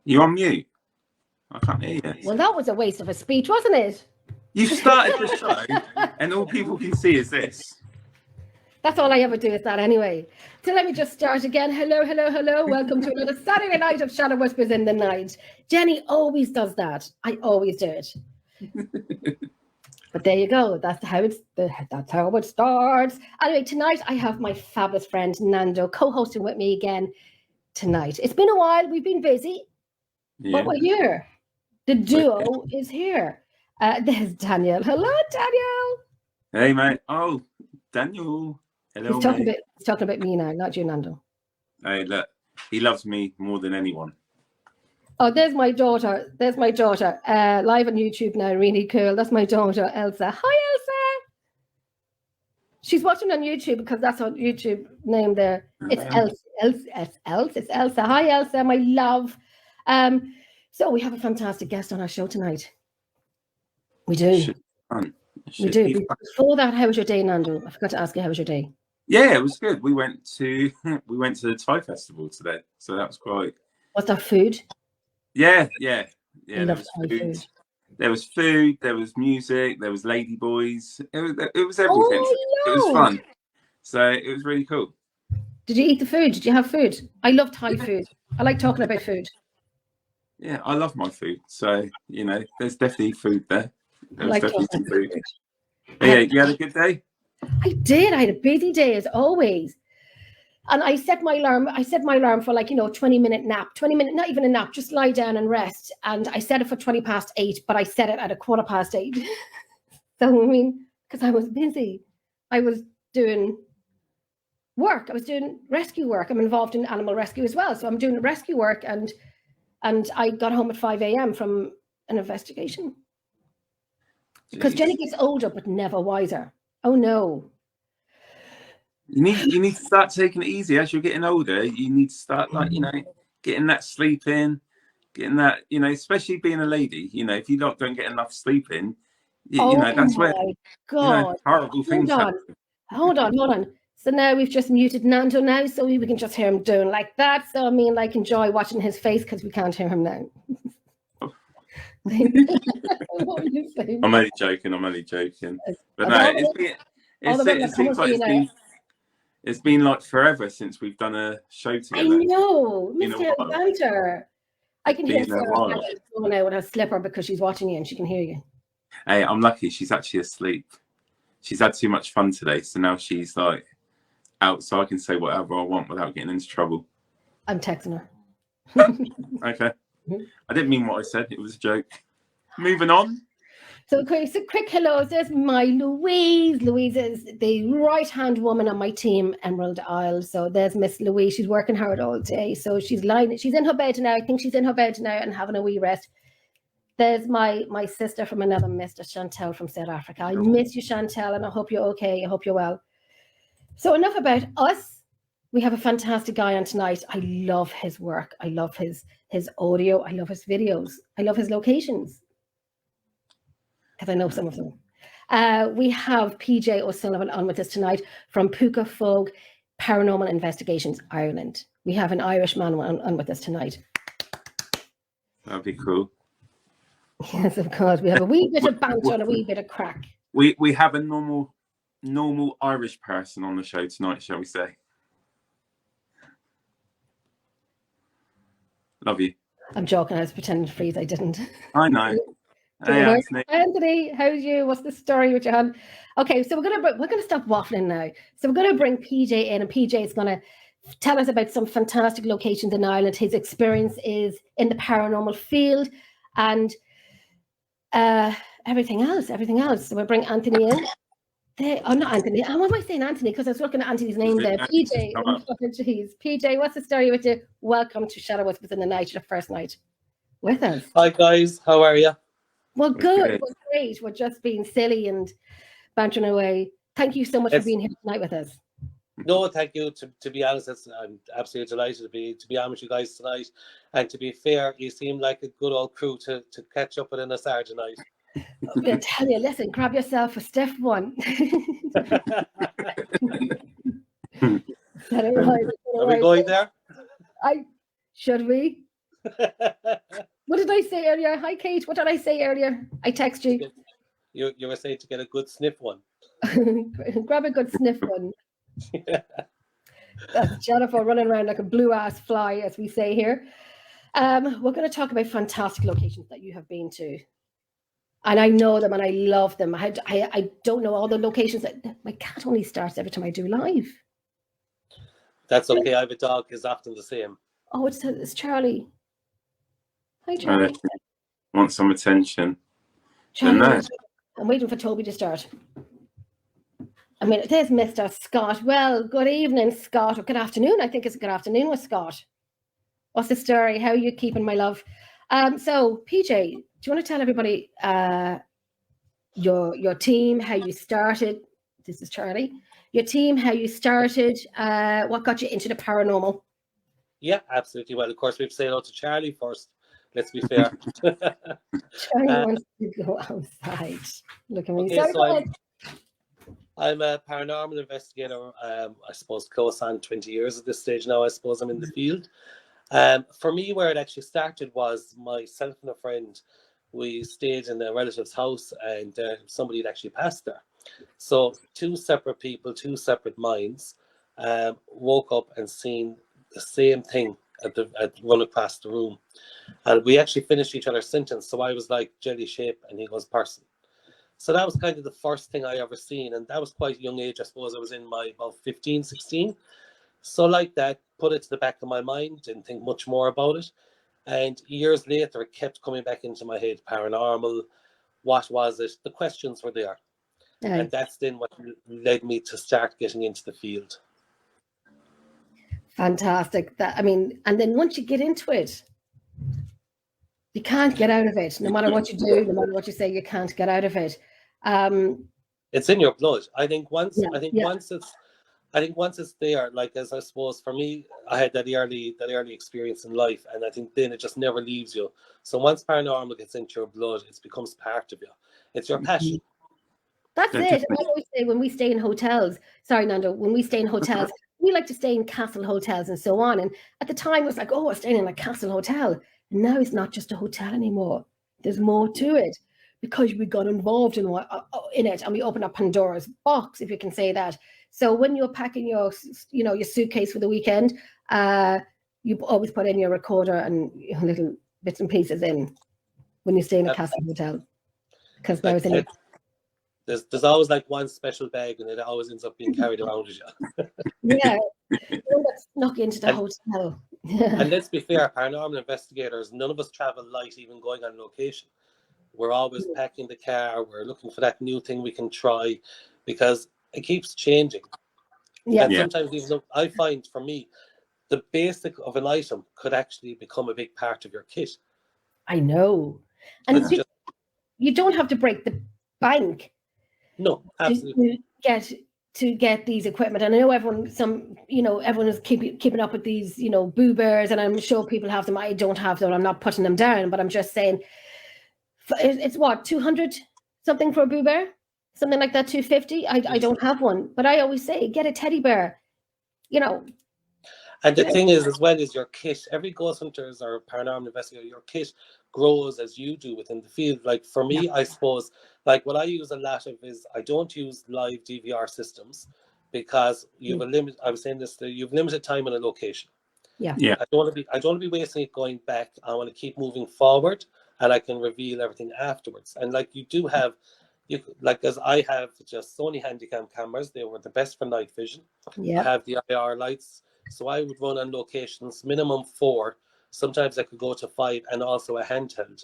You on mute? I can't hear you. Well, that was a waste of a speech, wasn't it? You started the show, and all people can see is this. That's all I ever do is that anyway. So let me just start again. Hello, hello, hello. Welcome to another Saturday night of Shadow Whispers in the Night. Jenny always does that. I always do it. But there you go. That's how it starts. Anyway, tonight I have my fabulous friend Nando co-hosting with me again tonight. It's been a while. We've been busy, but we're here. The duo is here. There's Daniel. Hello, Daniel. Hey, mate. Oh, Daniel. Hello, He's talking about me now, not you, Nando. Hey, look. He loves me more than anyone. Oh, there's my daughter. Live on YouTube now. Really cool. That's my daughter, Elsa. Hi, Elsa. She's watching on YouTube because that's her YouTube name there. It's Elsa. It's Elsa. Hi, Elsa, my love. So we have a fantastic guest on our show tonight. We do. We do. Before that, how was your day, Nando? I forgot to ask you, how was your day? Yeah, it was good. We went to the Thai festival today, so that was quite. What's that food? Yeah. There was food. There was food. There was music. There was ladyboys. It was everything. Oh, no. It was fun. So it was really cool. Did you eat the food? Did you have food? I love Thai food. I like talking about food. Yeah, I love my food. So there's definitely food there. There was definitely some food. Yeah, you had a good day? I did. I had a busy day as always. And I set my alarm for 20-minute nap. 20-minute, not even a nap, just lie down and rest. And I set it for 8:20, but I set it at 8:15. So, because I was busy. I was doing work. I was doing rescue work. I'm involved in animal rescue as well. So I'm doing rescue work and I got home at 5 a.m. from an investigation. Because Jenny gets older, but never wiser. Oh, no. You need to start taking it easy as you're getting older. You need to start getting that sleep in, getting that, especially being a lady, if you don't get enough sleep in, that's where horrible things happen. Hold on. So now we've just muted Nando now, so we can just hear him doing like that. So enjoy watching his face because we can't hear him now. What were you saying? I'm only joking. But no, it seems like it's been like forever since we've done a show together. I know, Mr. Banter. I can hear Sarah going out with her slipper because she's watching you and she can hear you. Hey, I'm lucky. She's actually asleep. She's had too much fun today, so now she's like out, so I can say whatever I want without getting into trouble. I'm texting her. Okay. I didn't mean what I said. It was a joke. Moving on. So quick hellos. There's my Louise. Louise is the right-hand woman on my team, Emerald Isle. So there's Miss Louise. She's working hard all day. So she's in her bed now. I think she's in her bed now and having a wee rest. There's my sister from another mister, Chantel from South Africa. I miss you, Chantel, and I hope you're okay. I hope you're well. So enough about us. We have a fantastic guy on tonight. I love his work. I love his audio. I love his videos. I love his locations, because I know some of them. We have PJ O'Sullivan on with us tonight from Púca Vogue Paranormal Investigations, Ireland. We have an Irish man on with us tonight. That'd be cool. Yes, of course. We have a wee bit of banter and a wee bit of crack. We have a normal Irish person on the show tonight, shall we say? Love you. I'm joking. I was pretending to freeze. I didn't. I know. Hey, Anthony, how's you? What's the story with your hand? Okay, so we're gonna stop waffling now. So we're gonna bring PJ in, and PJ is gonna tell us about some fantastic locations in Ireland. His experience is in the paranormal field, and everything else. So we'll bring Anthony in. Not Anthony. Why am I saying Anthony? Because I was looking at Anthony's name there. PJ. Oh, jeez. PJ, what's the story with you? Welcome to Shadow Whispers in the Night, your first night with us. Hi guys, how are you? Well, good. We're great. We're just being silly and bantering away. Thank you so much for being here tonight with us. No, thank you. To be honest, I'm absolutely delighted to be on with you guys tonight. And to be fair, you seem like a good old crew to catch up with in a Saturday night. I'm going to tell you, listen, grab yourself a stiff one. Are we going there? Should we? What did I say earlier? Hi, Kate. What did I say earlier? I text you. You were saying to get a good sniff one. Grab a good sniff one. That's Jennifer running around like a blue ass fly, as we say here. We're going to talk about fantastic locations that you have been to. And I know them and I love them. I don't know all the locations. My cat only starts every time I do live. That's okay. I have a dog who's often the same. Oh, it's Charlie. Hi, Charlie. Want some attention. Charlie, I'm waiting for Toby to start. I mean, there's Mr. Scott. Well, good evening, Scott. Or good afternoon. I think it's good afternoon with Scott. What's the story? How are you keeping, my love? So, PJ, do you want to tell everybody your team, how you started? This is Charlie. Your team, how you started, what got you into the paranormal? Yeah, absolutely. Well, of course, we have to say hello to Charlie first. Let's be fair. Charlie wants to go outside. Look at me. Okay, so I'm a paranormal investigator. I suppose close on 20 years at this stage now. I suppose I'm in the field. For me, where it actually started was myself and a friend. We stayed in a relative's house, and somebody had actually passed there. So 2 separate people, 2 separate minds, woke up and seen the same thing at run across the room. And we actually finished each other's sentence. So I was like jelly shape and he goes person. So that was kind of the first thing I ever seen. And that was quite a young age. I suppose I was in my about 15, 16. So like that, put it to the back of my mind, didn't think much more about it. And years later, it kept coming back into my head. Paranormal, what was it? The questions were there. Nice. And that's then what led me to start getting into the field. Fantastic. And then once you get into it, you can't get out of it. No matter what you do, no matter what you say, you can't get out of it. It's in your blood. I think once it's there, like, as I suppose for me, I had that early experience in life, and I think then it just never leaves you. So once paranormal gets into your blood, it becomes part of you. It's your passion. That's it. I always say when we stay in hotels, sorry, Nando, when we stay in hotels, we like to stay in castle hotels and so on. And at the time, it was like, oh, we're staying in a castle hotel. And now it's not just a hotel anymore. There's more to it because we got involved in it, and we opened up Pandora's box, if you can say that. So when you're packing your suitcase for the weekend, you always put in your recorder and little bits and pieces in when you stay in a castle hotel, because there's always like one special bag, and it always ends up being carried around with you. Yeah, one that snuck into the hotel. And let's be fair, paranormal investigators, none of us travel light, even going on location. We're always packing the car. We're looking for that new thing we can try, because it keeps changing. Yeah. And sometimes even though I find, for me, the basic of an item could actually become a big part of your kit. I know. And you don't have to break the bank. No, absolutely. To get these equipment. And I know everyone is keeping up with these, Boo Bears, and I'm sure people have them. I don't have them. I'm not putting them down, but I'm just saying, it's what, 200 something for a Boo Bear? Something like that, 250. I don't have one, but I always say, get a teddy bear, And the thing is, as well, is your kit. Every ghost hunters or paranormal investigator, your kit grows as you do within the field. Like for me, I suppose, like what I use a lot of is I don't use live DVR systems, because you've a limit. I was saying this, you've limited time in a location. Yeah. I don't want to be wasting it going back. I want to keep moving forward, and I can reveal everything afterwards. And like as I have just Sony Handycam cameras, they were the best for night vision. Yeah. I have the IR lights. So I would run on locations, minimum 4. Sometimes I could go to 5, and also a handheld.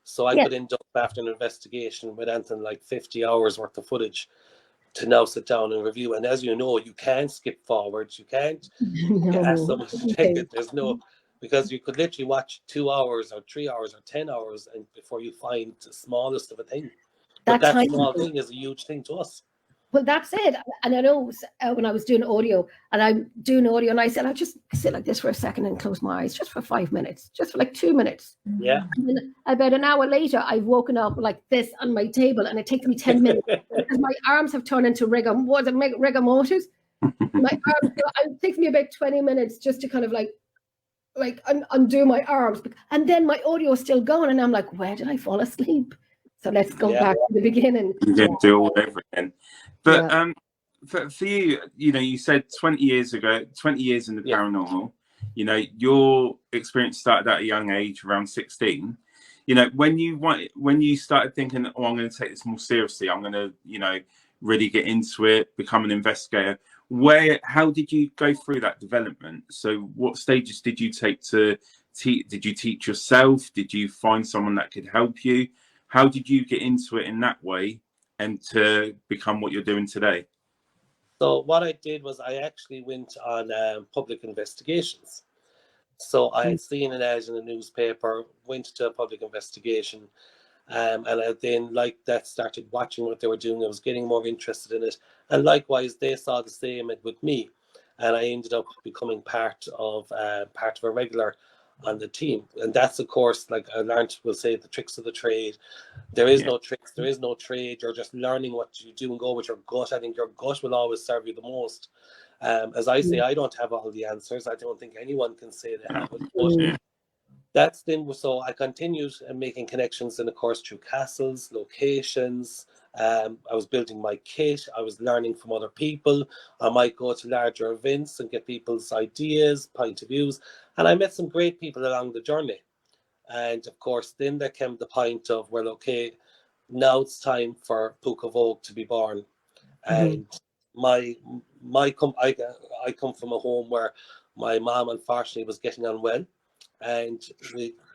So I could end up after an investigation with anything like 50 hours worth of footage to now sit down and review. And as you know, you can't skip forward. You can't ask someone to check it. There's no, because you could literally watch 2 hours or 3 hours or 10 hours and before you find the smallest of a thing. But that small thing is a huge thing to us. Well, that's it. And I know when I was doing audio, and I said, I'll just sit like this for a second and close my eyes just for 5 minutes, just for like 2 minutes. Yeah. And then about an hour later, I've woken up like this on my table, and it takes me 10 minutes because my arms have turned into rigor mortis. My arms, it takes me about 20 minutes just to kind of like like undo my arms, and then my audio is still going, and I'm like, where did I fall asleep? So let's go back to the beginning. You can do all over again. But Yeah. for you, you know, you said 20 years ago, 20 years in the paranormal, you know, your experience started at a young age, around 16. You know, when you started thinking, oh, I'm going to take this more seriously, I'm going to, you know, really get into it, become an investigator. How did you go through that development? So what stages did you take to teach? Did you teach yourself? Did you find someone that could help you? How did you get into it in that way and to become what you're doing today? So what I did was I actually went on public investigations. So I had seen an ad in the newspaper, went to a public investigation, and I then, like that, started watching what they were doing. I was getting more interested in it, and likewise they saw the same with me, and I ended up becoming part of a regular on the team. And that's, of course, like I learned, we'll say, the tricks of the trade. There is no tricks, there is no trade. You're just learning what you do and go with your gut. I think your gut will always serve you the most. As I say, I don't have all the answers. I don't think anyone can say they have it. But that's then, so I continued making connections, and of course through castles, locations. I was building my kit. I was learning from other people. I might go to larger events and get people's ideas, point of views, and I met some great people along the journey. And of course, then there came the point of, well, okay, now it's time for Púca Vogue to be born. And I come from a home where my mom unfortunately was getting unwell, and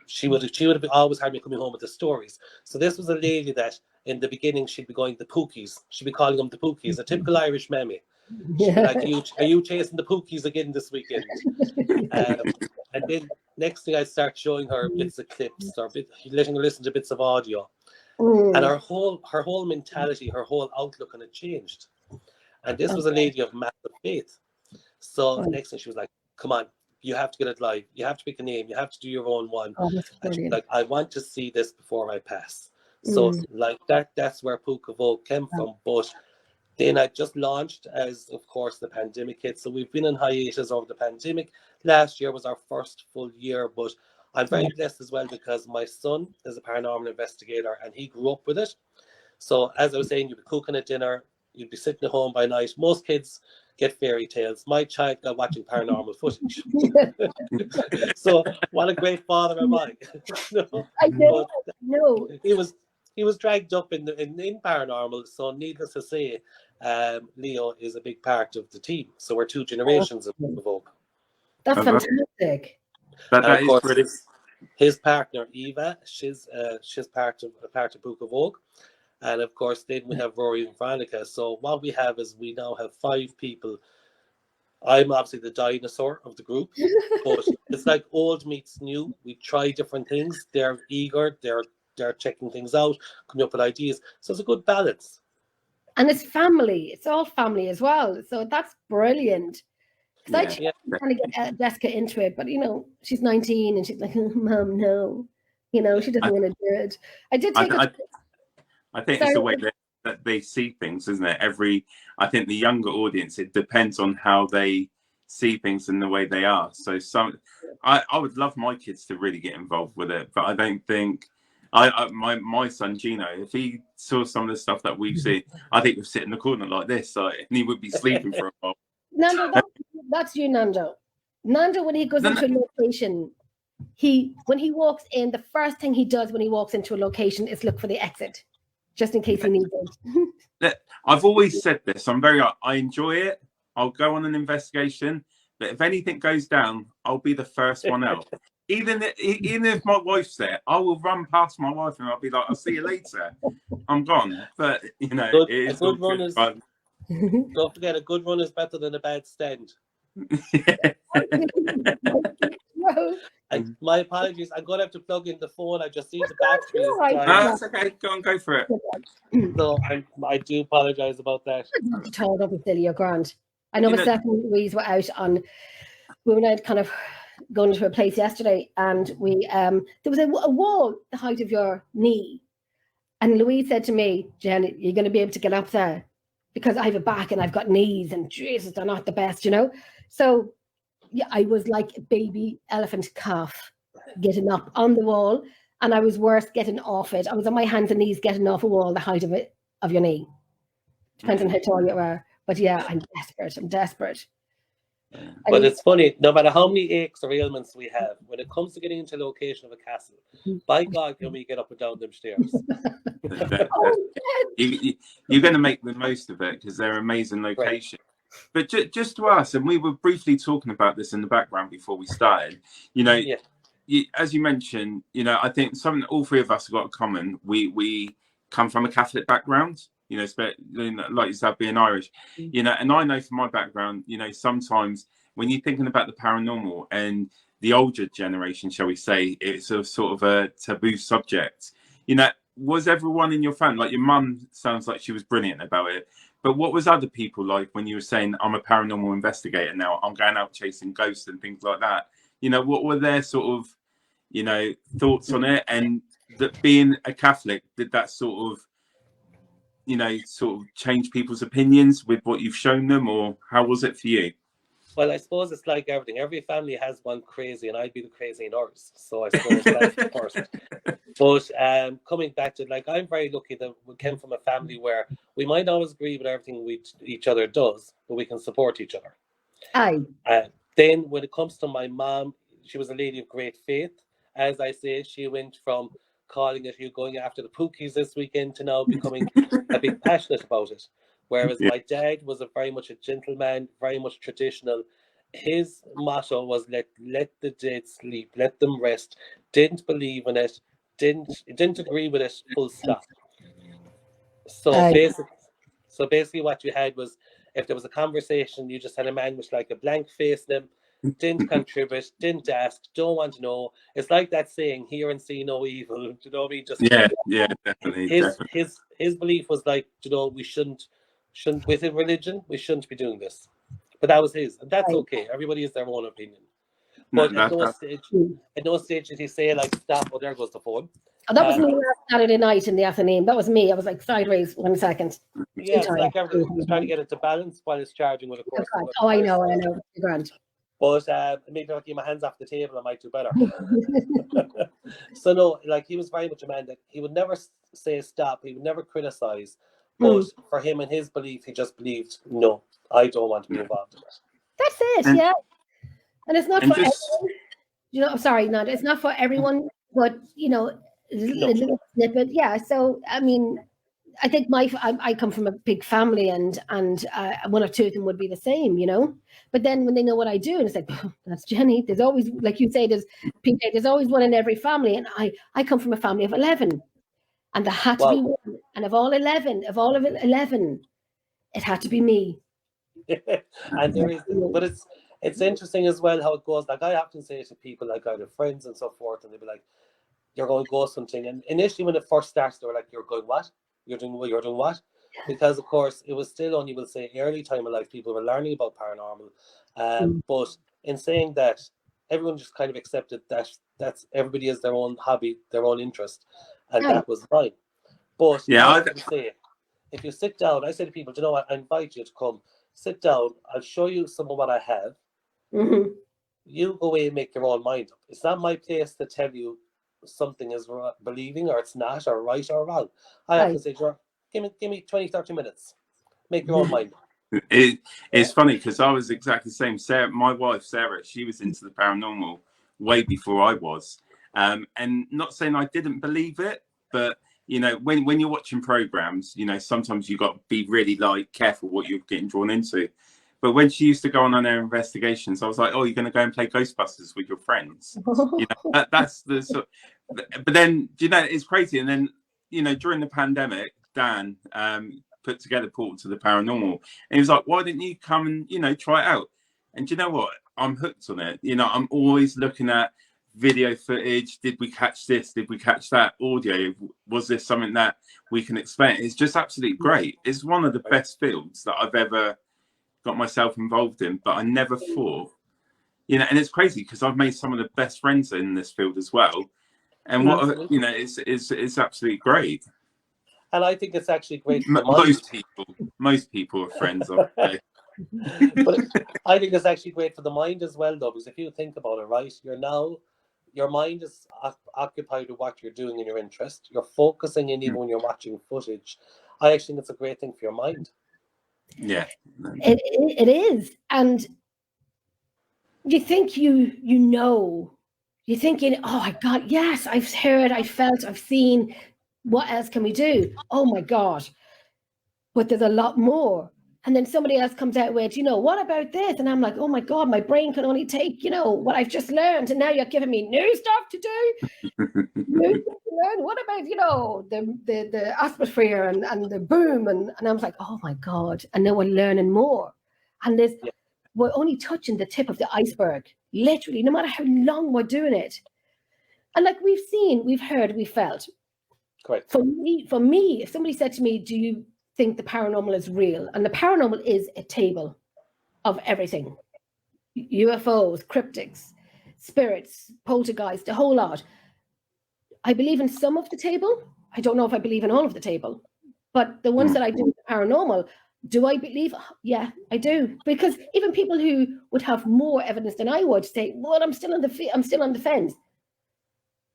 she would have always had me coming home with the stories. So this was a lady that in the beginning she'd be going the Pookies. She'd be calling them the Pookies, a typical Irish mammy. She'd be like, are you chasing the Pookies again this weekend? And then next thing I'd start showing her bits of clips or letting her listen to bits of audio. And her whole mentality, her whole outlook on it changed. And this was a lady of massive faith. So next thing she was like, come on, you have to get it live. You have to pick a name. You have to do your own one. And she's like, I want to see this before I pass. So like that's where Púca Vogue came from. But then I just launched as, of course, the pandemic hit. So we've been in hiatus over the pandemic. Last year was our first full year, but I'm very blessed as well because my son is a paranormal investigator and he grew up with it. So as I was saying, you'd be cooking at dinner, you'd be sitting at home by night. Most kids get fairy tales. My child got watching paranormal footage. So what a great father am I. I know. No. He was dragged up in paranormal. So needless to say, Leo is a big part of the team. So we're two generations of Vogue. That's fantastic. That is pretty. His partner Eva, she's part of Púca Vogue, and of course then we have Rory and Veronica. So what we have is we now have 5 people. I'm obviously the dinosaur of the group, but it's like old meets new. We try different things. They're eager. They're checking things out, coming up with ideas. So it's a good balance. And it's family. It's all family as well. So that's brilliant. Because I'm trying to get Jessica into it, but you know, she's 19 and she's like, Mom, no. You know, she doesn't want to do it. I did take I think it's the way that they see things, isn't it? I think the younger audience, it depends on how they see things and the way they are. So I would love my kids to really get involved with it, but I don't think my son Gino, if he saw some of the stuff that we've seen, I think we'd sit in the corner like this, and he would be sleeping for a while. Nando, that's you, Nando. Nando, when he goes into a location, when he walks in, the first thing he does when he walks into a location is look for the exit, just in case he needs it. I've always said this. I enjoy it. I'll go on an investigation, but if anything goes down, I'll be the first one out. Even if my wife's there, I will run past my wife and I'll be like, "I'll see you later. I'm gone." But you know, it's good run. Don't forget, a good run is better than a bad stand. And my apologies, I'm going to have to plug in the phone. I just see the battery is dying. That's okay. Go for it. So I do apologize about that. Told up with Silly or Grant. I know myself and Louise were out we were out kind of going to a place yesterday, and there was a wall the height of your knee. And Louise said to me, Jenny, you're going to be able to get up there because I have a back and I've got knees and Jesus, they're not the best, you know. So yeah, I was like a baby elephant calf getting up on the wall, and I was worse getting off it. I was on my hands and knees getting off a wall the height of your knee. Depends on how tall you are. But yeah, I'm desperate. I'm desperate. But it's funny, no matter how many aches or ailments we have, when it comes to getting into the location of a castle, by God, can we get up and down them stairs? You're going to make the most of it because they're amazing locations. Right. But just to us, and we were briefly talking about this in the background before we started, you know, as you mentioned, you know, I think something all three of us have got in common. We come from a Catholic background. You know, like yourself being Irish, you know, and I know from my background, you know, sometimes when you're thinking about the paranormal and the older generation, shall we say, it's a sort of a taboo subject. You know, was everyone in your family, like your mum sounds like she was brilliant about it, but what was other people like when you were saying, I'm a paranormal investigator now, I'm going out chasing ghosts and things like that? You know, what were their sort of, you know, thoughts on it? And that being a Catholic, did that sort of, you know, sort of change people's opinions with what you've shown them, or how was it for you? Well, I suppose it's like everything. Every family has one crazy, and I'd be the crazy in ours. So I suppose that's the first. But coming back to, like, I'm very lucky that we came from a family where we might always agree with everything each other does, but we can support each other. Aye. Then when it comes to my mom, she was a lady of great faith. As I say, she went from calling it you going after the Pookies this weekend to now becoming a bit passionate about it. Whereas my dad was very much a gentleman, very much traditional. His motto was let the dead sleep, let them rest. Didn't believe in it, didn't agree with it, full stop. So basically what you had was, if there was a conversation, you just had a man with like a blank face in him, didn't contribute, didn't ask, don't want to know. It's like that saying, hear and see no evil. You know what I mean? Just definitely. His belief was like, you know, we shouldn't within religion, we shouldn't be doing this. But that was his, and that's okay. Everybody has their own opinion. But at no stage did he say like, stop, oh, there goes the phone. Oh, that was me last Saturday night in the afternoon. That was me. I was like, sideways 1 second. Yeah, it's like everything. He's trying to get it to balance while it's charging with, of course. Oh, I know. Grand. But maybe if I keep my hands off the table, I might do better. So no, like, he was very much a man that he would never say stop. He would never criticize. But for him and his belief, he just believed, no, I don't want to be involved in it. That's it, yeah. And it's not for everyone. You know, I'm sorry, not it's not for everyone, but you know, a little snippet. Yeah. So I mean, I think I come from a big family, and one or two of them would be the same, you know. But then when they know what I do, and it's like, oh, that's Jenny. There's always, like you say, there's always one in every family, and I come from a family of 11, and there had to be one, and of all 11, it had to be me. And there is, but it's interesting as well how it goes. Like, I often say to people, like either friends and so forth, and they'll be like, "You're going ghost hunting," and initially when it first starts, they were like, "You're going what? You're doing what?" Because of course it was still only, we'll say, early time of life, people were learning about paranormal. But in saying that, everyone just kind of accepted that that's everybody has their own hobby, their own interest, and that was fine. But I say, if you sit down, I say to people, you know what, I invite you to come, sit down, I'll show you some of what I have. You go away and make your own mind up. It's not my place to tell you something is believing or it's not, or right or wrong. I have to say, give me 20-30 minutes, make your own mind up. It's funny because I was exactly the same. Sarah, my wife Sarah, she was into the paranormal way before I was, and not saying I didn't believe it, but you know, when you're watching programs, you know, sometimes you got to be really like careful what you're getting drawn into. But when she used to go on her investigations, I was like, "Oh, you're going to go and play Ghostbusters with your friends?" You know, that's the sort. But then, you know, it's crazy. And then, you know, during the pandemic, Dan put together Portal to the Paranormal, and he was like, "Why didn't you come and, you know, try it out?" And you know what? I'm hooked on it. You know, I'm always looking at video footage. Did we catch this? Did we catch that? Audio? Was this something that we can explain? It's just absolutely great. It's one of the best fields that I've ever got myself involved in, but I never thought, you know, and it's crazy because I've made some of the best friends in this field as well. And what, you know, it's absolutely great. And I think it's actually great. Most people are friends, obviously. But I think it's actually great for the mind as well, though, because if you think about it, right, your mind is occupied with what you're doing in your interest. You're focusing in even when you're watching footage. I actually think it's a great thing for your mind. Yeah, It is, and you think you're thinking, oh my God, yes, I've heard, I felt, I've seen. What else can we do? Oh my God. But there's a lot more. And then somebody else comes out with, what about this? And I'm like, oh my God, my brain can only take, what I've just learned. And now you're giving me new stuff to do. New stuff to learn. What about, the atmosphere and the boom? And I was like, oh my God. And now we're learning more. And we're only touching the tip of the iceberg, literally, no matter how long we're doing it. And like we've seen, we've heard, we felt. Correct. For me, if somebody said to me, do you think the paranormal is real? And the paranormal is a table of everything. UFOs, cryptics, spirits, poltergeists, the whole lot. I believe in some of the table. I don't know if I believe in all of the table. But the ones that I do with the paranormal, do I believe? Yeah, I do. Because even people who would have more evidence than I would say, well, I'm still on the fence.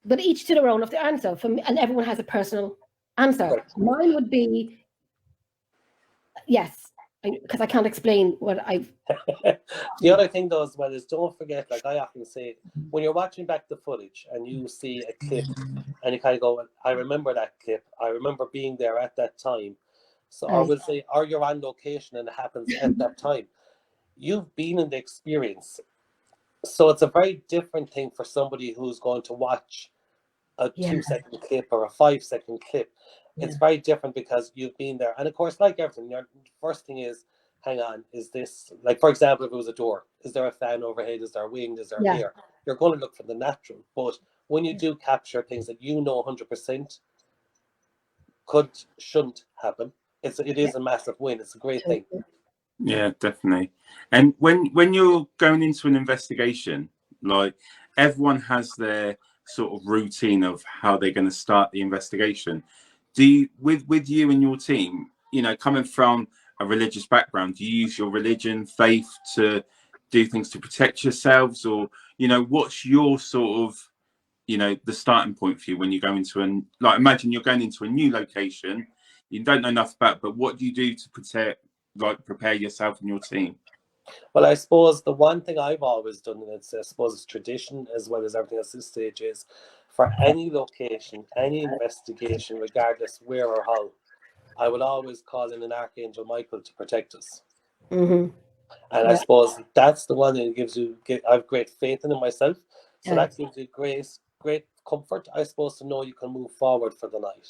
But each to their own of the answer. For me, and everyone has a personal answer. Correct. Mine would be yes, because I can't explain what I've. The other thing, though, as well, is don't forget, like I often say, when you're watching back the footage and you see a clip and you kind of go, I remember that clip. I remember being there at that time. So, or we'll say, or you're on location and it happens at that time. You've been in the experience. So it's a very different thing for somebody who's going to watch a 2-second clip or a 5-second clip. It's very different because you've been there. And of course, like everything, the first thing is, hang on, is this, like, for example, if it was a door, is there a fan overhead? Is there a wing? Is there air? You're going to look for the natural. But when you do capture things that 100% shouldn't happen, it is a massive win. It's a great thing. Yeah, definitely. And when you're going into an investigation, like everyone has their sort of routine of how they're going to start the investigation. Do you, with you and your team, coming from a religious background, do you use your religion, faith to do things to protect yourselves, or what's your sort of the starting point for you when you go into imagine you're going into a new location, you don't know enough about, but what do you do to prepare yourself and your team? Well, I suppose the one thing I've always done, and I suppose it's tradition as well as everything at this stage, is for any location, any investigation, regardless where or how, I will always call in an Archangel Michael to protect us. Mm-hmm. And I suppose that's the one that gives you, I have great faith in myself. So that gives you great comfort, I suppose, to know you can move forward for the night.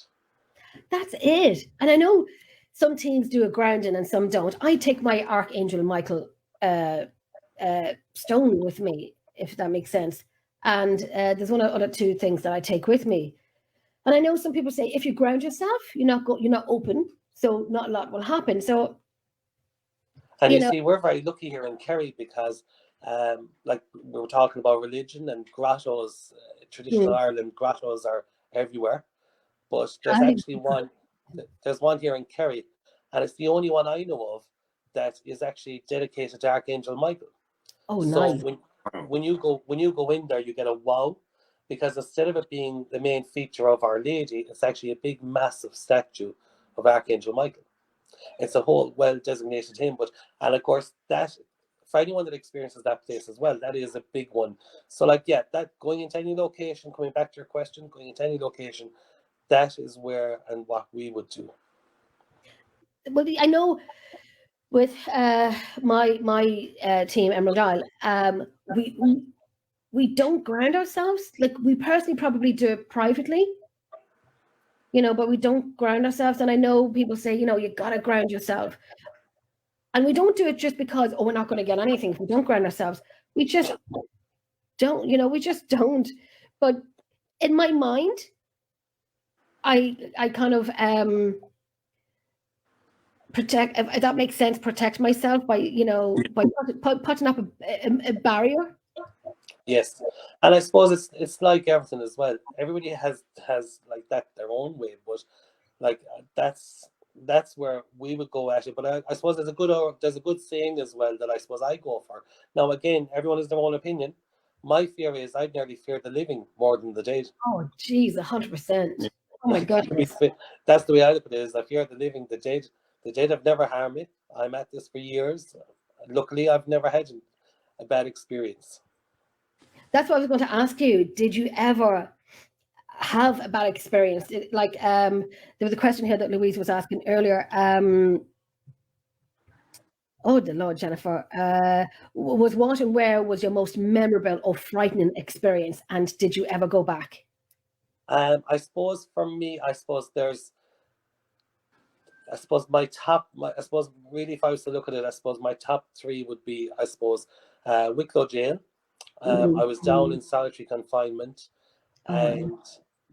That's it. And I know some teams do a grounding and some don't. I take my Archangel Michael stone with me, if that makes sense. And there's one other two things that I take with me. And I know some people say if you ground yourself, you're not open, so not a lot will happen. So, and you see, we're very lucky here in Kerry because, like we were talking about religion and grottos, traditional Ireland grottos are everywhere. But there's actually one. There's one here in Kerry, and it's the only one I know of that is actually dedicated to Archangel Michael. Oh, so nice. when you go in there, you get a wow, because instead of it being the main feature of Our Lady, it's actually a big, massive statue of Archangel Michael. It's a whole well-designated hymn, and of course that for anyone that experiences that place as well, that is a big one. So that going into any location, coming back to your question, going into any location, that is where and what we would do. Well, I know with my team, Emerald Isle, we don't ground ourselves. Like, we personally probably do it privately, but we don't ground ourselves. And I know people say, you got to ground yourself. And we don't do it just because, we're not going to get anything if we don't ground ourselves. We just don't, we just don't. But in my mind, I kind of protect, if that makes sense, protect myself by putting up a barrier. Yes, and I suppose it's like everything as well. Everybody has like that their own way, but that's that's where we would go at it. But I suppose there's a good saying as well that I suppose I go for. Now again, everyone has their own opinion. My fear is I'd nearly fear the living more than the dead. Oh, geez, 100%. Oh my goodness. That's the way I look at it. Is I fear the living, the dead. The dead have never harmed me. I'm at this for years. Luckily, I've never had a bad experience. That's what I was going to ask you. Did you ever have a bad experience? Like, there was a question here that Louise was asking earlier. Oh, the Lord, Jennifer. Was what and where was your most memorable or frightening experience? And did you ever go back? I suppose for me, I suppose my top, I suppose really if I was to look at it, I suppose my top three would be, I suppose, Wicklow Jail. I was down in solitary confinement, and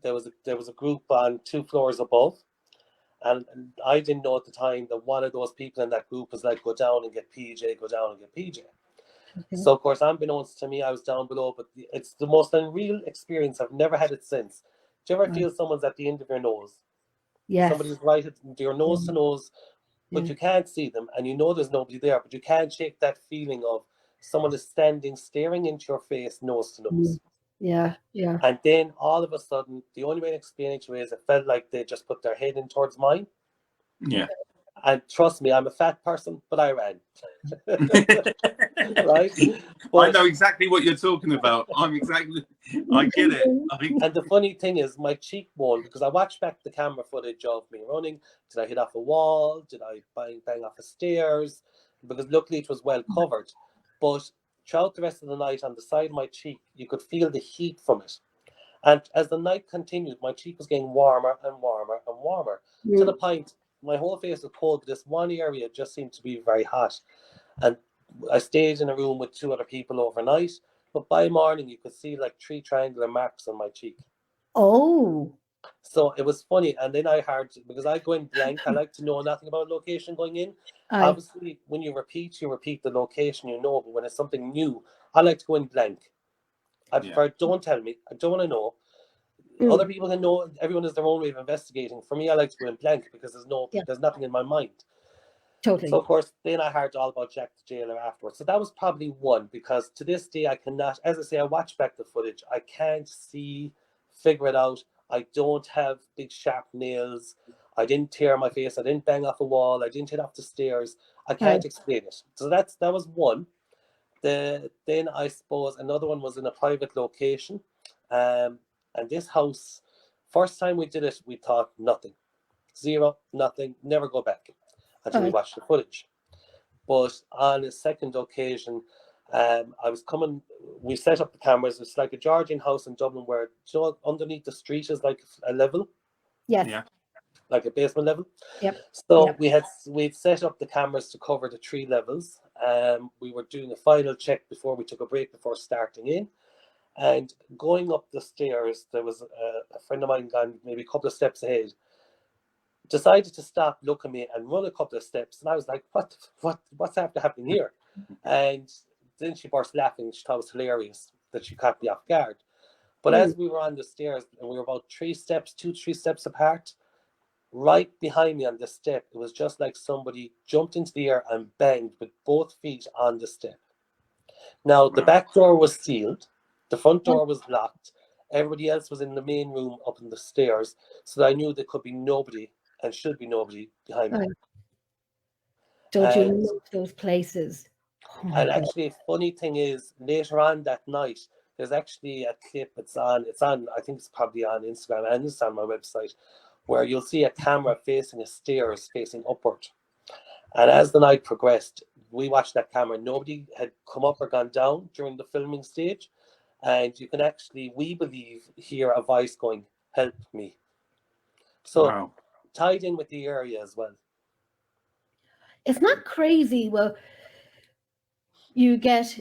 there was a group on 2 floors above, and I didn't know at the time that one of those people in that group was like, go down and get PJ, go down and get PJ. Okay. So of course, unbeknownst to me, I was down below, but it's the most unreal experience. I've never had it since. Do you ever feel someone's at the end of your nose? Yes. Somebody's right at your nose to nose, but you can't see them, and you know there's nobody there, but you can't shake that feeling of someone is standing, staring into your face, nose to nose. Yeah, yeah. And then all of a sudden, the only way to explain it to you is it felt like they just put their head in towards mine. Yeah. And trust me, I'm a fat person, but I ran. Right? But I know exactly what you're talking about. I get it. And the funny thing is, my cheekbone, because I watched back the camera footage of me running. Did I hit off a wall? Did I bang off the stairs? Because luckily it was well covered. But throughout the rest of the night, on the side of my cheek, you could feel the heat from it. And as the night continued, my cheek was getting warmer and warmer and warmer, to the point my whole face was cold, but this one area just seemed to be very hot. And I stayed in a room with 2 other people overnight, but by morning you could see like 3 triangular marks on my cheek. Oh. So it was funny. And then I heard, because I go in blank, I like to know nothing about location going in. Obviously, when you repeat the location, you know, but when it's something new, I like to go in blank. I prefer, don't tell me, I don't want to know. Other people can know, everyone has their own way of investigating. For me, I like to go in blank because there's nothing in my mind. Totally. So of course, then I heard all about Jack the Jailer afterwards. So that was probably one, because to this day I cannot, as I say, I watch back the footage, I can't figure it out. I don't have big sharp nails. I didn't tear my face. I didn't bang off a wall. I didn't hit off the stairs. I can't explain it. So that was one. Then I suppose another one was in a private location. And this house, first time we did it, we thought nothing. 0, nothing, never go back until we watched the footage. But on a second occasion, we set up the cameras. It's like a Georgian house in Dublin where, you know, underneath the street is like a level. Yes. Yeah. Like a basement level. Yep. So we'd set up the cameras to cover the 3 levels. We were doing a final check before we took a break before starting in. And going up the stairs, there was a friend of mine gone maybe a couple of steps ahead, decided to stop, look at me, and run a couple of steps. And I was like, what's after happening here? And then she burst laughing. She thought it was hilarious that she caught me off guard. But as we were on the stairs, and we were about 2 to 3 steps apart, right behind me on the step, it was just like somebody jumped into the air and banged with both feet on the step. Now, the back door was sealed. The front door was locked. Everybody else was in the main room up in the stairs. So I knew there could be nobody and should be nobody behind me. Don't you love those places? Oh and actually, funny thing is, later on that night, there's actually a clip. It's on, I think it's probably on Instagram and it's on my website, where you'll see a camera facing a stairs facing upward. And as the night progressed, we watched that camera. Nobody had come up or gone down during the filming stage. And you can actually, we believe, hear a voice going, "Help me." So tied in with the area as well. It's not crazy. Well, you get,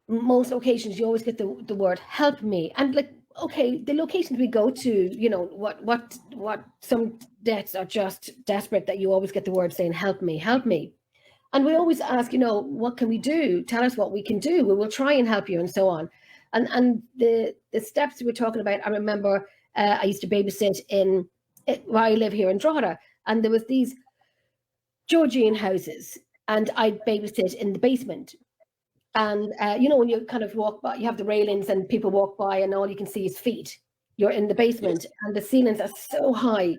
most occasions, you always get the word "help me." And like, okay, the locations we go to, you know, what some deaths are just desperate that you always get the word saying, "Help me, help me." And we always ask, you know, what can we do? Tell us what we can do. We will try and help you and so on. And the steps we're talking about, I remember I used to babysit where I live here in Drogheda. and there was these Georgian houses, and I'd babysit in the basement. And you know, when you kind of walk by, you have the railings, and people walk by, and all you can see is feet. You're in the basement, and the ceilings are so high.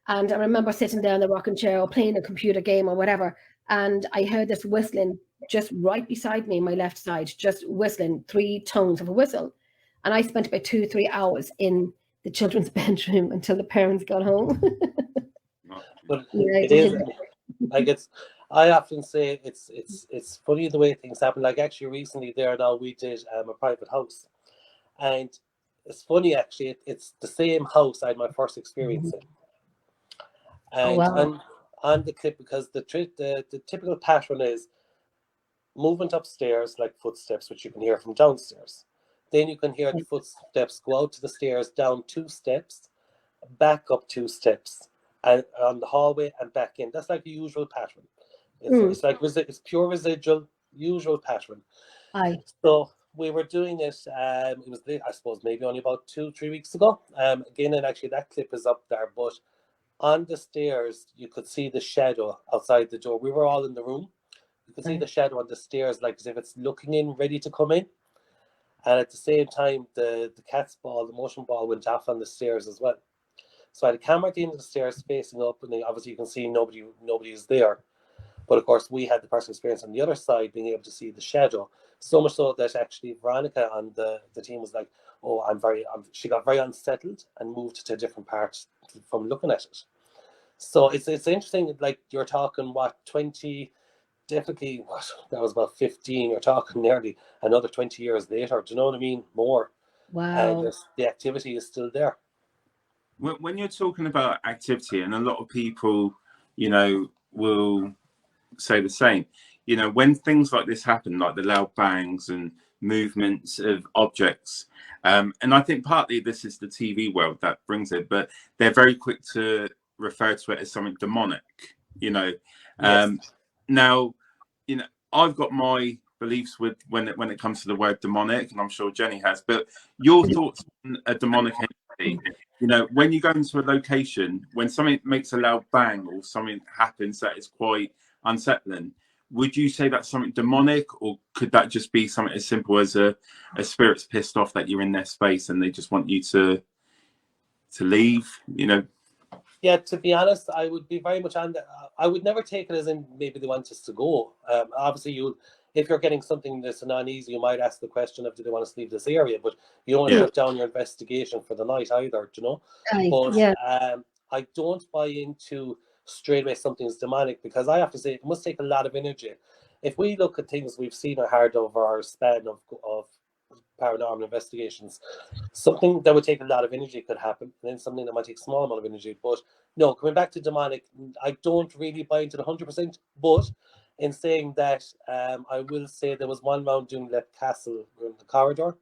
And I remember sitting there in the rocking chair or playing a computer game or whatever, and I heard this whistling just right beside me, my left side, just whistling 3 tones of a whistle. And I spent about 2-3 hours in the children's bedroom until the parents got home. But Yeah, it is like I often say it's funny the way things happen. Like actually recently there now we did a private house, and it's funny actually. It's the same house I had my first experience in, and wow. on the clip, because the typical pattern is movement upstairs, like footsteps, which you can hear from downstairs. Then you can hear the footsteps go out to the stairs, down 2 steps, back up 2 steps, and on the hallway and back in. That's like the usual pattern. It's like it's pure residual, usual pattern. Aye. So we were doing it. It was, I suppose, maybe only about 2-3 weeks ago. Again, and actually that clip is up there. But on the stairs, you could see the shadow outside the door. We were all in the room. You could see the shadow on the stairs, like as if it's looking in, ready to come in. And at the same time, the cat's ball, the motion ball, went off on the stairs as well. So I had a camera at the end of the stairs facing up, and obviously you can see nobody is there. But of course, we had the personal experience on the other side, being able to see the shadow. So much so that actually Veronica on the team was like, "Oh, she got very unsettled and moved to a different part from looking at it." So it's interesting. Like you're talking, what, 20? Definitely, what, that was about 15. You're talking nearly another 20 years later. Do you know what I mean? More. Wow. And the activity is still there. When you're talking about activity, and a lot of people, you know, will say the same, you know, when things like this happen, like the loud bangs and movements of objects, and I think partly this is the TV world that brings it, but they're very quick to refer to it as something demonic, you know. Now, you know, I've got my beliefs with when it comes to the word demonic, and I'm sure Jenny has, but your thoughts on a demonic entity, you know, when you go into a location, when something makes a loud bang or something happens that is quite unsettling, would you say that's something demonic, or could that just be something as simple as a spirit's pissed off that you're in their space and they just want you to leave, you know? Yeah, to be honest, I would be very much on that. I would never take it as in maybe they want us to go. Obviously, if you're getting something that's uneasy, you might ask the question of, do they want us to leave this area? But you don't want to shut down your investigation for the night either, do you know? But I don't buy into straight away something's demonic, because I have to say it must take a lot of energy. If we look at things we've seen or heard over our span of paranormal investigations, something that would take a lot of energy could happen, and then something that might take a small amount of energy. But no, coming back to demonic, I don't really buy into the 100%. But in saying that, I will say there was one round doing Lep Castle in the corridor.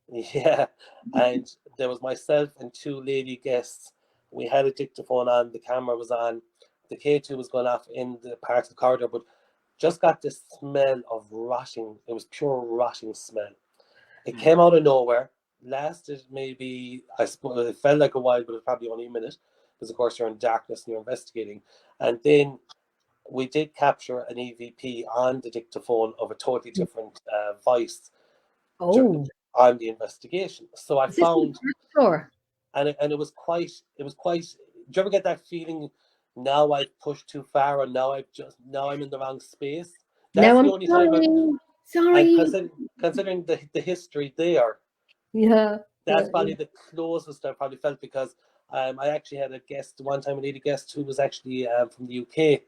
Yeah, and there was myself and 2 lady guests. We had a dictaphone on, the camera was on, the K2 was going off in the part of the corridor, but just got this smell of rotting. It was pure rotting smell. It came out of nowhere, lasted maybe, I suppose, it felt like a while, but it was probably only a minute, because of course you're in darkness and you're investigating. And then we did capture an EVP on the dictaphone of a totally different voice on the investigation. So I found, and it was quite, do you ever get that feeling, now I've pushed too far, and now I'm in the wrong space? That's the only time I'm considering the history there. Yeah. That's probably the closest I probably felt, because I actually had a guest one time, a lady guest who was actually from the UK,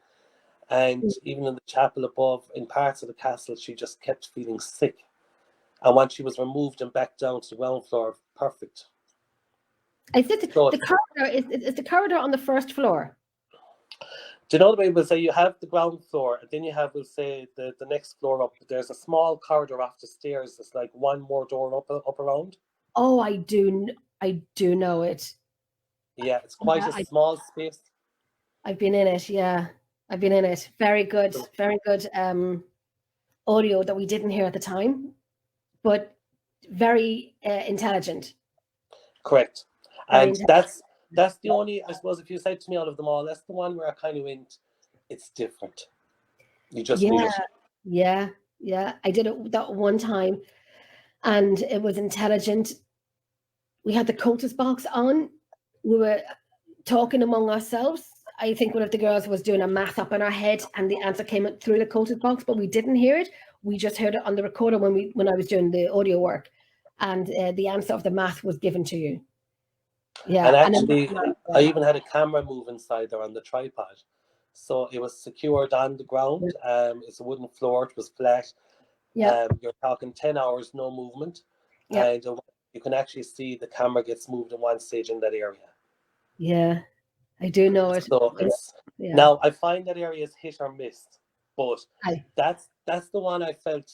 and even in the chapel above, in parts of the castle, she just kept feeling sick. And once she was removed and back down to the ground floor, perfect. Is it the corridor? Is the corridor on the first floor? Do you know the way we'll say you have the ground floor, and then you have, we'll say, the next floor up. There's a small corridor off the stairs. There's like one more door up around. Oh, I do know it. Yeah, it's quite a small space. I've been in it. Yeah, I've been in it. Very good. Audio that we didn't hear at the time, but very intelligent. Correct. And that's the only, I suppose, if you said to me out of them all, that's the one where I kind of went, it's different. You just knew it. Yeah. I did it that one time, and it was intelligent. We had the cultist box on. We were talking among ourselves. I think one of the girls was doing a math up in our head, and the answer came through the cultist box, but we didn't hear it. We just heard it on the recorder when I was doing the audio work, and the answer of the math was given to you. Yeah, and actually, I even had a camera move inside there on the tripod, so it was secured on the ground. It's a wooden floor; it was flat. Yeah, You're talking 10 hours, no movement, yeah, and you can actually see the camera gets moved in one stage in that area. yeah. I do know it. So it's now I find that area is hit or miss, but that's the one I felt.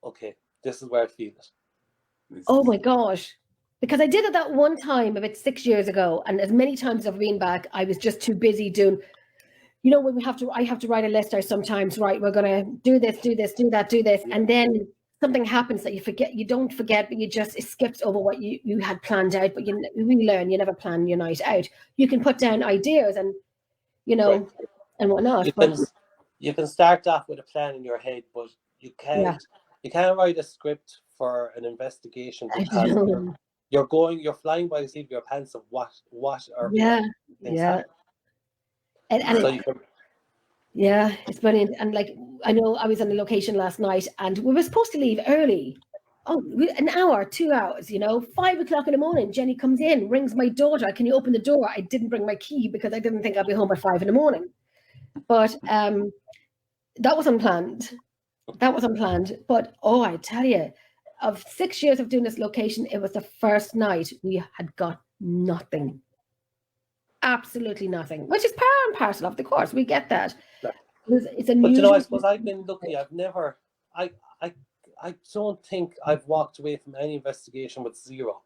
Okay, this is where I feel it. Oh my gosh. Because I did it that one time about 6 years ago, and as many times as I've been back, I was just too busy doing, you know, when I have to write a list out sometimes, right? We're gonna do this, do that, do this, and then something happens that you don't forget, but it skips over what you had planned out. But we learn you never plan your night out. You can put down ideas and and whatnot. You can start off with a plan in your head, but you can't write a script for an investigation because you're flying by the seat of your pants of what are things happen. It's brilliant. And like, I know I was on the location last night, and we were supposed to leave early. Oh, an hour, 2 hours, 5 o'clock in the morning. Jenny comes in, rings my daughter. Can you open the door? I didn't bring my key because I didn't think I'd be home by 5 in the morning. But that was unplanned. But I tell you, of 6 years of doing this location, it was the first night we had got nothing. Absolutely nothing, which is part and parcel of the course. We get that. It's unusual. But I suppose I've been lucky. I've never, I don't think I've walked away from any investigation with zero.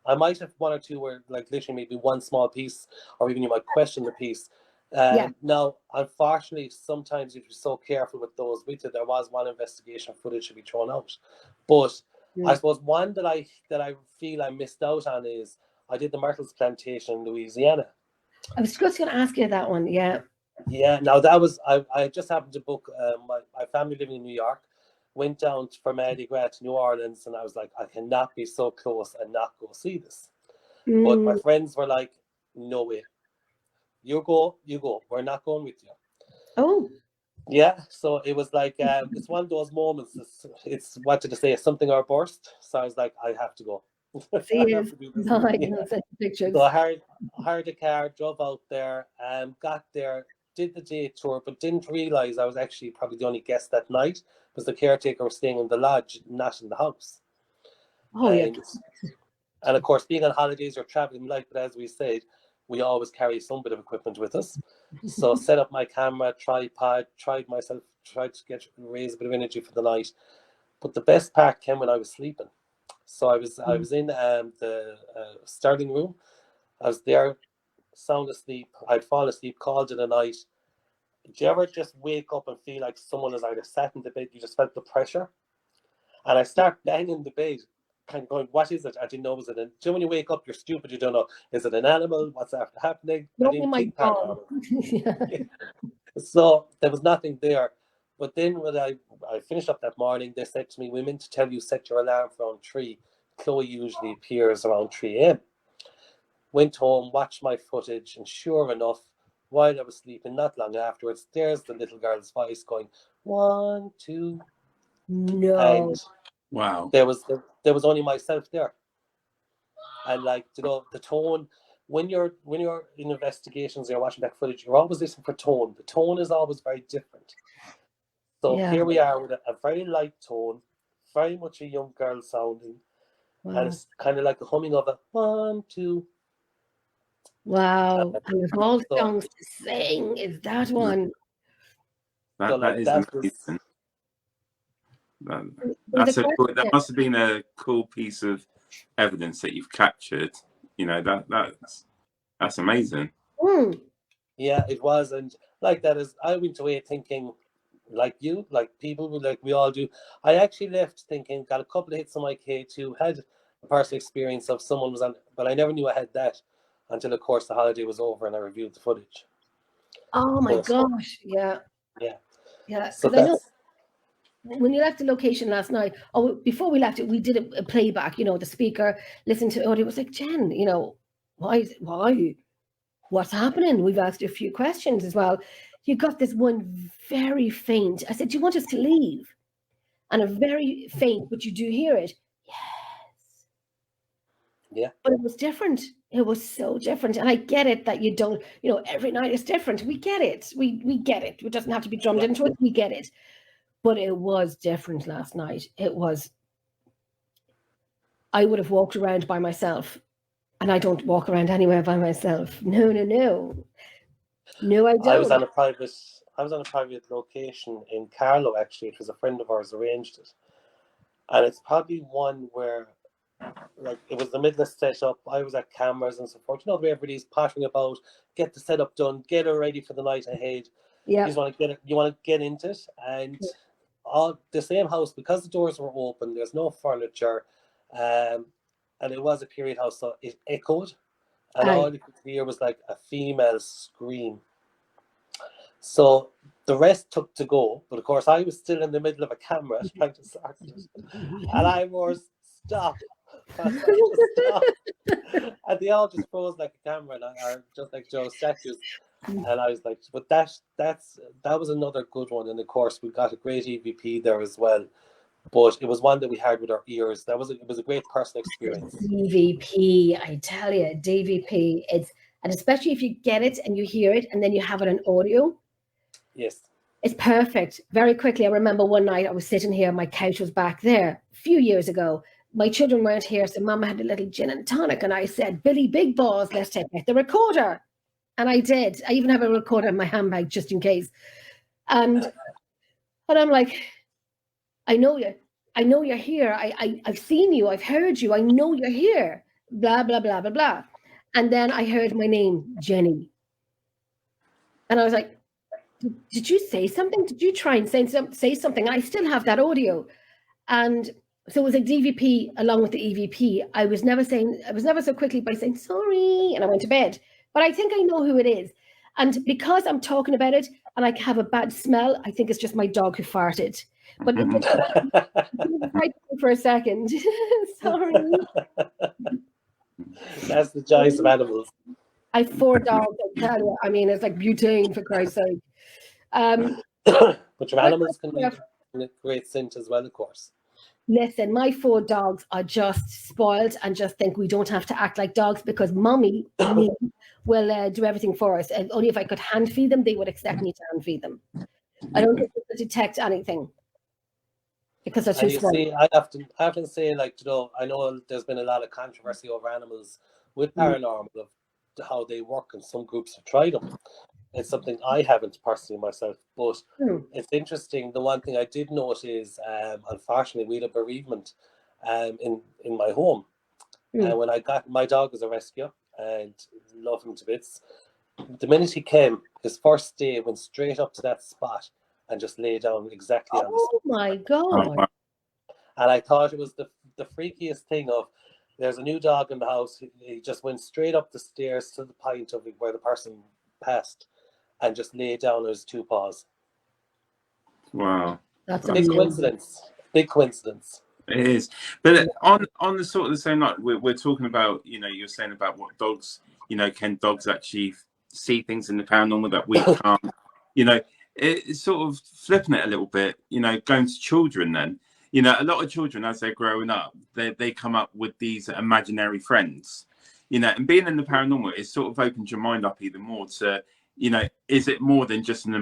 I might have one or two where, like, literally maybe one small piece, or even you might question the piece. Now, unfortunately, sometimes if you're so careful with those with it, there was one investigation footage to be thrown out. But I suppose one that I feel I missed out on is I did the Myrtles plantation in Louisiana. I was just going to ask you that one. Yeah. Now that was I just happened to book my family living in New York. Went down for Mardi Gras to New Orleans, and I was like, I cannot be so close and not go see this. But my friends were like, no way. You go. We're not going with you. Oh. Yeah, so it was like it's one of those moments. It's what did I say? Something or burst. So I was like, I have to go. So I hired a car, drove out there, got there, did the day tour, but didn't realize I was actually probably the only guest that night because the caretaker was staying in the lodge, not in the house. And of course, being on holidays, you're traveling light, but as we said, we always carry some bit of equipment with us. So set up my camera, tripod, tried to raise a bit of energy for the night. But the best part came when I was sleeping. So I was in the Sterling room. I was there, sound asleep. I'd fall asleep, called it a night. Did you ever just wake up and feel like someone has either sat in the bed, you just felt the pressure? And I start banging the bed, kind of going, what is it? I didn't know, was it? So when you wake up, you're stupid, you don't know. Is it an animal? What's after happening? I didn't think paranormal. So there was nothing there. But then when I finished up that morning, they said to me, we meant to tell you set your alarm for around 3. Chloe usually appears around 3 a.m. Went home, watched my footage, and sure enough, while I was sleeping, not long afterwards, there's the little girl's voice going, 1, 2. No. And wow. There was only myself there. And like, the tone, when you're in investigations, you're watching back footage, you're always listening for tone. The tone is always very different. So here we are with a very light tone, very much a young girl sounding. Wow. And it's kind of like the humming of a 1, 2. Wow. And of all songs to sing, is that one? That must have been a cool piece of evidence that you've captured. That's amazing. Yeah, it was. And like that is, I went away thinking, like you, like people, like we all do. I actually left thinking, got a couple of hits on my K2, had a personal experience of someone was on, but I never knew I had that. until, of course, the holiday was over and I reviewed the footage. Oh my But, gosh. Yeah. yeah. Yeah. So Because I know that's, when you left the location last night, oh, before we left it, we did a playback, the speaker listened to audio. It was like, Jen, why, what's happening? We've asked you a few questions as well. You got this one very faint. I said, do you want us to leave? And a very faint, but you do hear it. Yes. yeah. But it was different. It was so different. And I get it that you don't, every night is different. We get it. We get it. It doesn't have to be drummed into it. We get it. But it was different last night. It was, I would have walked around by myself. And I don't walk around anywhere by myself. No. No, I don't. I was on a private location in Carlow, actually. It was a friend of ours arranged it. And it's probably one where, like, it was the middle of setup. I was at cameras and so forth. The way everybody's pottering about, get the setup done, get her ready for the night ahead. Yeah. You just want to get into it. And all the same house, because the doors were open, there's no furniture, and it was a period house, so it echoed, and all you could hear was like a female scream. So the rest took to go, but of course I was still in the middle of a camera trying to start it, and I was stop. And they all just froze like a camera, or just like Joe statues. And I was like, but that was another good one. And of course, we got a great EVP there as well. But it was one that we heard with our ears. It was a great personal experience. DVP, I tell you, DVP. And especially if you get it and you hear it, and then you have it on audio. Yes. It's perfect. Very quickly, I remember one night I was sitting here, my couch was back there a few years ago. My children weren't here, so Mama had a little gin and tonic, and I said, Billy Big Balls, let's take out the recorder. And I did. I even have a recorder in my handbag just in case. And I'm like, I know you. I know you're here. I've seen you. I've heard you. I know you're here. Blah, blah, blah, blah, blah. And then I heard my name, Jenny. And I was like, did you say something? Did you try and say something? I still have that audio. And so it was a DVP along with the EVP. I was never so quickly by saying sorry, and I went to bed. But I think I know who it is. And because I'm talking about it and I have a bad smell, I think it's just my dog who farted. But for a second. Sorry. That's the joys of animals. I have 4 dogs, I tell you. I mean, it's like butane, for Christ's sake. But your animals can be a great scent as well, of course. Listen, my 4 dogs are just spoiled and just think we don't have to act like dogs because mommy will do everything for us. And only if I could hand feed them, they would expect me to hand feed them. I don't think they could detect anything because they're too small. See, I often say, like, I know there's been a lot of controversy over animals with paranormal of how they work, and some groups have tried them. It's something I haven't personally myself, but it's interesting. The one thing I did note is, unfortunately, we had a bereavement in my home. And when I got my dog was a rescue and love him to bits. The minute he came, his first day went straight up to that spot and just lay down exactly on the spot. Oh my God. And I thought it was the freakiest thing of, there's a new dog in the house. He just went straight up the stairs to the point of where the person passed and just lay down on his 2 paws. Wow. That's a big coincidence. Big coincidence. It is. But on the sort of the same night, we're talking about, you're saying about what dogs, can dogs actually see things in the paranormal that we can't? It's sort of flipping it a little bit, going to children then. A lot of children, as they're growing up, they come up with these imaginary friends, and being in the paranormal, it sort of opens your mind up even more to, is it more than just an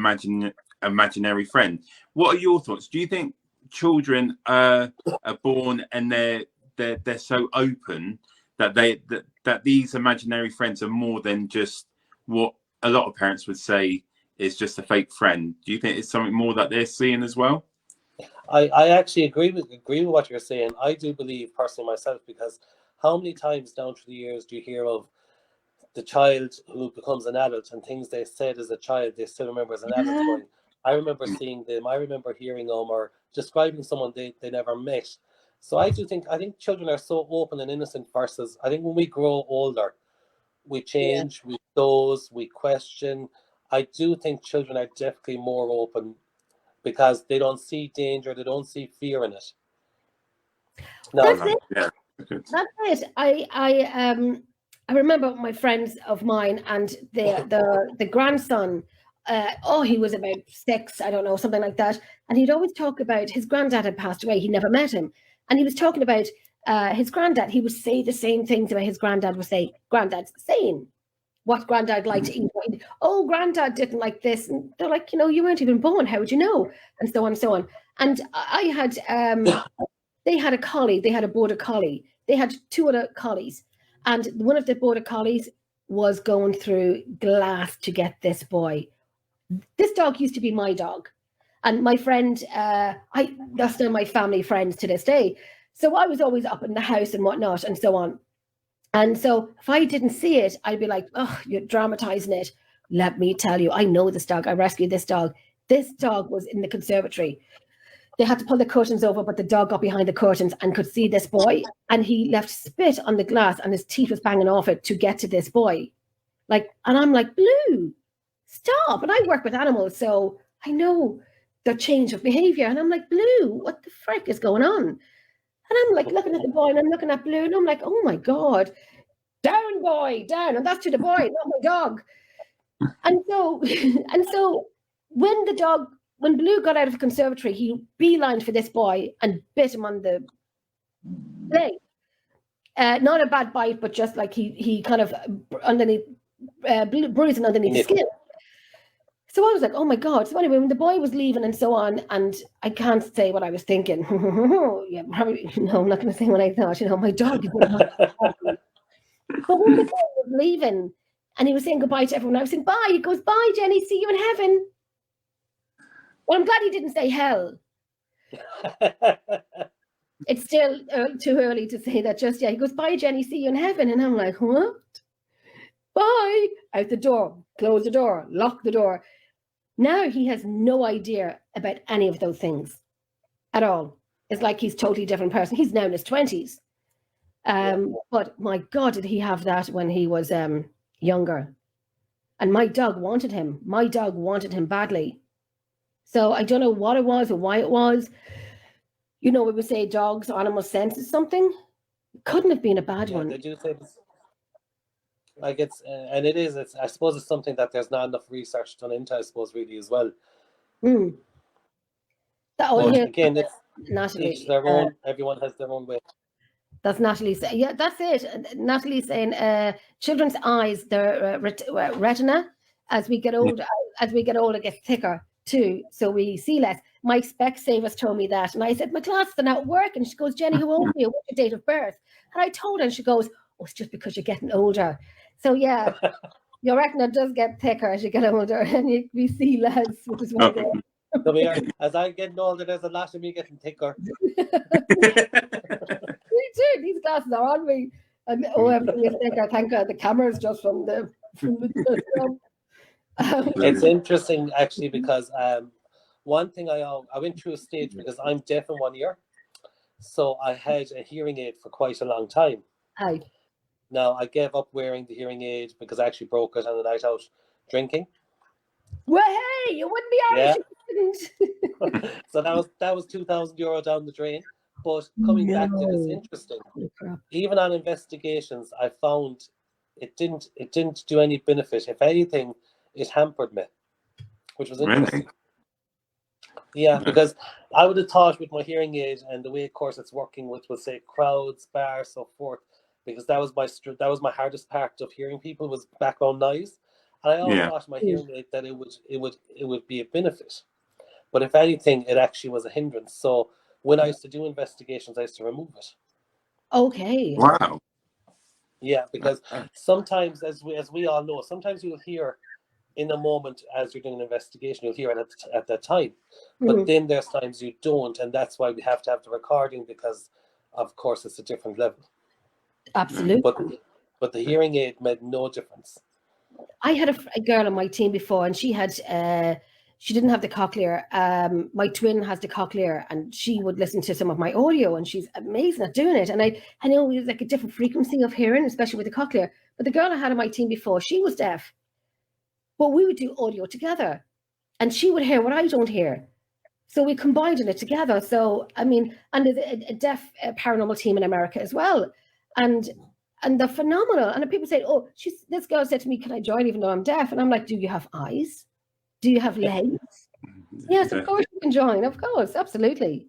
imaginary friend? What are your thoughts? Do you think children are born and they're so open that that these imaginary friends are more than just what a lot of parents would say is just a fake friend? Do you think it's something more that they're seeing as well? I actually agree with what you're saying. I do believe personally myself, because how many times down through the years do you hear of the child who becomes an adult and things they said as a child they still remember as an adult going, I remember seeing them, I remember hearing them, or describing someone they never met. So I think children are so open and innocent versus, I think when we grow older, We change, we doze, we question. I do think children are definitely more open because they don't see danger, they don't see fear in it. No, That's it. Yeah. That's it. I remember my friends of mine and the grandson. He was about 6, I don't know, something like that. And he'd always talk about his granddad had passed away. He never met him, and he was talking about his granddad. He would say the same things about his granddad. Would say, "Granddad's saying what granddad liked to eat. Oh, granddad didn't like this." And they're like, you weren't even born. How would you know? And so on and so on. And I had they had a collie. They had a border collie. They had 2 other collies. And one of the border collies was going through glass to get this boy. This dog used to be my dog. And my friend, that's still my family friends to this day. So I was always up in the house and whatnot and so on. And so if I didn't see it, I'd be like, oh, you're dramatizing it. Let me tell you, I know this dog. I rescued this dog. This dog was in the conservatory. They had to pull the curtains over, but the dog got behind the curtains and could see this boy. And he left spit on the glass and his teeth was banging off it to get to this boy. And I'm like, Blue, stop. And I work with animals, so I know the change of behavior. And I'm like, Blue, what the frick is going on? And I'm like looking at the boy and I'm looking at Blue and I'm like, oh my God, down, boy, down. And that's to the boy, not my dog. And so when Blue got out of the conservatory, he beelined for this boy and bit him on the leg. Not a bad bite, but just like he kind of underneath, bruising underneath the skin. So I was like, oh my God. So anyway, when the boy was leaving and so on, and I can't say what I was thinking. Yeah, probably, no, I'm not going to say what I thought. My dog is going to But when the boy was leaving and he was saying goodbye to everyone, I was saying, bye. He goes, bye, Jenny. See you in heaven. Well, I'm glad he didn't say hell. It's still too early to say that just yet. He goes, bye, Jenny. See you in heaven. And I'm like, what? Bye. Out the door. Close the door. Lock the door. Now he has no idea about any of those things at all. It's like he's a totally different person. He's now in his 20s. But my God, did he have that when he was younger. And my dog wanted him. My dog wanted him badly. So I don't know what it was or why it was. We would say dogs, animals senses something. It couldn't have been a bad one. They do say this. Like it's, and it is. It's. I suppose it's something that there's not enough research done into. I suppose really as well. Again, it's Natalie. Each their own. Everyone has their own way. That's Natalie saying. Yeah, that's it. Natalie saying, children's eyes, their retina, as we get older, gets thicker too, so we see less. My Specsavers told me that, and I said, my glasses are not working. She goes, Jenny, who old are you? What's your date of birth? And I told her, and she goes, oh, it's just because you're getting older. So yeah, your retina does get thicker as you get older, and we see less, which is one thing. As I'm getting older, there's a lot of me getting thicker. Me too. These glasses are on me, and everything is thicker. Thank God the camera's just from the. It's interesting actually because one thing I went through a stage because I'm deaf in one ear, so I had a hearing aid for quite a long time. Hi. Now I gave up wearing the hearing aid because I actually broke it on a night out drinking. Well, hey, you wouldn't be Irish if you didn't. So that was €2,000 down the drain. But coming back to this, interesting. Even on investigations, I found it didn't do any benefit. If anything, it hampered me, which was interesting. Really? Yeah, because I would have thought with my hearing aid and the way, of course, it's working with, we'll say, crowds, bars, so forth, because that was my hardest part of hearing people was background noise, and I always thought my hearing aid that it would be a benefit, but if anything, it actually was a hindrance. So when I used to do investigations, I used to remove it. Okay. Wow. Yeah, because sometimes, as we all know, sometimes you'll hear in a moment as you're doing an investigation, you'll hear it at that time. But then there's times you don't, and that's why we have to have the recording because, of course, it's a different level. Absolutely. But the hearing aid made no difference. I had a girl on my team before, and she had she didn't have the cochlear. My twin has the cochlear, and she would listen to some of my audio, and she's amazing at doing it. And I know it was like a different frequency of hearing, especially with the cochlear. But the girl I had on my team before, she was deaf. But we would do audio together, and she would hear what I don't hear. So we combined it together. So, I mean, and there's a deaf paranormal team in America as well. And they're phenomenal. And people say, oh, this girl said to me, can I join even though I'm deaf? And I'm like, do you have eyes? Do you have legs? Yes, of course you can join. Of course, absolutely.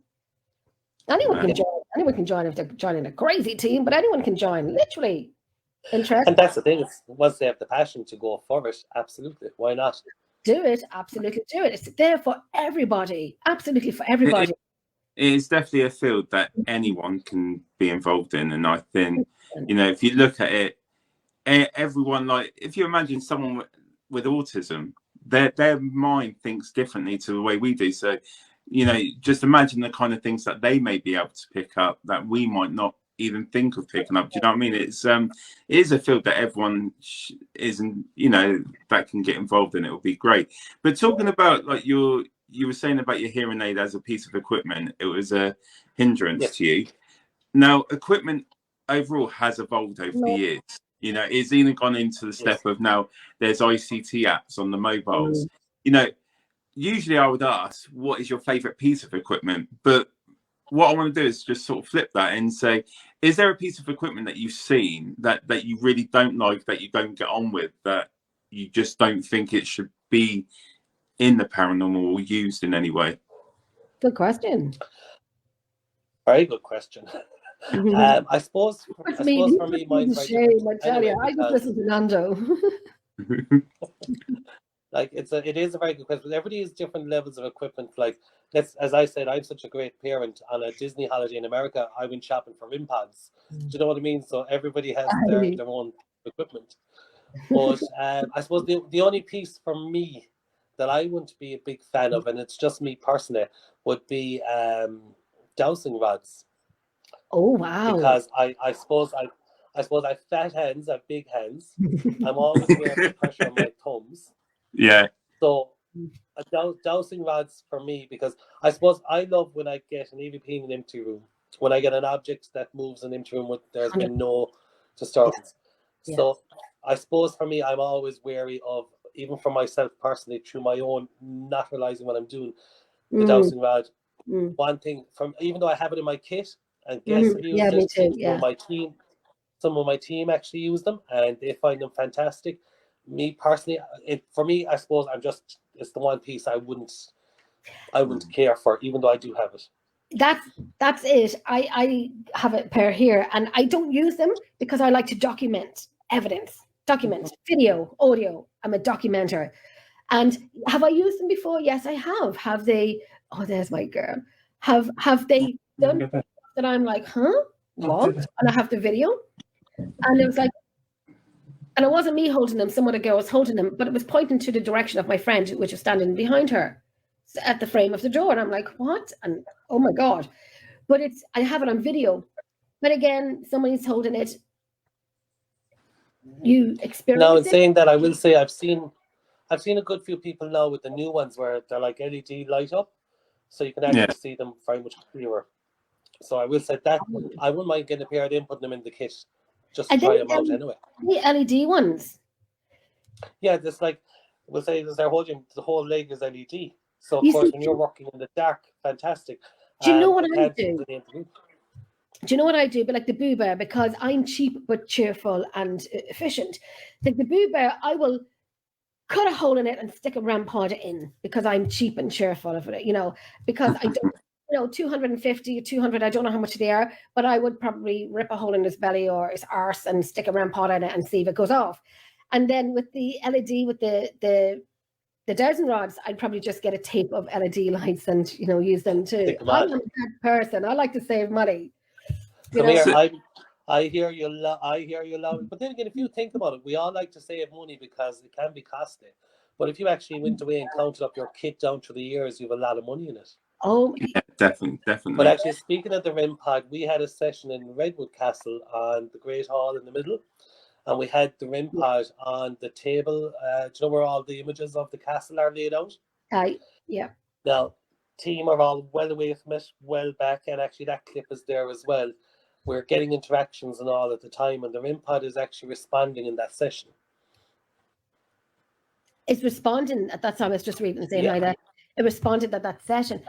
Anyone can join. Anyone can join if they're joining a crazy team, but anyone can join, literally. Interesting. And that's the thing. Once they have the passion to go for it, absolutely. Why not? Do it. Absolutely do it. It's there for everybody. Absolutely for everybody. It is definitely a field that anyone can be involved in. And I think, you know, if you look at it, everyone, like, if you imagine someone with autism, their mind thinks differently to the way we do. So, you know, just imagine the kind of things that they may be able to pick up that we might not even think of picking up. Do you know what I mean? It is a field that everyone isn't, you know, that can get involved in. It would be great. But talking about, like, you were saying about your hearing aid as a piece of equipment, it was a hindrance to you. Now, equipment overall has evolved over the years. You know, it's even gone into the step of now there's ICT apps on the mobiles. You know, usually I would ask, what is your favorite piece of equipment? But what I want to do is just sort of flip that and say, is there a piece of equipment that you've seen that you really don't like, that you don't get on with, that you just don't think it should be in the paranormal or used in any way? Good question. Very good question. I suppose for me, mine's very shame, I tell you. I just listen to Nando. Like it is a very good question. Everybody has different levels of equipment. Like, as I said, I'm such a great parent. On a Disney holiday in America, I went shopping for RIM pods. Do you know what I mean? So everybody has their own equipment. But I suppose the only piece for me that I wouldn't be a big fan of, and it's just me personally, would be dowsing rods. Oh wow! Because I suppose I have fat hands, I have big hands. I'm always wearing pressure on my thumbs. Yeah. So dowsing rods for me, because I suppose I love when I get an EVP in an empty room, when I get an object that moves in an empty room there's been no disturbance. Yeah. So I suppose for me, I'm always wary of, even for myself personally, through my own not realizing what I'm doing, the dowsing rod. One thing, even though I have it in my kit and guests have used it, me too. Some of my team actually use them and they find them fantastic. Me personally, for me, I suppose it's the one piece I wouldn't care for, even though I do have it. That's it. I have a pair here and I don't use them because I like to document evidence, video, audio. I'm a documenter. And have I used them before? Yes, I have. Have they? Oh, there's my girl. Have they done that? I'm like, huh? What? And I have the video. And it was like, and it wasn't me holding them, some other girl was holding them, but it was pointing to the direction of my friend, which was standing behind her at the frame of the door. And I'm like, what? And oh my God. But I have it on video. But again, somebody's holding it. You experience now, in it? saying that, I will say I've seen a good few people now with the new ones where they're like LED light up, so you can actually see them very much clearer. So I will say that I wouldn't mind getting a pair of them, putting them in the kit, just to try them out anyway. The LED ones. Yeah, just like we'll say, they're holding the whole leg is LED. So of course, when you're working in the dark, fantastic. Do you know what I do? Do you know what I do? But like the Boo Bear, because I'm cheap but cheerful and efficient. Like the Boo Bear, I will cut a hole in it and stick a RAM pod in because I'm cheap and cheerful of it, you know, because I don't, you know, 250 or 200, I don't know how much they are, but I would probably rip a hole in his belly or his arse and stick a RAM pod in it and see if it goes off. And then with the LED, with the dowsing rods, I'd probably just get a tape of LED lights and, you know, use them too. I'm a bad person. I like to save money. I hear you loud. But then again, if you think about it, we all like to save money because it can be costly. But if you actually went away and counted up your kit down through the years, you have a lot of money in it. Oh, yeah, definitely. But actually, speaking of the REM pod, we had a session in Redwood Castle on the Great Hall in the middle, and we had the REM pod on the table. Do you know where all the images of the castle are laid out? Yeah. Now, team are all well away from it, well back, and actually that clip is there as well. We're getting interactions and all at the time, and their input is actually responding in that session. It's responding at that time. I was just reading and saying how that it responded at that session.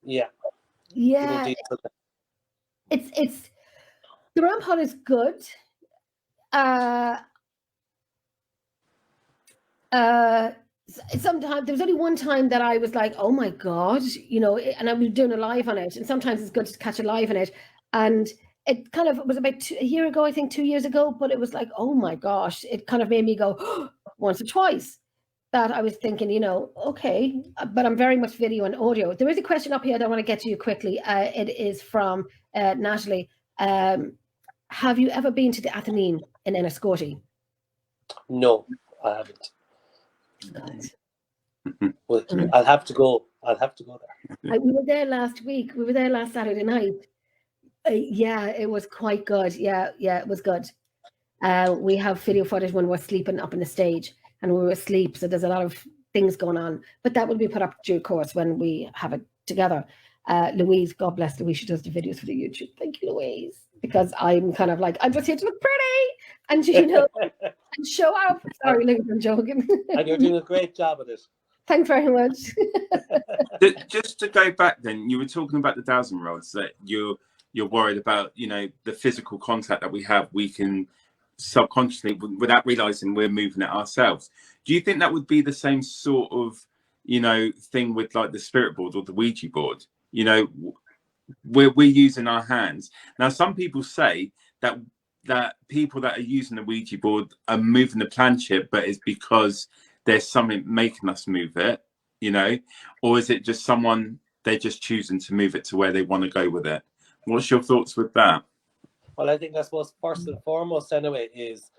Yeah. Yeah. It's the ramp pod is good. Sometimes there was only one time that I was like, oh my God, you know, and I was doing a live on it. And sometimes it's good to catch a live on it. And it kind of was about a year ago, I think 2 years ago, but it was like, oh my gosh, it kind of made me go once or twice that I was thinking, you know, okay, but I'm very much video and audio. There is a question up here that I want to get to you quickly. It is from Natalie. Have you ever been to the Athenaeum in Enniscorthy? No, I haven't. God. Well, I'll have to go there. We were there last week. We were there last Saturday night. Yeah, it was quite good. Yeah, it was good. We have video footage when we're sleeping up on the stage and we were asleep. So there's a lot of things going on. But that will be put up due course when we have it together. Louise, God bless Louise, she does the videos for the YouTube. Thank you, Louise. Because I'm kind of like, I'm just here to look pretty. And, you know, and show up. Sorry, Louise, I'm joking. And you're doing a great job at it. Thanks very much. Just to go back then, you were talking about the dowsing rods that you're worried about, you know, the physical contact that we have, we can subconsciously, without realizing we're moving it ourselves. Do you think that would be the same sort of, you know, thing with like the spirit board or the Ouija board? You know, we're using our hands. Now, some people say that people that are using the Ouija board are moving the planchette, but it's because there's something making us move it, you know, or is it just someone, they're just choosing to move it to where they want to go with it? What's your thoughts with that? Well, I suppose first and foremost anyway is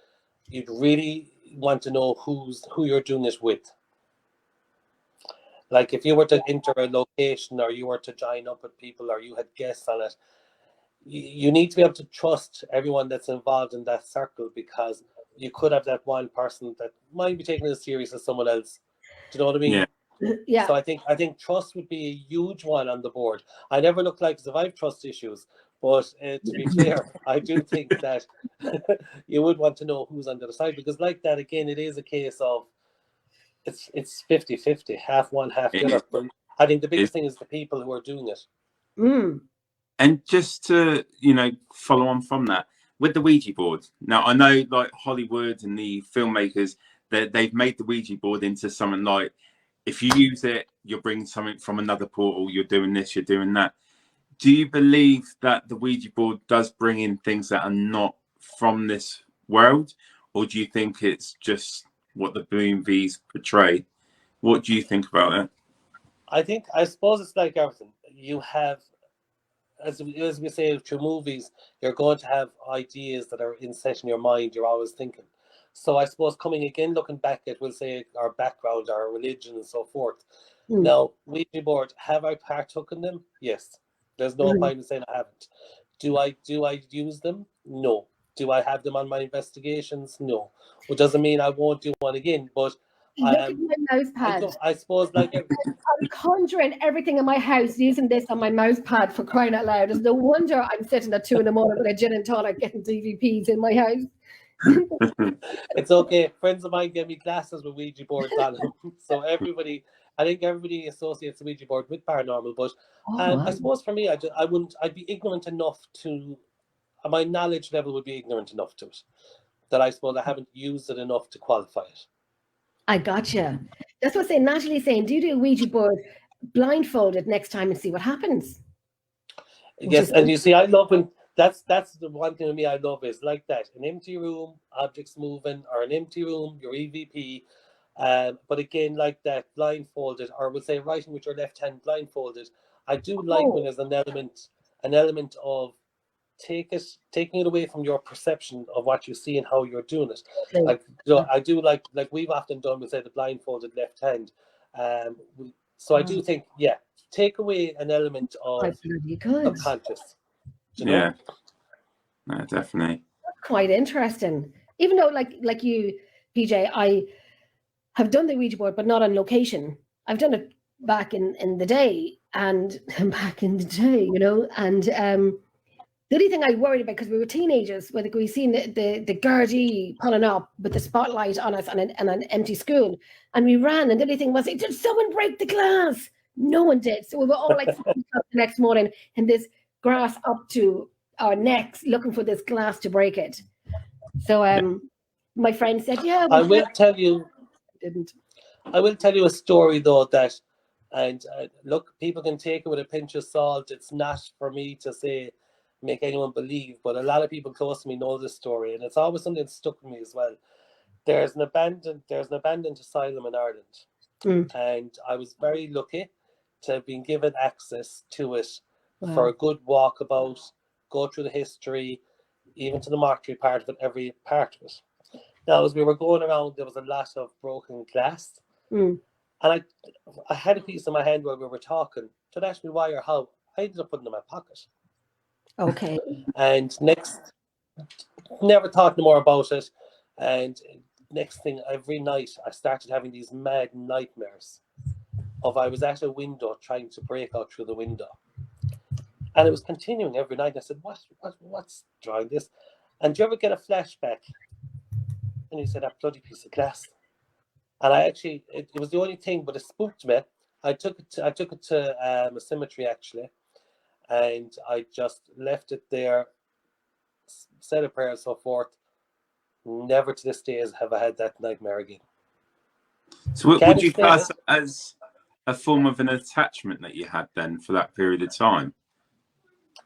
you'd really want to know who you're doing it with. Like if you were to enter a location or you were to join up with people or you had guests on it, you need to be able to trust everyone that's involved in that circle, because you could have that one person that might be taking it as serious as someone else. Do you know what I mean? Yeah. So I think trust would be a huge one on the board. I never look like as if I have trust issues, but to be clear, I do think that you would want to know who's on the other side, because like that, again, it is a case of it's 50-50, half one, half the other. But I think the biggest thing is the people who are doing it. And just to, you know, follow on from that, with the Ouija board, now I know like Hollywood and the filmmakers, that they've made the Ouija board into something like, if you use it, you're bringing something from another portal, you're doing this, you're doing that. Do you believe that the Ouija board does bring in things that are not from this world? Or do you think it's just what the movies portray? What do you think about it? I suppose it's like everything. You have, as we say, through movies, you're going to have ideas that are set in your mind, you're always thinking. So I suppose coming again, looking back at, we'll say, our background, our religion and so forth. Now, Ouija board, have I partook in them? Yes. There's no point in saying I haven't. Do I use them? No. Do I have them on my investigations? No. Which doesn't mean I won't do one again, but look at my mouse pad. I suppose like I'm conjuring everything in my house using this on my mouse pad, for crying out loud. It's no wonder I'm sitting at 2 a.m. with a gin and tonic getting DVPs in my house. It's okay. Friends of mine gave me glasses with Ouija boards on them. So I think everybody associates the Ouija board with paranormal, but I suppose for me, I'd be ignorant enough to, my knowledge level would be ignorant enough to it, that I suppose I haven't used it enough to qualify it. I gotcha. That's what Natalie's saying. Do you do a Ouija board blindfolded next time and see what happens? Yes, and you see, I love when that's the one thing with me I love is like that. An empty room, objects moving, or an empty room, your EVP. But again, like that, blindfolded, or we'll say writing with your left hand blindfolded. I do like when there's an element of taking it away from your perception of what you see and how you're doing it. Like, I do like we've often done with, say, the blindfolded left hand. So I do think, take away an element of subconscious. You know? Yeah, no, definitely. Quite interesting. Even though, like you, PJ, I have done the Ouija board, but not on location. I've done it back in the day, and back in the day, you know, and the only thing I worried about, because we were teenagers, whether we seen the Gardaí pulling up with the spotlight on us on an empty school, and we ran, and the only thing was, did someone break the glass? No one did. So we were all like the next morning in this grass up to our necks, looking for this glass to break it. So my friend said, "Yeah, I will tell you. Didn't. I will tell you a story though that, and look, people can take it with a pinch of salt. It's not for me to say, make anyone believe, but a lot of people close to me know this story, and it's always something that stuck with me as well. There's an abandoned asylum in Ireland, and I was very lucky to have been given access to it for a good walkabout, go through the history, even to the mortuary part of it, every part of it. Now, as we were going around, there was a lot of broken glass, and I had a piece in my hand while we were talking. Don't ask me why or how. I ended up putting it in my pocket. Okay. And never thought no more about it. And next thing, every night, I started having these mad nightmares of I was at a window trying to break out through the window. And it was continuing every night. I said, what's drawing this? And do you ever get a flashback? And he said, that bloody piece of glass. And I actually, it was the only thing, but it spooked me. I took it to a cemetery, actually. And I just left it there, said a prayer and so forth. Never to this day have I had that nightmare again. So would you class it as a form of an attachment that you had then for that period of time?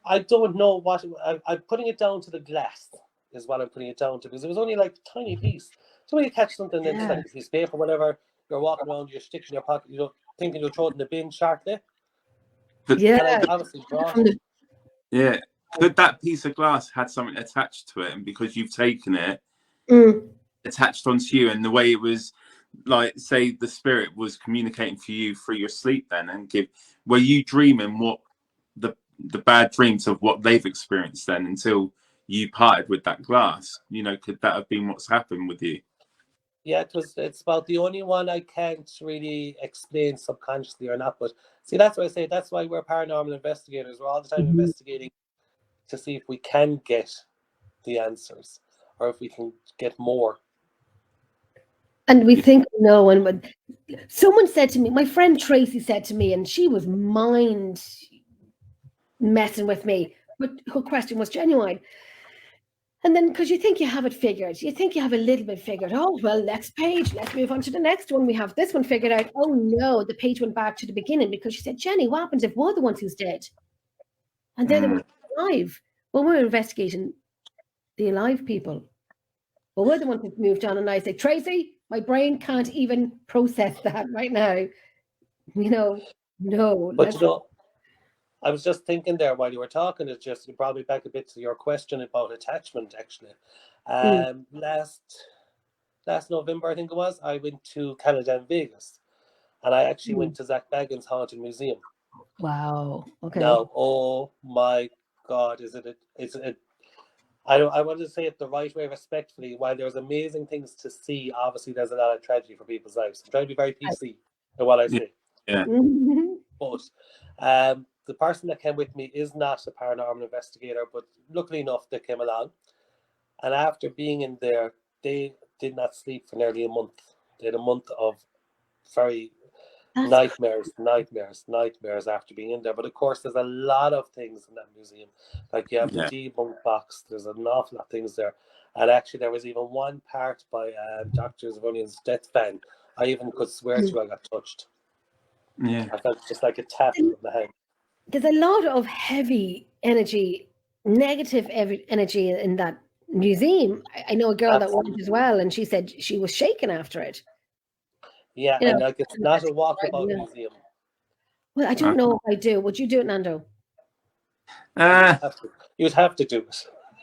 I don't know what, I'm putting it down to the glass is what I'm putting it down to, because it was only like a tiny piece. So when you catch something that's like a piece of paper, whatever, you're walking around, you're sticking in your pocket, you know, thinking you'll throw it in the bin shortly. Yeah. Obviously brought it. Yeah. Could that piece of glass had something attached to it, and because you've taken it, attached onto you, and the way it was, like, say the spirit was communicating for you through your sleep then, and were you dreaming what the bad dreams of what they've experienced then until you parted with that glass? You know, could that have been what's happened with you? Yeah, it's about the only one I can't really explain subconsciously or not. But see, that's why I say that's why we're paranormal investigators. We're all the time investigating to see if we can get the answers or if we can get more. And we think no, and when someone said to me, my friend Tracy said to me, and she was mind messing with me, but her question was genuine. And then, because you think you have it figured, you think you have a little bit figured. Oh, well, next page, let's move on to the next one. We have this one figured out. Oh, no, the page went back to the beginning because she said, Jenny, what happens if we're the ones who's dead? And they're the ones alive. Well, we're investigating the alive people. But we're the ones who've moved on. And I say, Tracy, my brain can't even process that right now. You know, no. But you know, I was just thinking there while you were talking, it just brought me back a bit to your question about attachment, actually. Last November, I think it was, I went to Canada and Vegas. And I actually went to Zach Bagans' Haunted Museum. Wow. Okay. Now, oh my God, I want to say it the right way, respectfully. While there's amazing things to see, obviously there's a lot of tragedy for people's lives. I'm trying to be very PC in what I say. Yeah. But the person that came with me is not a paranormal investigator, but luckily enough, they came along. And after being in there, they did not sleep for nearly a month. They had a month of very nightmares after being in there. But of course, there's a lot of things in that museum. Like you have the debunk box. There's an awful lot of things there. And actually, there was even one part by Dr. Zvonian's death fan. I even could swear to I got touched. Yeah. I felt just like a tap on the hand. There's a lot of heavy energy, negative energy in that museum. I know a girl that went as well, and she said she was shaken after it. Yeah, and like it's not a walkabout museum. Well, I don't know if I do. Would you do it, Nando? You'd have to do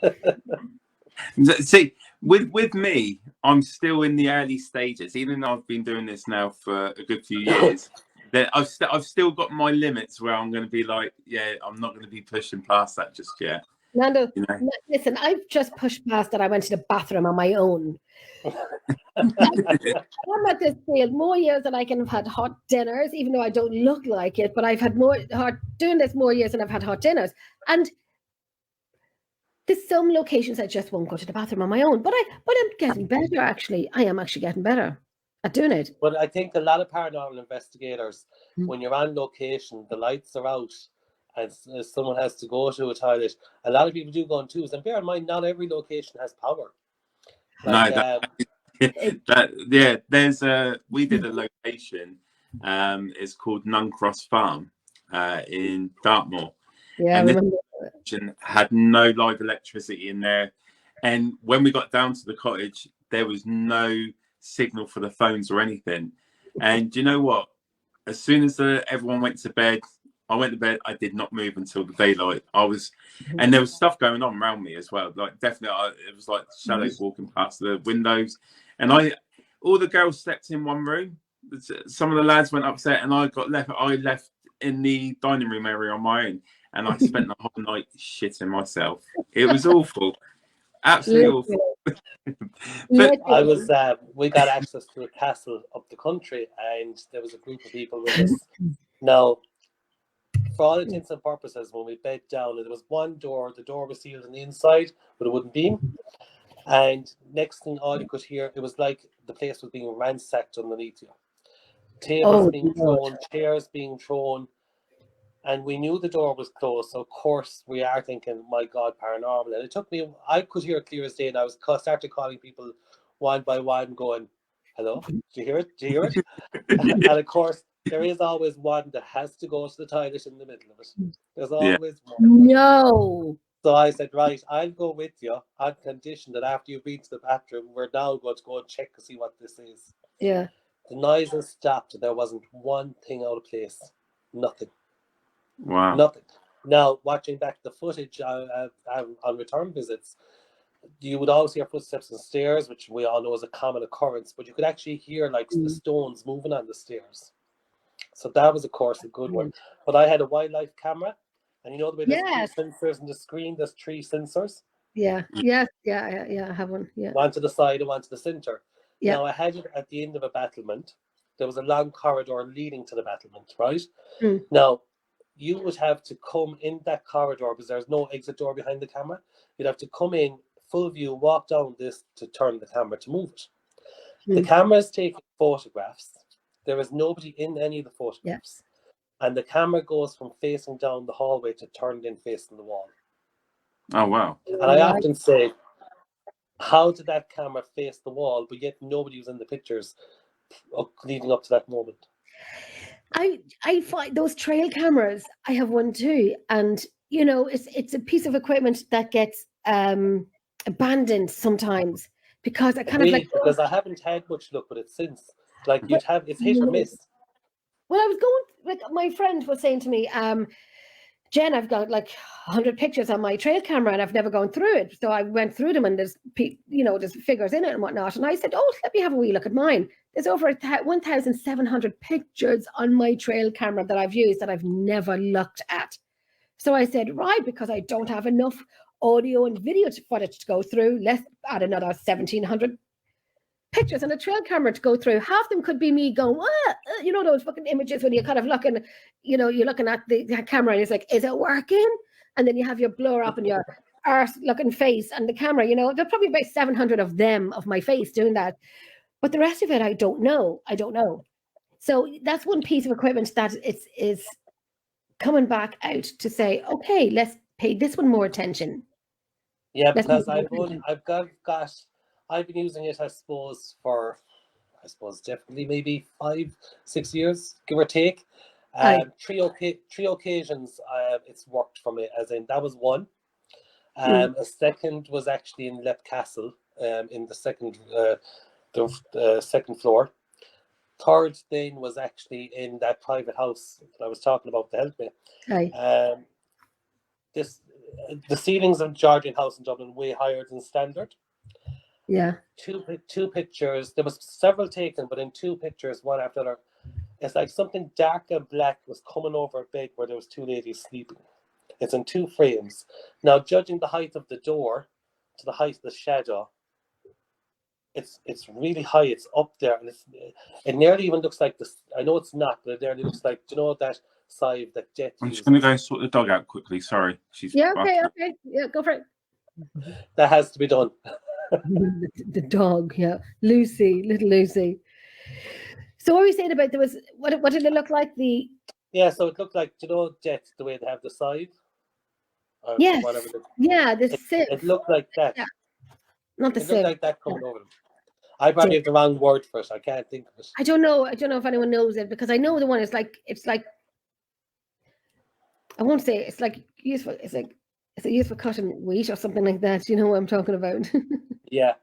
it. See, with me, I'm still in the early stages. Even though I've been doing this now for a good few years, that I've still got my limits where I'm going to be like, yeah, I'm not going to be pushing past that just yet. Nando, You know. listen, I've just pushed past that. I went to the bathroom on my own. I'm at this field more years than I can have had hot dinners, even though I don't look like it. But I've had doing this more years than I've had hot dinners. And there's some locations I just won't go to the bathroom on my own. But I'm getting better. Actually, I am actually getting better at doing it. But I think a lot of paranormal investigators, when you're on location, the lights are out, and someone has to go to a toilet. A lot of people do go on twos, and bear in mind, not every location has power. Like, No, there's we did a location. It's called Nuncross Farm in Dartmoor. Yeah, and I remember. This had no live electricity in there. And when we got down to the cottage, there was no signal for the phones or anything. And do you know what? As soon as everyone went to bed, I went to bed. I did not move until the daylight. And there was stuff going on around me as well. Like definitely, it was like shadows walking past the windows. And all the girls slept in one room. Some of the lads went upset, and I left in the dining room area on my own, and I spent the whole night shitting myself. It was awful, absolutely awful. But I was, we got access to a castle up the country, and there was a group of people with us. Now, for all intents and purposes, when we bed down, there was one door. The door was sealed on the inside with a wooden beam, and next thing, all you could hear, it was like the place was being ransacked underneath you. Tables being thrown, chairs being thrown, and we knew the door was closed. So of course we are thinking, my God, paranormal. And it took me, I could hear it clear as day, and I started calling people one by one, going, hello, do you hear it? Do you hear it? And of course, there is always one that has to go to the toilet in the middle of it. There's always one. No. So I said, right, I'll go with you on condition that after you've been to the bathroom, we're now going to go and check to see what this is. Yeah. The noises stopped. There wasn't one thing out of place. Nothing. Wow. Nothing. Now, watching back the footage on return visits, you would always hear footsteps on stairs, which we all know is a common occurrence, but you could actually hear like the stones moving on the stairs. So that was, of course, a good one. But I had a wildlife camera, and you know the way there's 3 sensors on the screen, there's 3 sensors. Yeah. I have one. Yeah. One to the side and one to the center. Yeah. Now I had it at the end of a battlement. There was a long corridor leading to the battlement, right? Now, you would have to come in that corridor because there's no exit door behind the camera. You'd have to come in full view, walk down this to turn the camera to move it. The camera is taking photographs. There is nobody in any of the photographs. And the camera goes from facing down the hallway to turned in facing the wall. Oh, wow. And I often say, how did that camera face the wall, but yet nobody was in the pictures leading up to that moment? I find those trail cameras, I have one too. And, you know, it's a piece of equipment that gets abandoned sometimes because I kind of like... Because I haven't had much luck with it since. Like, it's hit or miss. Well, I was going, like, my friend was saying to me, Jen, I've got like 100 pictures on my trail camera and I've never gone through it. So I went through them and there's figures in it and whatnot. And I said, oh, let me have a wee look at mine. There's over 1,700 pictures on my trail camera that I've used that I've never looked at. So I said, right, because I don't have enough audio and video footage to go through, let's add another 1,700 pictures on a trail camera to go through. Half them could be me going, you know, those fucking images when you're kind of looking, you know, you're looking at the camera and it's like, is it working? And then you have your blur up and your arse looking face and the camera, you know, there's probably about 700 of them of my face doing that. But the rest of it, I don't know. So that's one piece of equipment that is coming back out to say, okay, let's pay this one more attention. Yeah, because I've been using it, I suppose, definitely maybe 5-6 years, give or take. 3 occasions it's worked for me, as in that was one. A second was actually in Leap Castle, in the second floor. Third thing was actually in that private house that I was talking about, the helpmate. The ceilings of Georgian House in Dublin way higher than standard. Yeah. Two pictures. There was several taken, but in 2 pictures, one after another, it's like something dark and black was coming over a bed where there was 2 ladies sleeping, It's in 2 frames. Now, judging the height of the door to the height of the shadow, it's really high. It's up there, and it nearly even looks like this. I know it's not, but it nearly looks like, do you know that scythe that Jet I'm uses? just going to go and sort the dog out quickly. Sorry, she's Yeah, barking. okay. Yeah, go for it. That has to be done. The dog, yeah. Lucy, little Lucy. So what were you saying about there was what did it look like? Yeah, so it looked like, do you know Jet, the way they have the scythe? Or Yes. whatever Yeah, the sieve. it looked like that. Yeah. Not the It looked sieve. like that coming over them. I probably have the wrong word for it. I can't think of it. I don't know if anyone knows it, because I know the one is like, it's like, I won't say it's like useful. It's used for cutting wheat or something like that. You know what I'm talking about? Yeah,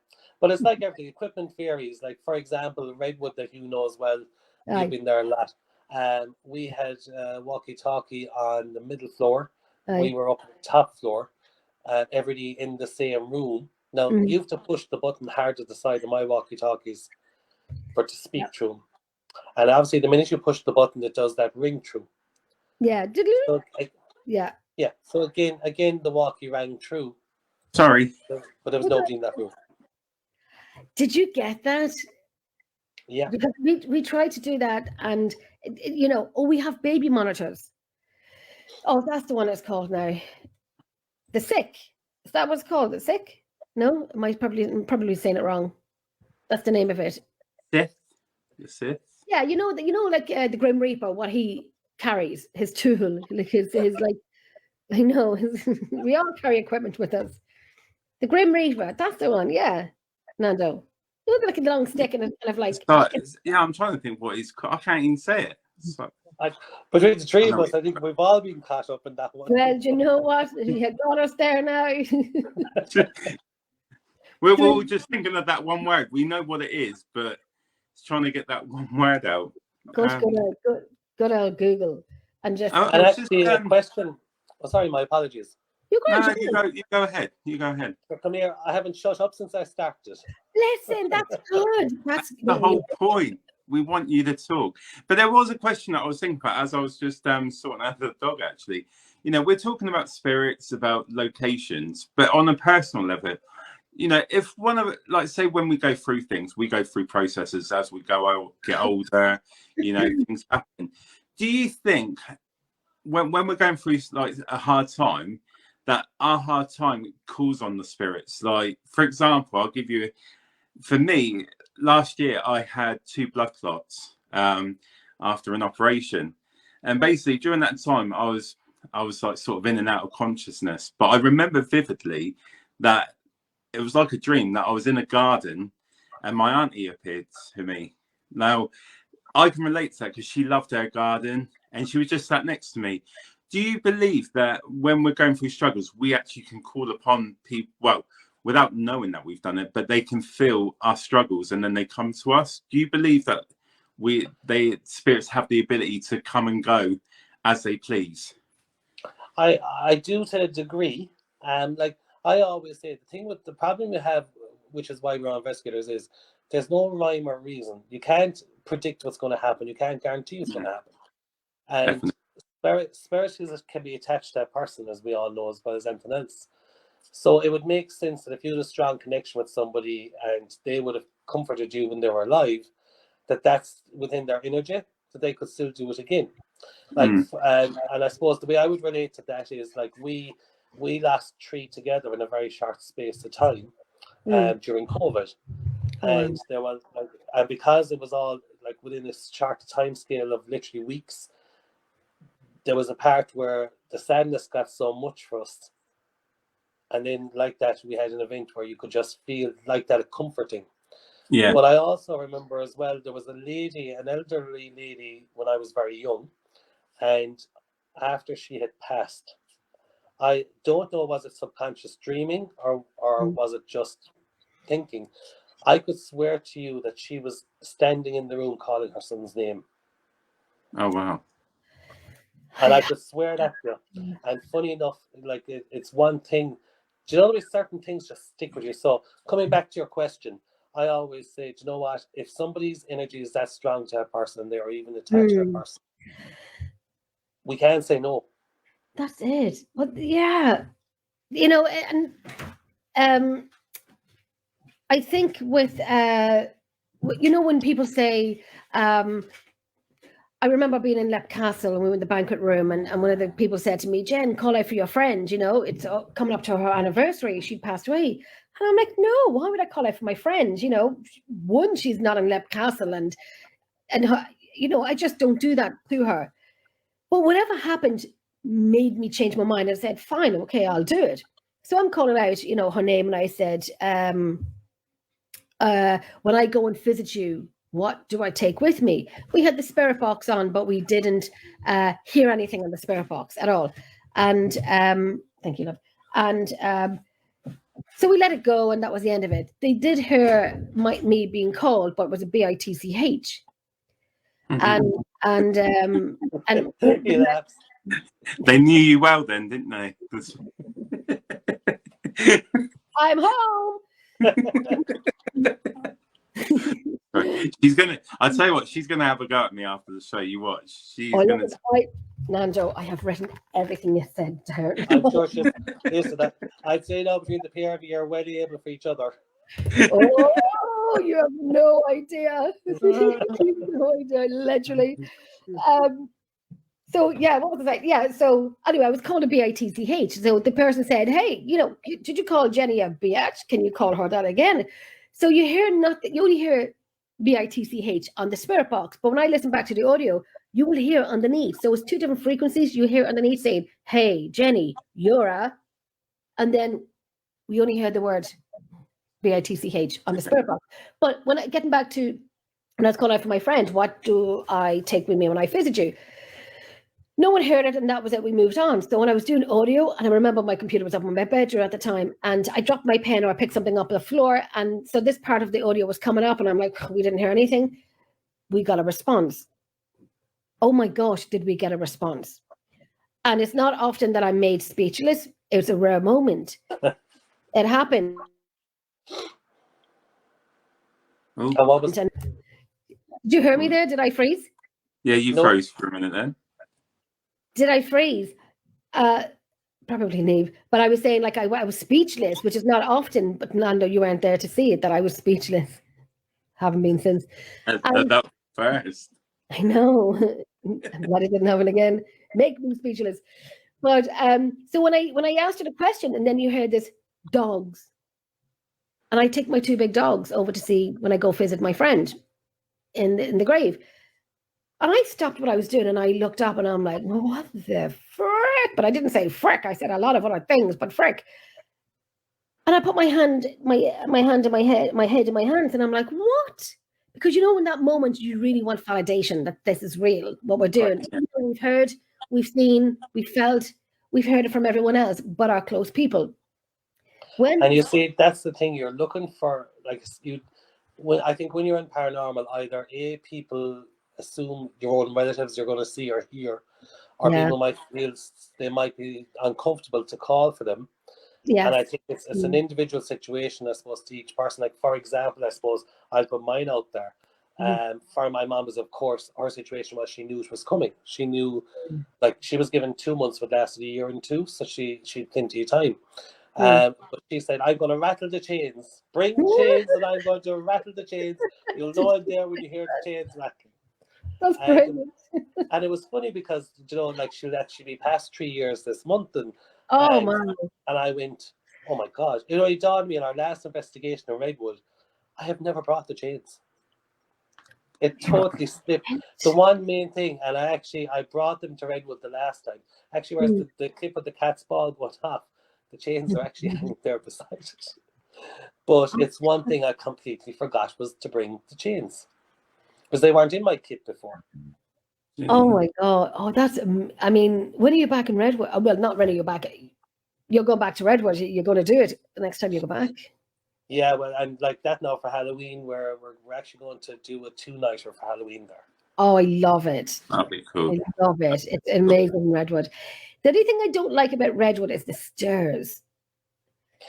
but it's like everything. Equipment varies. Like, for example, Redwood, that you know as well, Aye. you've been there a lot. We had walkie-talkie on the middle floor. Aye. We were up on the top floor. Everybody in the same room. Now, you have to push the button hard at the side of my walkie-talkies to speak through them. And obviously, the minute you push the button, it does that ring through. Yeah. Did you? So, Yeah. yeah. So again, the walkie rang through. Sorry. But there was nobody in that room. Did you get that? Yeah. Because we tried to do that, and we have baby monitors. Oh, that's the one it's called now. The Sick. Is that what it's called? The Sick? No, I might probably saying it wrong. That's the name of it. Sith. The Sith. Yeah, like the Grim Reaper, what he carries, his tool, like his like. I know we all carry equipment with us. The Grim Reaper, that's the one. Yeah, Nando. You know, like a long stick and it's kind of like. Yeah, I'm trying to think what he's. I can't even say it. So, between the 3 of us, I think we've all been caught up in that one. Well, do you know what? You had got us there now. we're all just thinking of that one word. We know what it is, but it's trying to get that one word out. Good old Google. And just. And actually, a question. Oh, sorry, my apologies. You go ahead. You go ahead. Come here. I haven't shut up since I started. Listen, that's good. That's the whole point. We want you to talk. But there was a question that I was thinking about as I was just sorting out the dog, actually. We're talking about spirits, about locations, but on a personal level, if one of, like, say, when we go through things, we go through processes as we get older, things happen. Do you think when we're going through like a hard time, that our hard time calls on the spirits? Like, for example, I'll give you, for me, last year I had 2 blood clots after an operation, and basically during that time I was like sort of in and out of consciousness. But I remember vividly that it was like a dream that I was in a garden and my auntie appeared to me. Now I can relate to that because she loved her garden and she was just sat next to me. Do you believe that when we're going through struggles, we actually can call upon people, well, without knowing that we've done it, but they can feel our struggles and then they come to us? Do you believe that spirits have the ability to come and go as they please? I do, to a degree. Like I always say, the problem we have, which is why we're all investigators, is there's no rhyme or reason. You can't predict what's going to happen. You can't guarantee what's going to happen. And spirits can be attached to a person, as we all know, as well as anything else. So it would make sense that if you had a strong connection with somebody and they would have comforted you when they were alive, that's within their energy, that they could still do it again. Like, and I suppose the way I would relate to that is like we lost 3 together in a very short space of time during COVID, and there was and because it was all like within a short time scale of literally weeks, there was a part where the sadness got so much for us, and then like that we had an event where you could just feel like that comforting. Yeah. But I also remember as well, there was an elderly lady when I was very young, and after she had passed, I don't know, was it subconscious dreaming or was it just thinking? I could swear to you that she was standing in the room calling her son's name. Oh, wow. And I could swear that to you. And funny enough, like it's one thing. Do you know there's certain things just stick with you? So coming back to your question, I always say, do you know what? If somebody's energy is that strong to a person, they are even attached to a person, we can't say no. That's it. But yeah, you know, and I think with you know, when people say, I remember being in Lep Castle and we were in the banquet room, and one of the people said to me, Jen, call out for your friend, you know, it's coming up to her anniversary, she passed away. And I'm like, no, why would I call out for my friend? You know, one, she's not in Lep Castle, and her, you know, I just don't do that to her. But whatever happened made me change my mind. I said, fine, okay, I'll do it. So I'm calling out, you know, her name, and I said, when I go and visit you, what do I take with me? We had the spirit box on, but we didn't hear anything on the spirit box at all. And thank you, love. And so we let it go, and that was the end of it. They did hear me being called, but it was a BITCH. And they knew you well then, didn't they? I'm home. I'll tell you what, she's gonna have a go at me after the show. You watch. Nando, I have written everything you said to her. I'm sure she'll listen to that. I'd say now between the pair of you are well able for each other. Oh, you have no idea. No idea, literally. So yeah, what was I? Yeah, so anyway, I was called a BITCH. So the person said, hey, you know, did you call Jenny a BH? Can you call her that again? So you hear nothing, you only hear BITCH on the spirit box. But when I listen back to the audio, you will hear underneath. So it's two different frequencies. You hear underneath saying, hey, Jenny, you're a, and then we only heard the word BITCH on the spirit box. But getting back to when I was calling out for my friend, what do I take with me when I visit you? No one heard it, and that was it. We moved on. So when I was doing audio, and I remember my computer was up in my bedroom at the time, and I dropped my pen or I picked something up on the floor, and so this part of the audio was coming up, and I'm like, we didn't hear anything. We got a response. Oh my gosh, did we get a response? And it's not often that I'm made speechless. It was a rare moment. It happened. Did you hear me there? Did I freeze? Yeah, you froze for a minute then. Did I freeze? Probably Neve. But I was saying, like, I was speechless, which is not often. But Nando, you weren't there to see it, that I was speechless. Haven't been since. That first. I know. I'm glad it didn't happen again. Make me speechless. But so when I asked her the question, and then you heard this, dogs. And I take my two big dogs over to see when I go visit my friend in the grave. And I stopped what I was doing and I looked up and I'm like, well, what the frick? But I didn't say frick. I said a lot of other things, but frick. And I put my hand in my head in my hands, and I'm like, what? Because you know, in that moment, you really want validation that this is real, what we're doing. We've heard, we've seen, we've felt, we've heard it from everyone else, but our close people. And you see, that's the thing you're looking for. Like I think when you're in paranormal, either people assume your own relatives you're going to see or hear, or people might feel they might be uncomfortable to call for them. Yeah. And I think it's an individual situation, I suppose, to each person. Like, for example, I suppose I'll put mine out there. For my mom, was, of course, her situation was she knew it was coming. She knew, like, she was given 2 months, but lasted a year and two, so she had plenty of time. But she said, I'm going to rattle the chains. Bring chains, and I'm going to rattle the chains. You'll know I'm there when you hear the chains rattling. That's brilliant. And it was funny because, you know, like, she'll actually be past 3 years this month. And man. And I went, oh my God. You know, it dawned on me in our last investigation in Redwood, I have never brought the chains. It totally slipped. The one main thing, and I brought them to Redwood the last time. Actually, whereas the clip of the cat's ball went off, the chains are actually hanging there beside it. But it's one thing I completely forgot was to bring the chains. Because they weren't in my kit before. Oh my God. Oh, that's, I mean, when are you back in Redwood? Well, not when are you back. You'll go back to Redwood. You're going to do it the next time you go back. Yeah, well, I'm like that now for Halloween, where we're actually going to do a 2-nighter for Halloween there. Oh, I love it. That'd be cool. I love it. It's amazing in Redwood. The only thing I don't like about Redwood is the stairs.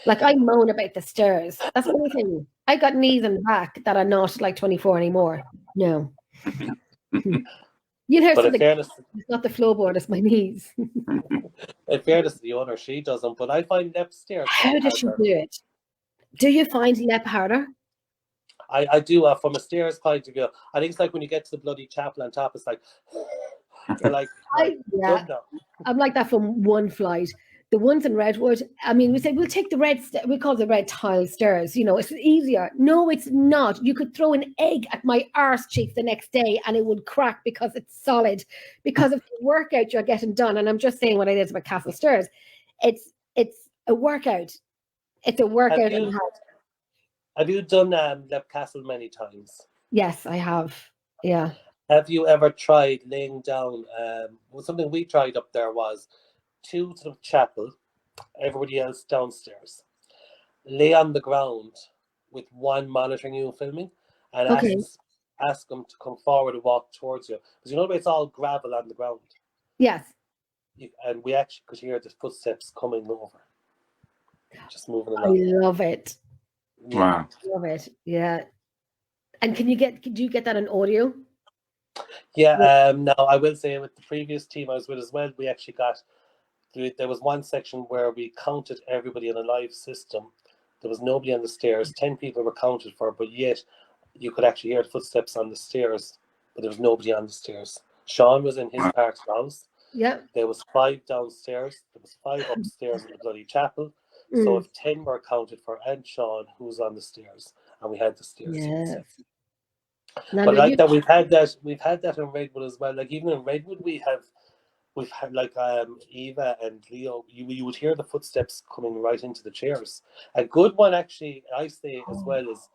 Like, I moan about the stairs. That's the only thing. I got knees and back that are not like 24 anymore. No. You hear But in something, fairness, it's not the floorboard, it's my knees. in fairness to the owner, she doesn't. But I find upstairs How does she harder. do it? Do you find lep harder? I do from a stairs point of view. I think it's like when you get to the bloody chapel on top, it's like you're like Yeah, good now. I'm like that from one flight. The ones in Redwood, I mean, we say we'll take the we call the red tile stairs. You know, it's easier. No, it's not. You could throw an egg at my arse cheek the next day and it would crack because it's solid, because of the workout you're getting done. And I'm just saying what it is about Castle Stairs. It's a workout. It's a workout. Have you done Lep Castle many times? Yes, I have. Yeah. Have you ever tried laying down? Something we tried up there was to the chapel, everybody else downstairs. Lay on the ground with one monitoring you and filming, and ask them to come forward and walk towards you. Because you know it's all gravel on the ground. Yes. And we actually could hear the footsteps coming over. Just moving along. I love it. Wow. Love it. Yeah. And do you get that on audio? Yeah, now I will say with the previous team I was with as well, we actually there was one section where we counted everybody in a live system. There was nobody on the stairs. 10 people were counted for, but yet you could actually hear the footsteps on the stairs, but there was nobody on the stairs. Sean was in his part of the house. Yeah. There was 5 downstairs. There was 5 upstairs in the bloody chapel. So if 10 were counted for, and Sean, who's on the stairs, and we had the stairs. Yes. But like that, we've had that in Redwood as well. Like even in Redwood, we've had like Eva and Leo. You would hear the footsteps coming right into the chairs. A good one, actually, I say as well, is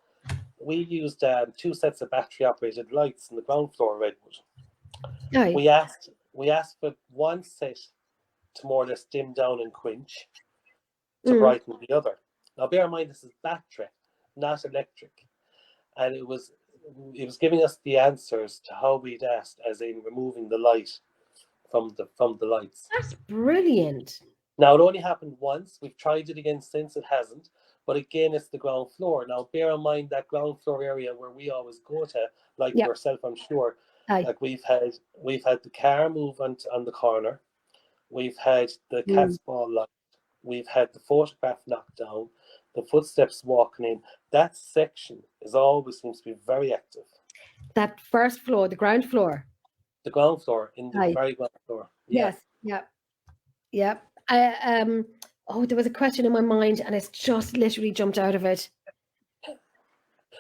we used 2 sets of battery operated lights in the ground floor of Redwood. Aye. We asked for one set to more or less dim down and quench, to brighten the other. Now bear in mind this is battery, not electric, and it was giving us the answers to how we'd asked, as in removing the light from the lights. That's brilliant. Now it only happened once. We've tried it again since, it hasn't. But again, it's the ground floor. Now bear in mind that ground floor area where we always go to, like yourself, I'm sure. Aye. Like we've had the car movement on the corner. We've had the cat's ball light. We've had the photograph knocked down, the footsteps walking in. That section always seems to be very active. That first floor, the ground floor. The ground floor, in the very ground floor. Yeah. Yes. Yeah. There was a question in my mind and it's just literally jumped out of it.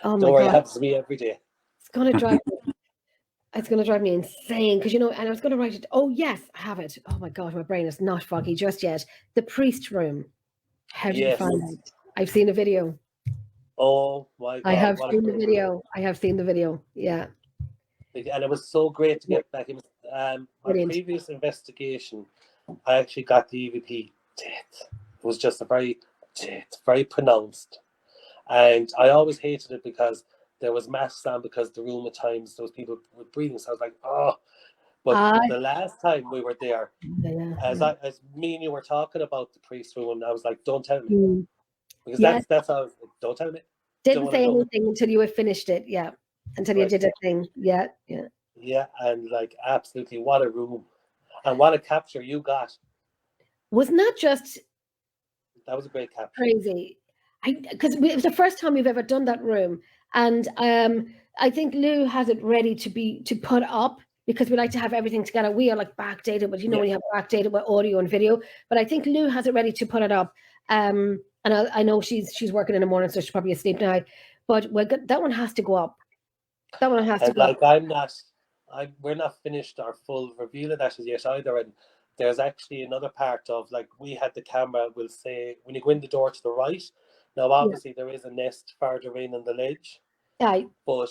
Oh my God. It happens to me every day. It's gonna drive me insane because and I was gonna write it. Oh yes, I have it. Oh my God, my brain is not foggy just yet. The priest room. How did you find it? I've seen a video. Oh my God. I have seen the video. Yeah. And it was so great to get back. It was my previous investigation. I actually got the EVP death. It was just very pronounced, and I always hated it because there was masks on, because the room at times there was people with breathing. So I was like, oh. But the last time we were there, as me and you were talking about the priest room, and I was like, don't tell me, because that's how I was like, don't tell me. Didn't say anything until you had finished it. Yeah, until you did a thing. Yeah. Yeah, and like absolutely, what a room, and what a capture you got. Wasn't that just? That was a great capture. Crazy, because it was the first time we've ever done that room, and I think Lou has it ready to put up, because we like to have everything together. We are like backdated, but when you have backdated with audio and video, but I think Lou has it ready to put it up. And I know she's working in the morning, so she's probably asleep now. But that one has to go up. That one has to go up. We're not finished our full reveal of that as yet either. And there's actually another part of, like, we had the camera, will say, when you go in the door to the right, now obviously there is a nest farther in on the ledge. Aye. But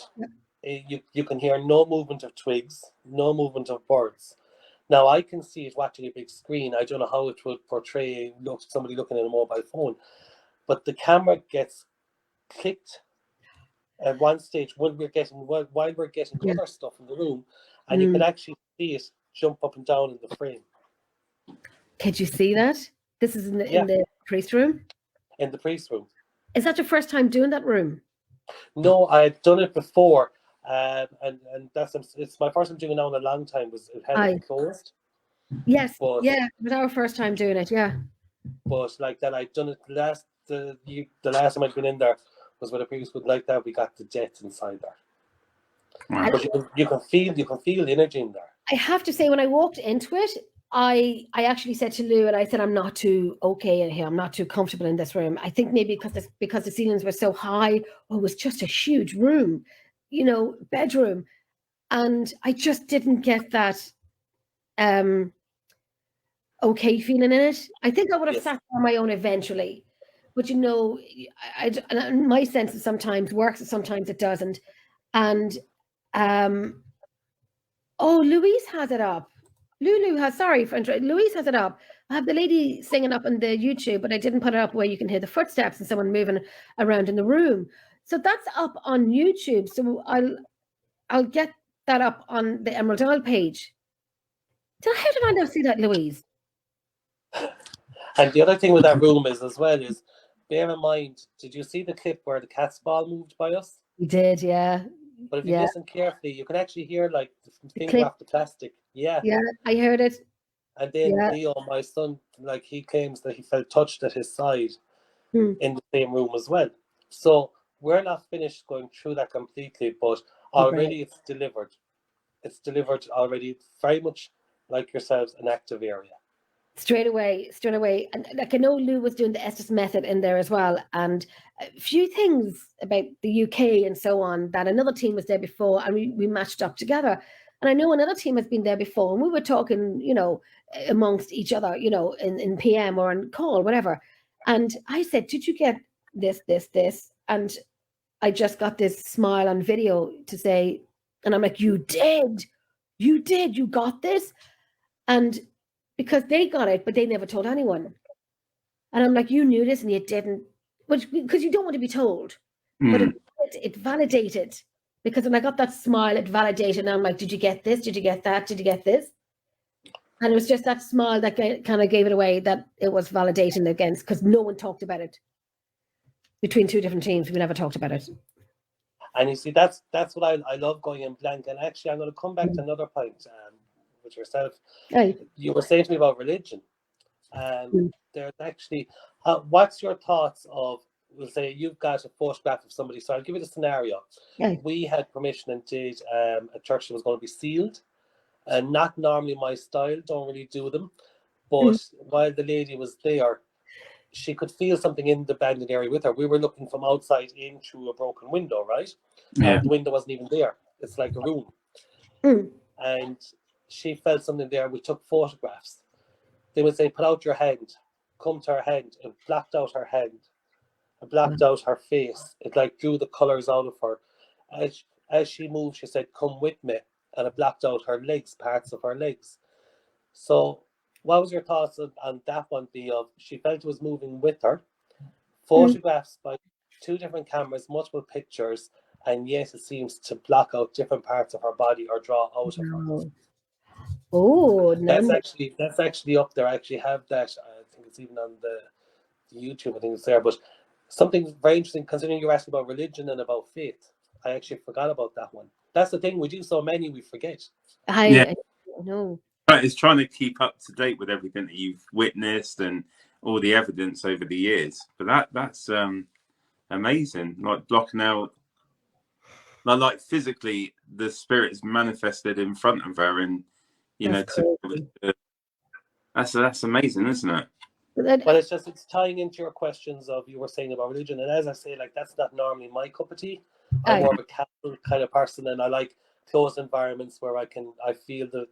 you can hear no movement of twigs, no movement of birds. Now I can see it watching a big screen. I don't know how it would portray somebody looking at a mobile phone, but the camera gets clicked at one stage while we're getting other stuff in the room, and you can actually see it jump up and down in the frame. Could you see that? This is in the priest room? In the priest room. Is that your first time doing that room? No, I had done it before. And it's my first time doing it now in a long time. It had Aye. been closed. Yes, But, yeah, it was our first time doing it, yeah. But like that, I'd done it the last time I'd been in there was with a previous group like that. We got the jets inside there. Wow. But you can feel the energy in there. I have to say, when I walked into it, I actually said to Lou, and I said, I'm not too okay in here. I'm not too comfortable in this room. I think maybe because the ceilings were so high, or it was just a huge room, bedroom. And I just didn't get that okay feeling in it. I think I would have Yes. sat on my own eventually. But my sense is sometimes works, and sometimes it doesn't. And Louise has it up. Louise has it up. I have the lady singing up on the YouTube, but I didn't put it up where you can hear the footsteps and someone moving around in the room. So that's up on YouTube. So I'll get that up on the Emerald Isle page. How did I not see that, Louise? And the other thing with that room is bear in mind, did you see the clip where the cat's ball moved by us? We did, yeah. But if you listen carefully, you can actually hear like the thing off the plastic. Yeah. Yeah, I heard it. And then Leo, my son, like he claims that he felt touched at his side in the same room as well. So we're not finished going through that completely, but already it's delivered. It's delivered already, very much like yourselves, an active area. Straight away. And like I know Lou was doing the Estes method in there as well. And a few things about the UK and so on, that another team was there before and we matched up together. And I know another team has been there before and we were talking, amongst each other, in PM or in call, whatever. And I said, did you get this? And I just got this smile on video to say, and I'm like, you got this? And because they got it, but they never told anyone. And I'm like, you knew this and you didn't, because you don't want to be told. But it validated, because when I got that smile, it validated. And I'm like, did you get this? Did you get that? Did you get this? And it was just that smile that kind of gave it away, that it was validating against, because no one talked about it. Between two different teams, we never talked about it. And you see, that's what I love going in blank. And actually, I'm going to come back to another point with yourself. Right. You were saying to me about religion. There's actually, what's your thoughts of, we'll say you've got a photograph of somebody. So I'll give you the scenario. Right. We had permission and did a church that was going to be sealed. And not normally my style, don't really do them. But while the lady was there, she could feel something in the abandoned area with her. We were looking from outside in through a broken window, right? Yeah. The window wasn't even there. It's like a room. And she felt something there. We took photographs. They would say, put out your hand. Come to her hand. It blacked out her hand. It blacked out her face. It like drew the colours out of her. As she moved, she said, come with me. And it blacked out her legs, parts of her legs. So what was your thoughts on that one? She felt it was moving with her. Photographs by two different cameras, multiple pictures, and yet it seems to block out different parts of her body or draw out of her. Oh, no. That's actually up there. I actually have that. I think it's even on the YouTube. I think it's there. But something very interesting, considering you're asking about religion and about faith. I actually forgot about that one. That's the thing. We do so many, we forget. I know. Right, it's trying to keep up to date with everything that you've witnessed and all the evidence over the years. But that's amazing. Like blocking out, like physically, the spirit is manifested in front of her, and that's amazing, isn't it? But it's tying into your questions of, you were saying about religion, and as I say, like, that's not normally my cup of tea. I'm more of a casual kind of person, and I like closed environments where I feel that,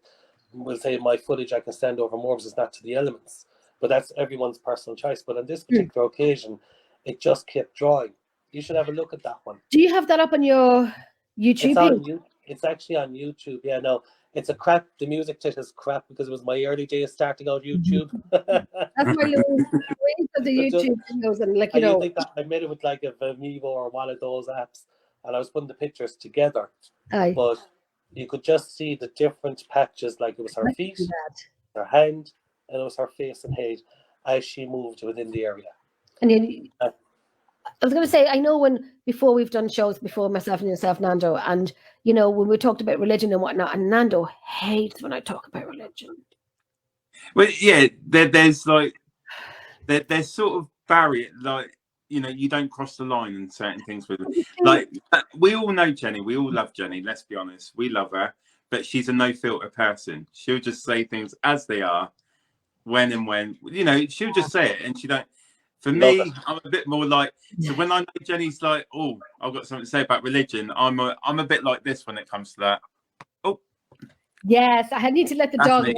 we'll say, my footage I can stand over more because it's not to the elements. But that's everyone's personal choice. But on this particular occasion, it just kept drawing. You should have a look at that one. Do you have that up on your YouTube? It's actually on YouTube. Yeah, no, it's a crap. The music to it is crap because it was my early days starting out YouTube. That's my little way for the YouTube videos, and like I made it with like a Vivo or one of those apps, and I was putting the pictures together. But you could just see the different patches, like it was her feet, her hand, and it was her face and head as she moved within the area. And then I was going to say, I know before we've done shows before, myself and yourself, Nando, and you know when we talked about religion and whatnot, and Nando hates when I talk about religion. Well, yeah, there's like there's sort of barrier, like, you know, you don't cross the line in certain things with it. Like, we all know Jenny, we all love Jenny. Let's be honest, we love her, but she's a no filter person. She'll just say things as they are, when, you know, she'll just say it, and she don't. For me, I'm a bit more like, so when I know Jenny's like, oh, I've got something to say about religion, I'm a bit like this when it comes to that. Oh, yes, I need to let the dog out.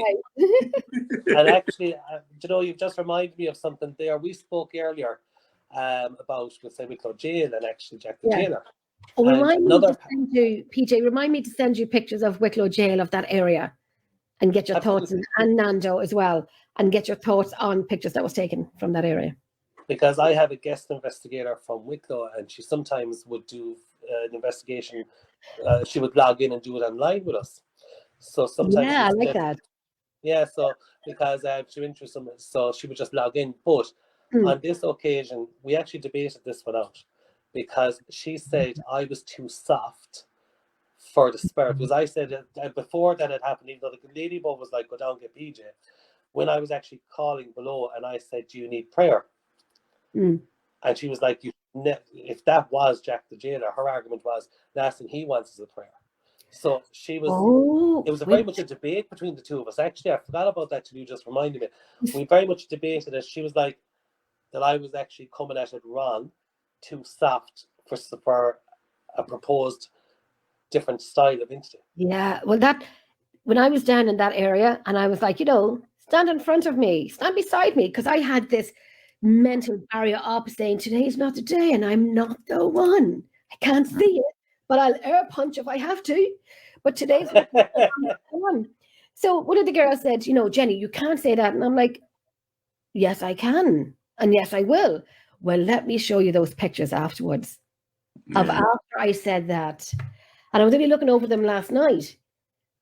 And actually, you know, you've just reminded me of something there. We spoke earlier about, let's say, Wicklow Jail and actually Jack the Jailer. Oh, remind me to send you, PJ, remind me to send you pictures of Wicklow Jail, of that area, and get your thoughts, and Nando as well, and get your thoughts on pictures that was taken from that area. Because I have a guest investigator from Wicklow, and she sometimes would do an investigation. She would log in and do it online with us. So sometimes, yeah, I like that. Yeah, so because she was interested, so she would just log in. But on this occasion, we actually debated this one out, because she said I was too soft for the spirit. Because I said before that had happened, even though the ladybug was like, go down, get PJ. When I was actually calling below, and I said, do you need prayer? And she was like, if that was Jack the Jailer, her argument was, last thing he wants is a prayer. So she was, it was very much a debate between the two of us. Actually, I forgot about that till you just reminded me. We very much debated it. She was like, that I was actually coming at it wrong, too soft for a proposed different style of interview. Yeah, well, when I was down in that area, and I was like, you know, stand in front of me, stand beside me, because I had this mental barrier up saying, today's not the day, and I'm not the one. I can't see it, but I'll air punch if I have to. But today's not the one. So one of the girls said, you know, Jenny, you can't say that. And I'm like, yes, I can. And yes, I will. Well, let me show you those pictures afterwards of after I said that. And I was only looking over them last night.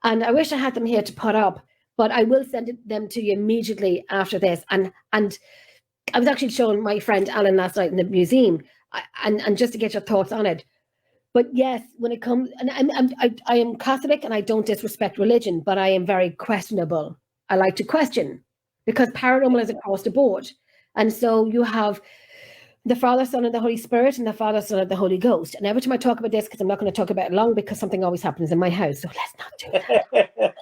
And I wish I had them here to put up, but I will send them to you immediately after this. And I was actually showing my friend Alan last night in the museum, and just to get your thoughts on it. But yes, when it comes, and I am Catholic, and I don't disrespect religion, but I am very questionable. I like to question, because paranormal is across the board. And so you have the Father, Son, and the Holy Spirit, and the Father, Son, and the Holy Ghost. And every time I talk about this, because I'm not going to talk about it long, because something always happens in my house, so let's not do that.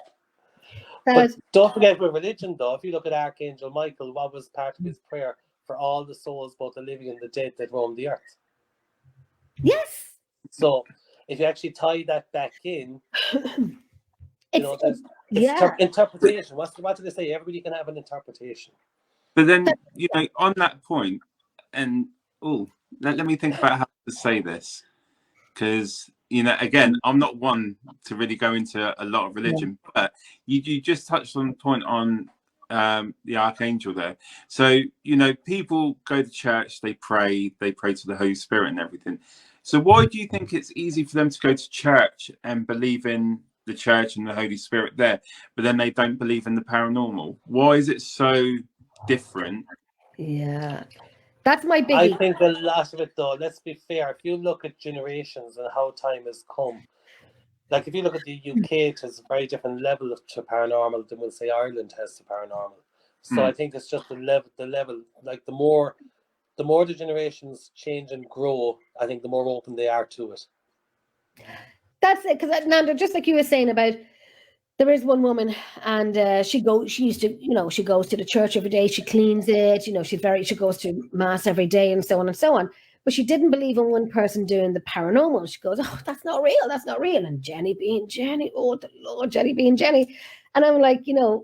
But don't forget with religion, though, if you look at Archangel Michael, what was part of his prayer for all the souls, both the living and the dead, that roam the earth? Yes. So if you actually tie that back in, you know, it's interpretation. What do they say? Everybody can have an interpretation. But then, you know, on that point, and let me think about how to say this, because, you know, again, I'm not one to really go into a lot of religion, but you just touched on the point on the archangel there. So, you know, people go to church, they pray to the Holy Spirit and everything. So why do you think it's easy for them to go to church and believe in the church and the Holy Spirit there, but then they don't believe in the paranormal? Why is it so different? Yeah, that's my biggie. I think a lot of it, though, let's be fair, if you look at generations and how time has come, like if you look at the UK, it has a very different level to paranormal than we'll say Ireland has to paranormal. So I think it's just the level, like the more the generations change and grow, I think the more open they are to it. That's it, because Nando, just like you were saying about, there is one woman, and she used to, you know, she goes to the church every day, she cleans it, you know, she goes to mass every day, and so on and so on. But she didn't believe in one person doing the paranormal. She goes, oh, that's not real. And Jenny being Jenny, oh the Lord, Jenny being Jenny. And I'm like, and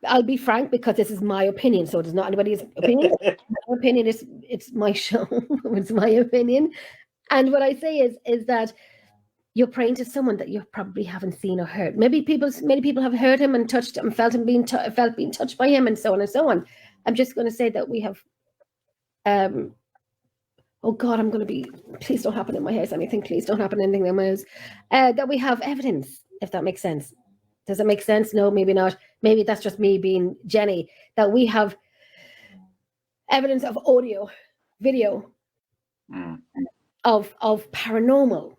I'll be frank, because this is my opinion, so it is not anybody's opinion. My opinion is, it's my show, it's my opinion. And what I say is that you're praying to someone that you probably haven't seen or heard. Many people have heard him and touched him, felt being touched by him, and so on and so on. I'm just going to say that we have, oh God, please don't happen in my house anything, please don't happen anything in my house, that we have evidence, if that makes sense. Does that make sense? No, maybe not. Maybe that's just me being Jenny, that we have evidence of audio, video of paranormal.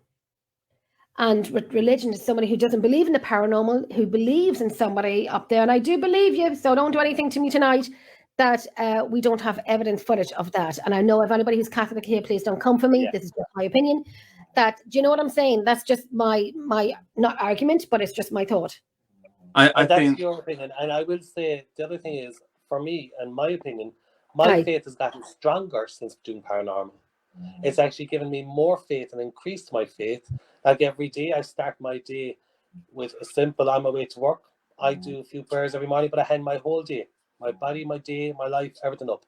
And with religion is somebody who doesn't believe in the paranormal, who believes in somebody up there. And I do believe you, so don't do anything to me tonight that we don't have evidence footage of that. And I know if anybody who's Catholic here, please don't come for me. This is just my opinion. That, do you know what I'm saying? That's just my not argument, but it's just my thought. I think that's your opinion. And I will say the other thing is, for me, and my opinion, my faith has gotten stronger since doing paranormal. It's actually given me more faith and increased my faith. Like every day, I start my day with a simple, on my way to work. I do a few prayers every morning, but I hand my whole day, my body, my day, my life, everything up.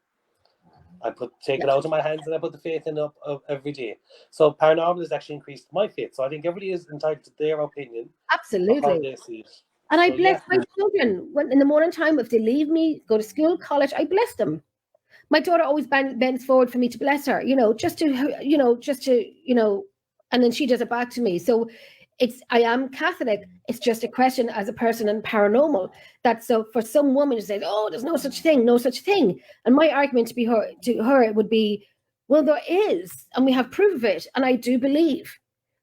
I take it out of my hands and I put the faith in up of every day. So paranormal has actually increased my faith. So I think everybody is entitled to their opinion. Absolutely. Of how they see it. And I bless my children. When in the morning time, if they leave me, go to school, college, I bless them. My daughter always bends forward for me to bless her, just to, and then she does it back to me. So I am Catholic. It's just a question as a person in paranormal that, so for some woman to say, oh, there's no such thing. And my argument to her would be, well, there is, and we have proof of it. And I do believe,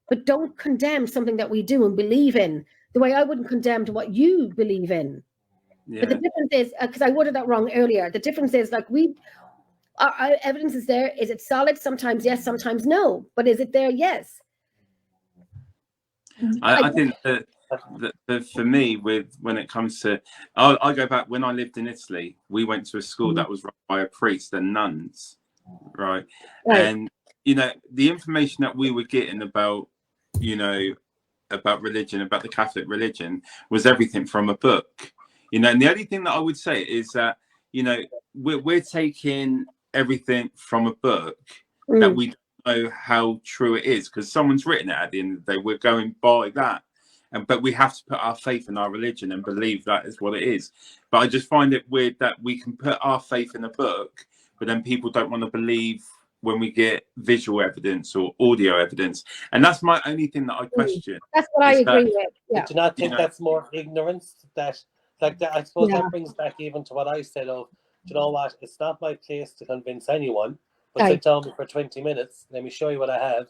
but don't condemn something that we do and believe in the way I wouldn't condemn to what you believe in. Yeah. But the difference is, because I worded that wrong earlier, the difference is like our evidence is there. Is it solid? Sometimes yes, sometimes no. But is it there? Yes. I think that for me, when it comes to, I go back when I lived in Italy. We went to a school that was run by a priest and nuns, right? And the information that we were getting about, about religion, about the Catholic religion, was everything from a book. And the only thing that I would say is that, we're taking everything from a book that we don't know how true it is, because someone's written it at the end of the day. We're going by that. But we have to put our faith in our religion and believe that is what it is. But I just find it weird that we can put our faith in a book, but then people don't want to believe when we get visual evidence or audio evidence. And that's my only thing that I question. That's what I agree with. Yeah. Do you not think that's more ignorance? That I suppose that brings back even to what I said of, do you know what? It's not my place to convince anyone, but sit down for 20 minutes. Let me show you what I have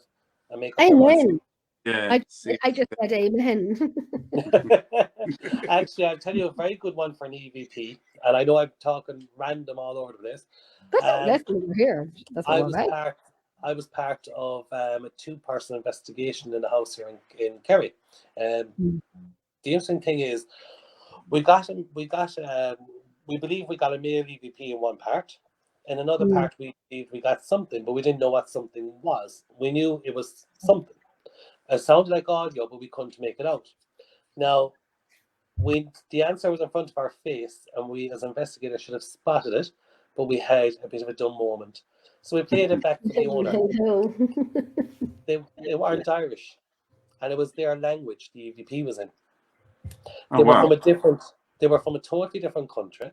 and make a Amen. Yeah, I just said amen. Actually, I'll tell you a very good one for an EVP, and I know I'm talking random all over the place. Let's over here. That's I was part of a 2-person investigation in the house here in Kerry. The interesting thing is, we believe we got a male EVP in one part. In another part, we believed we got something, but we didn't know what something was. We knew it was something. It sounded like audio, but we couldn't make it out. Now, the answer was in front of our face, and we as investigators should have spotted it, but we had a bit of a dumb moment. So we played it back to the owner. They weren't Irish, and it was their language the EVP was in. They were from a totally different country.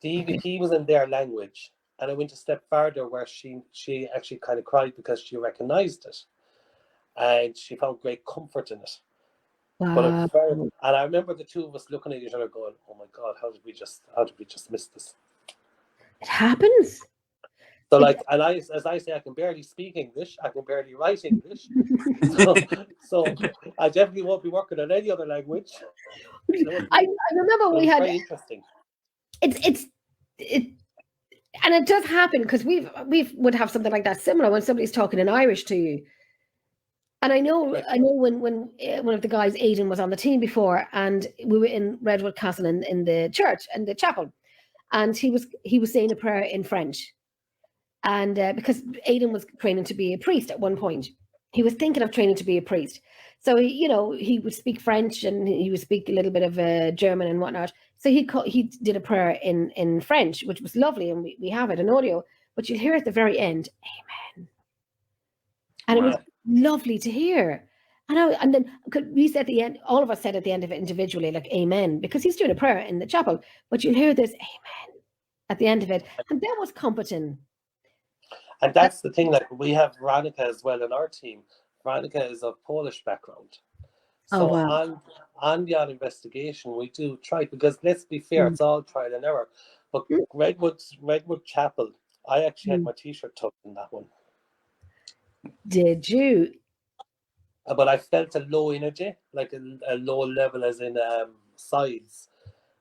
The EVP was in their language, and I went a step further where she actually kind of cried because she recognized it. And she found great comfort in it. Wow. And I remember the two of us looking at each other going, oh my God, how did we just miss this? It happens. So as I say, I can barely speak English, I can barely write English. so I definitely won't be working on any other language. I remember we had very interesting. And it does happen because we would have something like that similar when somebody's talking in Irish to you. And I know when one of the guys, Aidan, was on the team before, and we were in Redwood Castle in the church and the chapel, and he was saying a prayer in French, and because Aidan was training to be a priest at one point, he was thinking of training to be a priest. So he would speak French and he would speak a little bit of German and whatnot. So he did a prayer in French, which was lovely, and we have it in audio. But you'll hear at the very end, Amen, and wow. It was lovely to hear. And then we said at the end, all of us said at the end of it individually, like Amen, because he's doing a prayer in the chapel. But you'll hear this Amen at the end of it, and that was comforting. And that's the thing. Like we have Veronica as well in our team. Veronica is of Polish background, Oh, So wow. on the odd investigation, we do try, because let's be fair, it's all trial and error. But Redwood Chapel, I actually had my T-shirt tucked in that one. Did you? But I felt a low energy, like a low level, as in sides.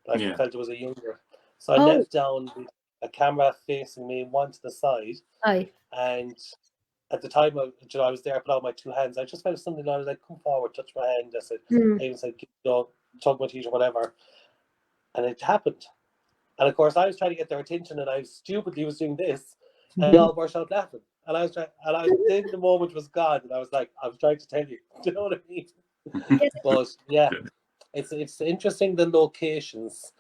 Like I felt it was a younger. So I left down with a camera facing me, one to the side. Aye. And at the time I was there, I put out my two hands. I just felt something. I was like, "Come forward, touch my hand." I said, I even said, tug my T-shirt, whatever. And it happened. And of course, I was trying to get their attention, and I stupidly was doing this, and they all burst out laughing. And I was trying, then the moment was gone, and I was like, I was trying to tell you. Do you know what I mean? But yeah, it's interesting, the locations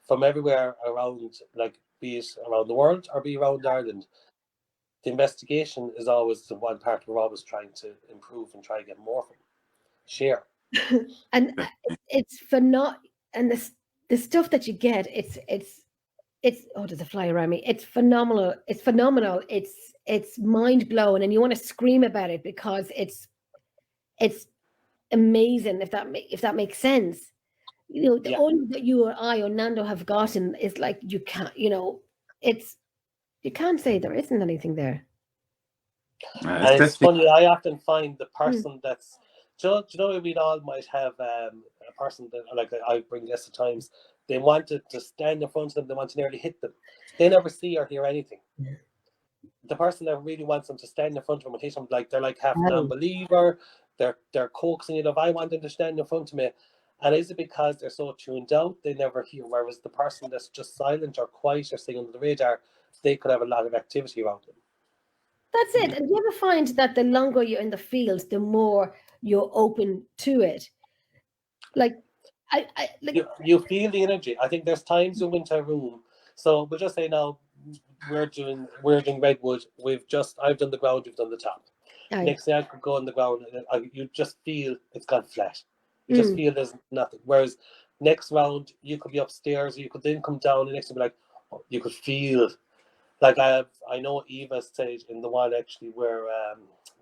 from everywhere around, like be it around the world or be around Ireland. The investigation is always the one part we're always trying to improve and try to get more from. Share. And it's for not, and the stuff that you get, it's oh, there's a fly around me. It's phenomenal. It's phenomenal. It's mind blowing, and you want to scream about it because it's amazing. If that makes sense, the only that you or I or Nando have gotten is like, you can't, you can't say there isn't anything there. And it's funny, I often find the person that's, do you know, we all might have a person that, like I bring guests at times, they wanted to stand in front of them, they want to nearly hit them. They never see or hear anything. The person that really wants them to stand in front of them and hit them, like they're like half an unbeliever, they're coaxing it up. I want them to stand in front of me. And is it because they're so tuned out, they never hear? Whereas the person that's just silent or quiet or staying under the radar, they could have a lot of activity around them. That's it. And you ever find that the longer you're in the field, the more you're open to it? Like, you feel the energy. I think there's times you went to a room. So we'll just say now we're doing Redwood. I've done the ground, you've done the top. Next thing I could go on the ground, you just feel it's gone flat. You just feel there's nothing. Whereas next round you could be upstairs, you could then come down, and next thing be like, you could feel. Like I know Eva said in the one actually where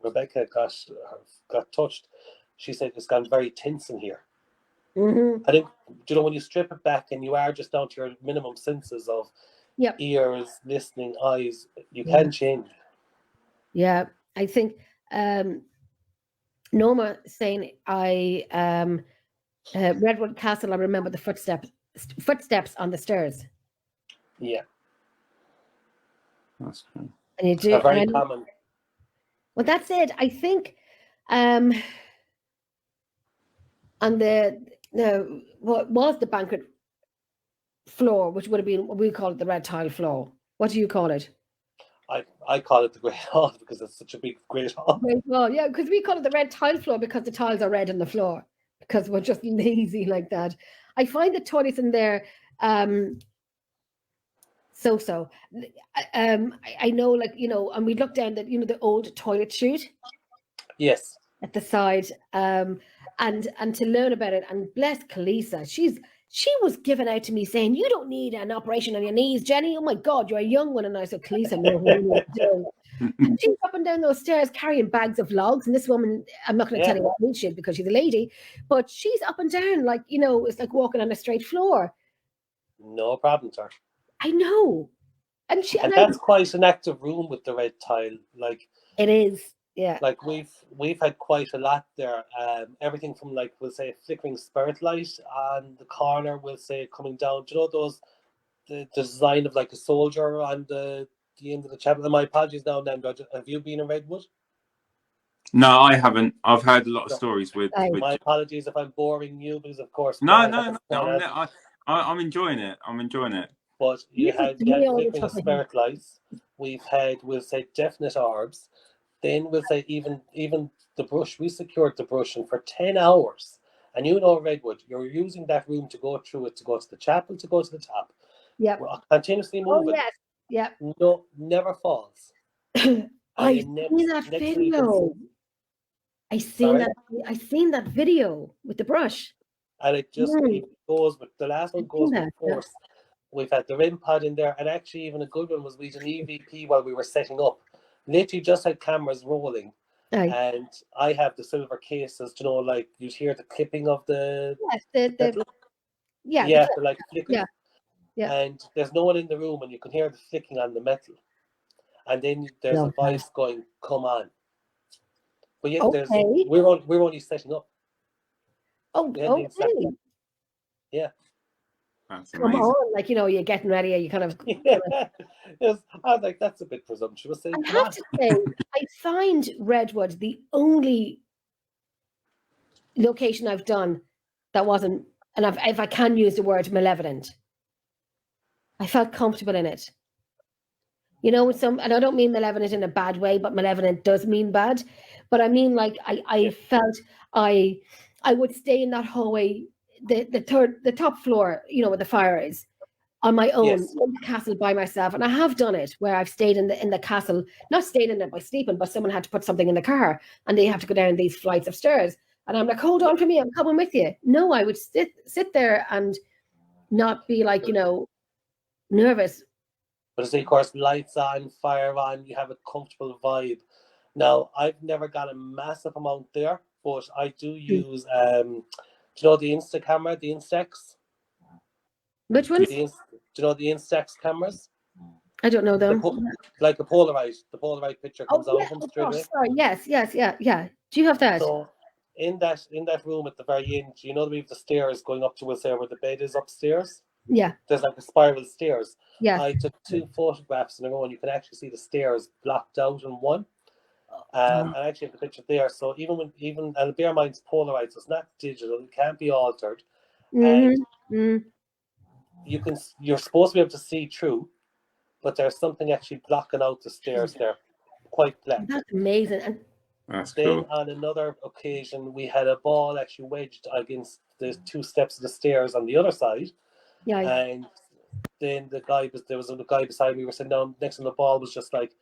Rebecca got touched, she said it's gone very tense in here. I think, when you strip it back and you are just down to your minimum senses of ears, listening, eyes, you can change. Yeah, I think Norma saying Redwood Castle, I remember the footsteps on the stairs. Yeah. That's cool. And you do very common. Well, that's it. I think on what was the banquet floor, which would have been what we call it, the red tile floor. What do you call it? I call it the Great Hall because it's such a big Great Hall. Great Hall, yeah, because we call it the red tile floor because the tiles are red on the floor because we're just lazy like that. I find the toilets in there so. I know, like, and we look down the old toilet chute. Yes. At the side, and to learn about it, and bless Kalisa, she was giving out to me saying, "You don't need an operation on your knees, Jenny. Oh my God, you're a young one." And I said, "Kalisa, no." And she's up and down those stairs carrying bags of logs. And this woman, I'm not going to tell you what age she is because she's a lady, but she's up and down like, it's like walking on a straight floor. No problem, sir. I know. And that's quite an active room with the red tile. Like, it is. Yeah. Like we've had quite a lot there. Everything from, like, we'll say, flickering spirit light on the corner, we'll say, coming down. Do you know the design of like a soldier on the end of the chapel? And my apologies now, Nando. Have you been in Redwood? No, I haven't. I've heard a lot of stories with my apologies if I'm boring you, because of course. No. I'm enjoying it. But you had flickering spirit lights. We've had, we'll say, definite orbs. Then we'll say even the brush, we secured the brush, and for 10 hours, and Redwood, you're using that room to go through it, to go to the chapel, to go to the top. Yeah. We're continuously moving. Oh, yes. Yeah. No, never falls. I've seen that video. I seen that video with the brush. And it just goes, but the last one goes with force. We've had the REM pod in there, and actually even a good one was we did an EVP while we were setting up. Literally just had cameras rolling, Aye. And I have the silver cases, you know, like you'd hear the clipping of the Yes, metal. yeah, Yeah, the like flickering. yeah, yeah. And there's no one in the room, and you can hear the flicking on the metal. And then there's Love a voice going, "Come on." But yet Okay. we're only setting up. Oh, We hadn't even started. okay. Yeah. That's Come amazing. on, like, you know, you're getting ready, you kind of. Yeah. Yes. I was like, that's a bit presumptuous. I Come have on. to say, I find Redwood the only location I've done that wasn't, and if I can use the word malevolent, I felt comfortable in it. You know, and I don't mean malevolent in a bad way, but malevolent does mean bad. But I mean, like, I felt I would stay in that hallway, the top floor, you know, where the fire is, on my own, Yes. in the castle by myself. And I have done it where I've stayed in the castle, not stayed in it by sleeping, but someone had to put something in the car and they have to go down these flights of stairs. And I'm like, hold on for me, I'm coming with you. No, I would sit there and not be like, you know, nervous. But it's of course lights on, fire on, you have a comfortable vibe. Now, I've never got a massive amount there, but I do use do you know the Insta camera, the Instax? Which ones? Do you know the Instax cameras? I don't know them. Like the Polaroid picture comes out of them straight away. Sorry. Yes, yeah. Do you have that? So in that room at the very end, you know we have the stairs going up to us there where the bed is upstairs? Yeah. There's like a spiral stairs. Yeah. I took 2 photographs in a row, and you can actually see the stairs blocked out in one. And I actually have the picture there. So and bear in mind it's Polaroid, so it's not digital, it can't be altered. And you're supposed to be able to see through, but there's something actually blocking out the stairs there, quite black. That's amazing. And That's then cool. on another occasion, we had a ball actually wedged against the 2 steps of the stairs on the other side. yeah. And then there was a guy beside me. We were sitting down next to him. The ball was just like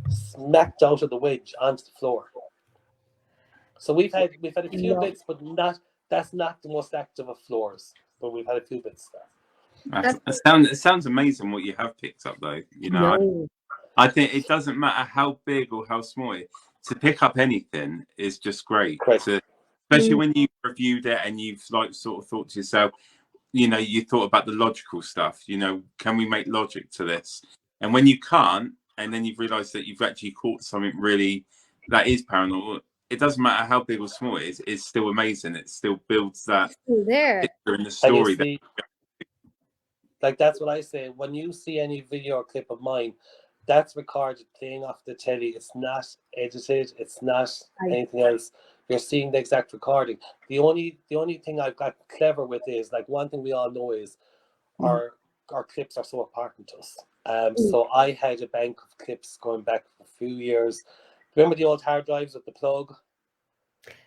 smacked out of the wedge onto the floor. So we've had a few bits, but that's not the most active of floors. But we've had a few bits there. It sounds amazing what you have picked up, though. You know, No. I think it doesn't matter how big or how small to pick up anything is just great. Especially when you've reviewed it and you've like sort of thought to yourself, you know, you thought about the logical stuff. You know, can we make logic to this? And when you can't, and then you've realised that you've actually caught something really that is paranormal. It doesn't matter how big or small it is; it's still amazing. It still builds that there in the story. See, like that's what I say. When you see any video or clip of mine, that's recorded playing off the telly. It's not edited. It's not anything else. You're seeing the exact recording. The only thing I've got clever with is, like, one thing we all know is our clips are so important to us. So I had a bank of clips going back a few years. Remember the old hard drives with the plug?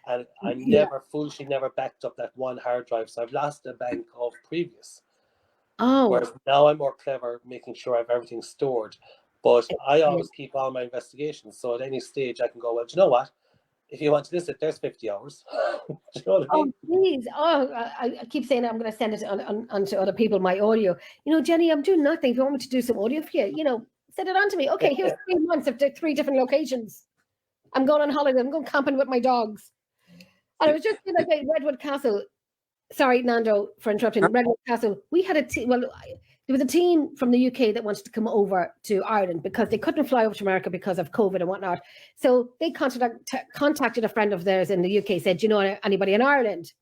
And I foolishly never backed up that one hard drive, so I've lost a bank of previous. Whereas now I'm more clever, making sure I have everything stored. But I always keep all my investigations, so at any stage I can go, well, do you know what? If you want to listen, there's 50 hours. Do you know what I mean? Oh, please. Oh, I keep saying I'm going to send it on to other people, my audio. You know, Jenny, I'm doing nothing. If you want me to do some audio for you, you know, send it on to me. Okay, here's 3 months of 3 different locations. I'm going on holiday. I'm going camping with my dogs. And I was just like Redwood Castle. Sorry, Nando, for interrupting. Redwood Castle. We had a team. Well, there was a team from the UK that wanted to come over to Ireland because they couldn't fly over to America because of COVID and whatnot. So they contacted a friend of theirs in the UK, said, "Do you know anybody in Ireland?"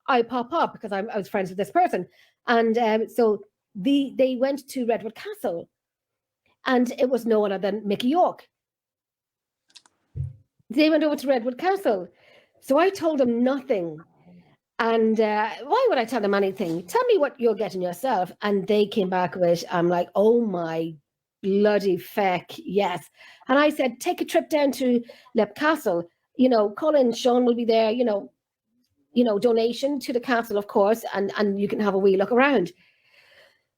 I pop up because I was friends with this person. And so they went to Redwood Castle, and it was no one other than Mickey York. They went over to Redwood Castle. So I told them nothing. And why would I tell them anything? Tell me what you're getting yourself. And they came back with, I'm like, oh my bloody feck, yes. And I said, take a trip down to Lep Castle. You know, Colin, Sean will be there, you know, donation to the castle, of course, and you can have a wee look around.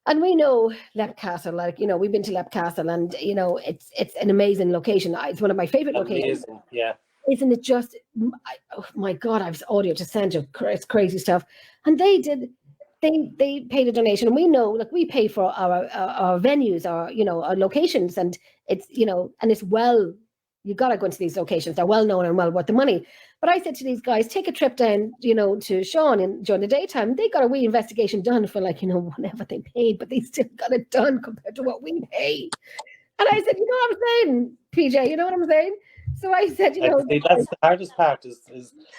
And we know Lep Castle, like, you know, we've been to Lep Castle, and, you know, it's an amazing location. It's one of my favorite locations. Yeah. Isn't it just, oh my God, I have audio to send you. It's crazy stuff. And they paid a donation. And we know, like, we pay for our venues, our, you know, our locations. And it's, you know, and it's well You got to go into these locations. They're well known and well worth the money. But I said to these guys, take a trip down, to Sean during the daytime. They got a wee investigation done for whatever they paid, but they still got it done compared to what we pay. And I said, you know what I'm saying, PJ? You know what I'm saying? So I said, that's the hardest part is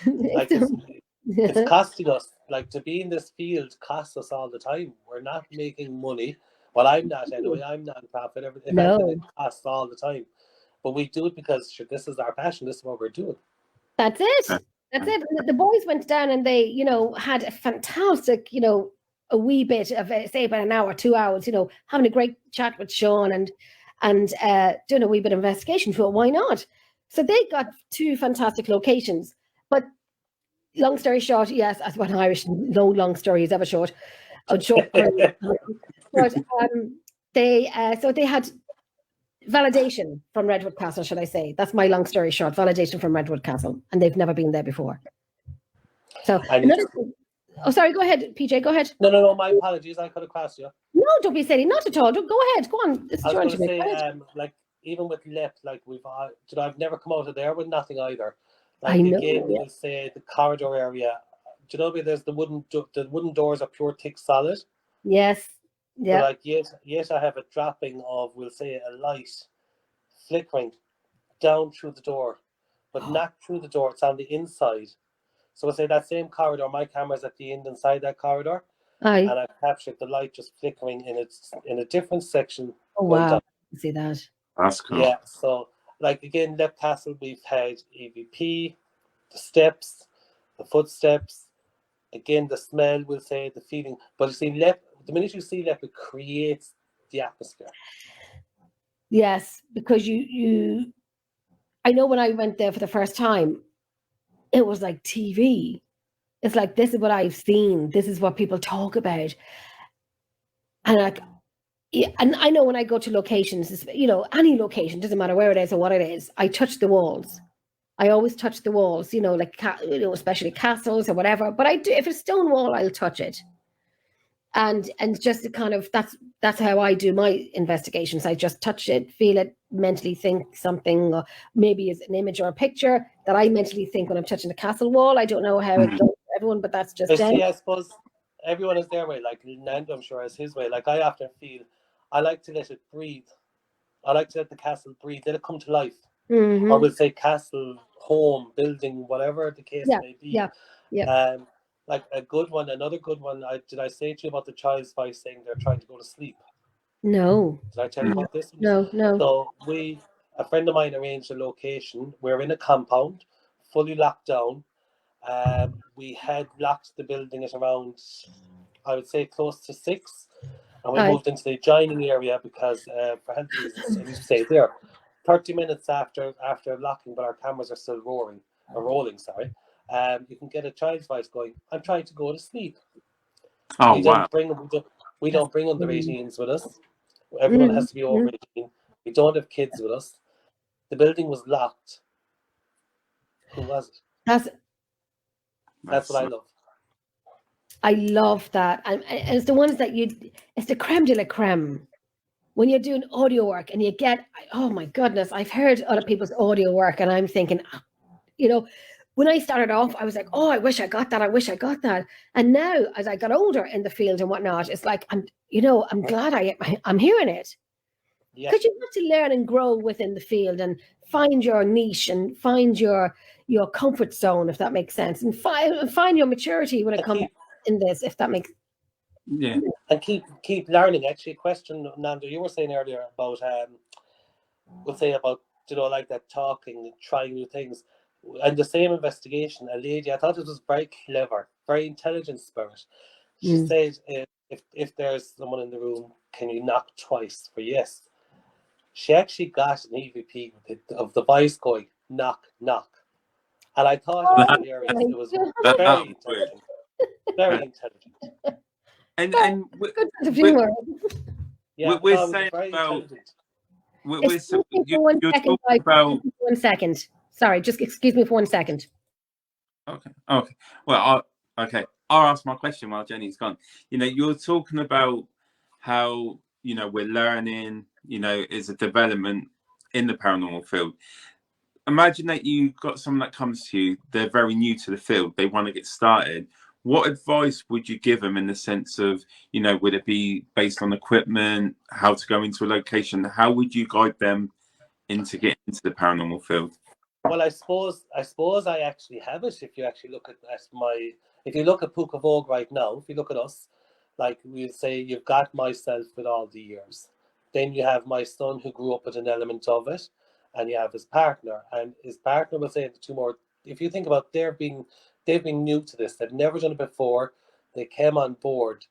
like it's costing us. Like, to be in this field costs us all the time. We're not making money. Well, I'm not anyway. I'm non-profit. Everything it costs all the time. But we do it because this is our passion. This is what we're doing. That's it. That's it. And the boys went down and they, had a fantastic, a wee bit of, say, about an hour, 2 hours, having a great chat with Sean and doing a wee bit of investigation for it. Why not? So they got 2 fantastic locations. But long story short, yes, that's what Irish, no long story is ever short. Short. But they had validation from Redwood Castle, should I say. That's my long story short, validation from Redwood Castle. And they've never been there before. So, sorry, go ahead, PJ, go ahead. No, my apologies. I could have crossed you. No, don't be silly, not at all. Go ahead, go on. I was going to say, like, even with LEP, like, I've never come out of there with nothing either. Like, I know. Again, we'll say the corridor area. Do you know where there's the wooden doors are pure thick solid? Yes. Yeah. So, like, yes, I have a dropping of, we'll say, a light flickering down through the door, but not through the door. It's on the inside. So we'll say that same corridor. My camera's at the end inside that corridor, and I captured the light just flickering in a different section. Oh wow! See that? That's cool. Yeah. So, like, again, LEP Castle, we've had EVP, the steps, the footsteps. Again, the smell, we'll say, the feeling. But you see, LEP. The minute you see LEP, it creates the atmosphere. Yes, because I know when I went there for the first time, it was like TV. It's like, this is what I've seen. This is what people talk about. And and I know when I go to locations, any location, doesn't matter where it is or what it is, I touch the walls. I always touch the walls, like, especially castles or whatever. But I do, if it's stone wall, I'll touch it. And just to kind of, that's how I do my investigations. I just touch it, feel it, mentally think something, or maybe it's an image or a picture that I mentally think when I'm touching the castle wall. I don't know how it goes for everyone, but that's just it. I suppose everyone is their way. Like, Nando, I'm sure, is his way. Like, I often feel I like to let it breathe. I like to let the castle breathe, let it come to life. Mm-hmm. Or we'll say castle, home, building, whatever the case may be. Yeah. Like another good one. Did I say to you about the child's voice saying they're trying to go to sleep? No. Did I tell you about this? No. So a friend of mine arranged a location. We're in a compound, fully locked down. We had locked the building at around, I would say, close to 6. And we moved into the adjoining area because for health reasons, we stayed there. 30 minutes after locking, but our cameras are still rolling, you can get a child's voice going, I'm trying to go to sleep. Oh, we don't bring under 18s with us. Everyone has to be over 18. We don't have kids with us. The building was locked. Who was it? That's what I love. I love that. And it's the ones that it's the creme de la creme. When you're doing audio work and you get, oh my goodness, I've heard other people's audio work and I'm thinking, when I started off, I was like, oh, I wish I got that. And now, as I got older in the field and whatnot, it's like, I'm glad I'm hearing it. Because you have to learn and grow within the field and find your niche and find your comfort zone, if that makes sense, and find your maturity when it comes in this, if that makes. Yeah. And keep learning. Actually, a question, Nando, you were saying earlier about like that talking, trying new things. And the same investigation, a lady, I thought it was very clever, very intelligent spirit. She said, if there's someone in the room, can you knock twice for yes? She actually got an EVP of the voice going, knock, knock. And I thought it was hilarious. It was very intelligent. Very intelligent. And we're saying about... You're talking about... 1 second. Sorry, just excuse me for 1 second. Okay. Well, I'll ask my question while Jenny's gone. You're talking about how, we're learning, is a development in the paranormal field. imagine that you got someone that comes to you, they're very new to the field, they want to get started. What advice would you give them in the sense of, you know, would it be based on equipment, how to go into a location? How would you guide them into getting into the paranormal field? Well, I suppose I actually have it. If you actually look at if you look at Púca Vogue right now, if you look at us, like we'll say, you've got myself with all the years, then you have my son who grew up with an element of it, and you have his partner, and his partner will say the two more. If you think about they've been new to this, they've never done it before, they came on board.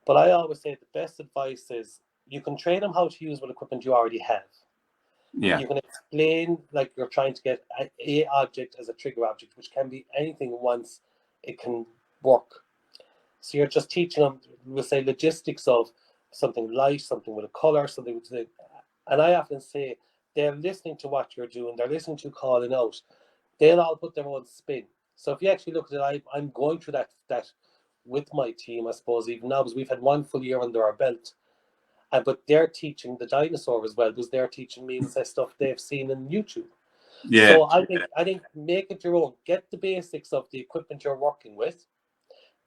But I always say the best advice is you can train them how to use what equipment you already have. Yeah. You can explain like you're trying to get a object as a trigger object, which can be anything once it can work. So you're just teaching them, we'll say, logistics of something light, something with a color, something with the, and I often say they're listening to what you're doing, they're listening to you calling out. They'll all put their own spin. So if you actually look at it, I'm going through that with my team, I suppose, even now, because we've had one full year under our belt. But they're teaching the dinosaur as well, because they're teaching me the stuff they've seen in YouTube. Yeah. So I think make it your own. Get the basics of the equipment you're working with.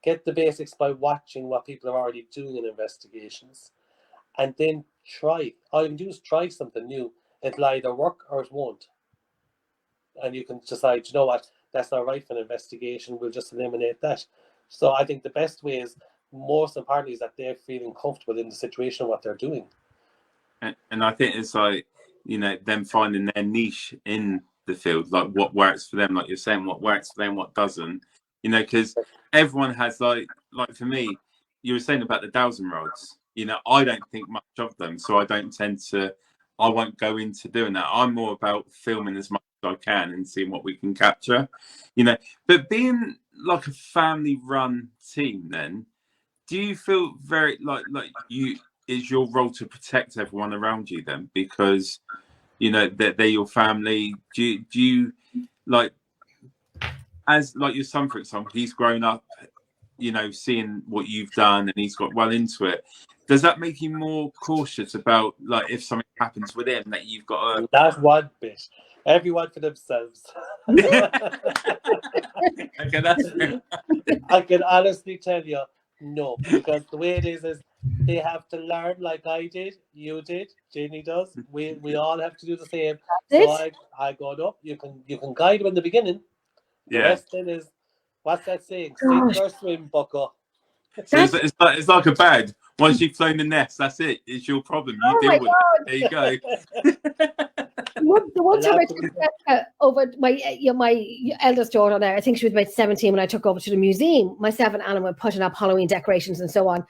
Get the basics by watching what people are already doing in investigations, and then try. All you can do is try something new. It'll either work or it won't, and you can decide, you know what, that's not right for an investigation. We'll just eliminate that. So I think the best way is, most importantly, is that they're feeling comfortable in the situation of what they're doing. And I think it's like, you know, them finding their niche in the field, like what works for them, like you're saying, what works for them, what doesn't, you know, because everyone has like for me, you were saying about the dowsing rods, you know, I don't think much of them, so I won't go into doing that. I'm more about filming as much as I can and seeing what we can capture, you know. But being like a family run team, then do you feel very like you, is your role to protect everyone around you then, because you know that they're your family? Do you like, as like your son, for example, he's grown up, you know, seeing what you've done and he's got well into it. Does that make you more cautious about, like, if something happens with him, that you've got a... That one bit, everyone for themselves. Okay, that's I can honestly tell you, no, because the way it is they have to learn, like I did, you did, Jenny does. We all have to do the same. So I go, no, you can guide them in the beginning. The rest then is, what's that saying? Sink or swim, bucko. So it's like a bag. Once you've flown the nest, that's it. It's your problem. You deal with it. There you go. The one time I took over my eldest daughter there, I think she was about 17 when I took over to the museum. Myself and Alan were putting up Halloween decorations and so on.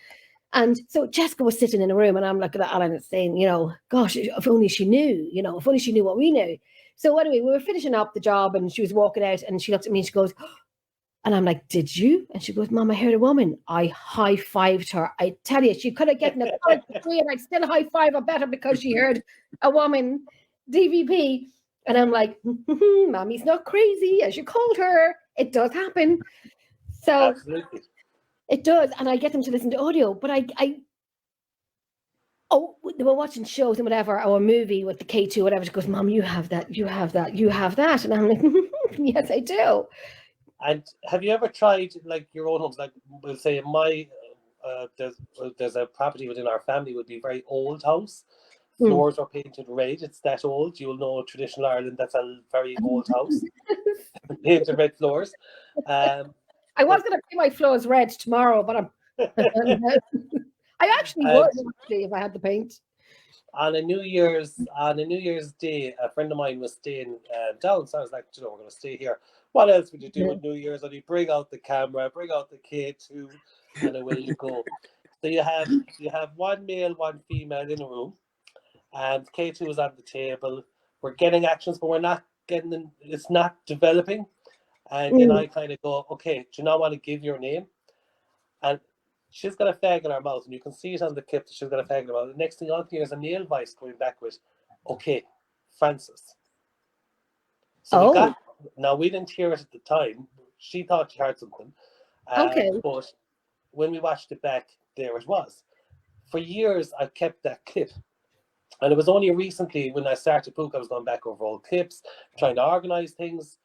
And so Jessica was sitting in a room and I'm looking at Alan and saying, you know, gosh, if only she knew, you know, if only she knew what we knew. So anyway, we were finishing up the job and she was walking out and she looked at me and she goes, and I'm like, did you? And she goes, Mom, I heard a woman. I high-fived her. I tell you, she could have gotten a college degree and I'd still high-five her better because she heard a woman DVP. And I'm like, Mommy's not crazy, as you called her. It does happen. So absolutely. It does. And I get them to listen to audio. But they were watching shows and whatever, or a movie with the K2, whatever. She goes, Mom, you have that, you have that, you have that. And I'm like, yes, I do. And have you ever tried, like, your own homes? Like, we'll say there's a property within our family, would be a very old house. Floors are painted red. It's that old. You'll know traditional Ireland. That's a very old house. Painted red floors. I was going to paint my floors red tomorrow, but I actually would if I had the paint. On a New Year's Day, a friend of mine was staying down, so I was like, you know, we're going to stay here. What else would you do with New Year's? And you bring out the camera, bring out the K2, and away you go. So you have one male, one female in a room, and K2 is on the table. We're getting actions, but we're not getting them. It's not developing. And then I kind of go, okay, do you not want to give your name? And she's got a fag in her mouth, and you can see it on the clip that she's got a fag in her mouth. The next thing I'll hear is a male voice coming back with, okay, Francis. So now we didn't hear it at the time. She thought she heard something. But when we watched it back, there it was. For years, I've kept that clip. And it was only recently when I started Púca, I was going back over old clips, trying to organise things.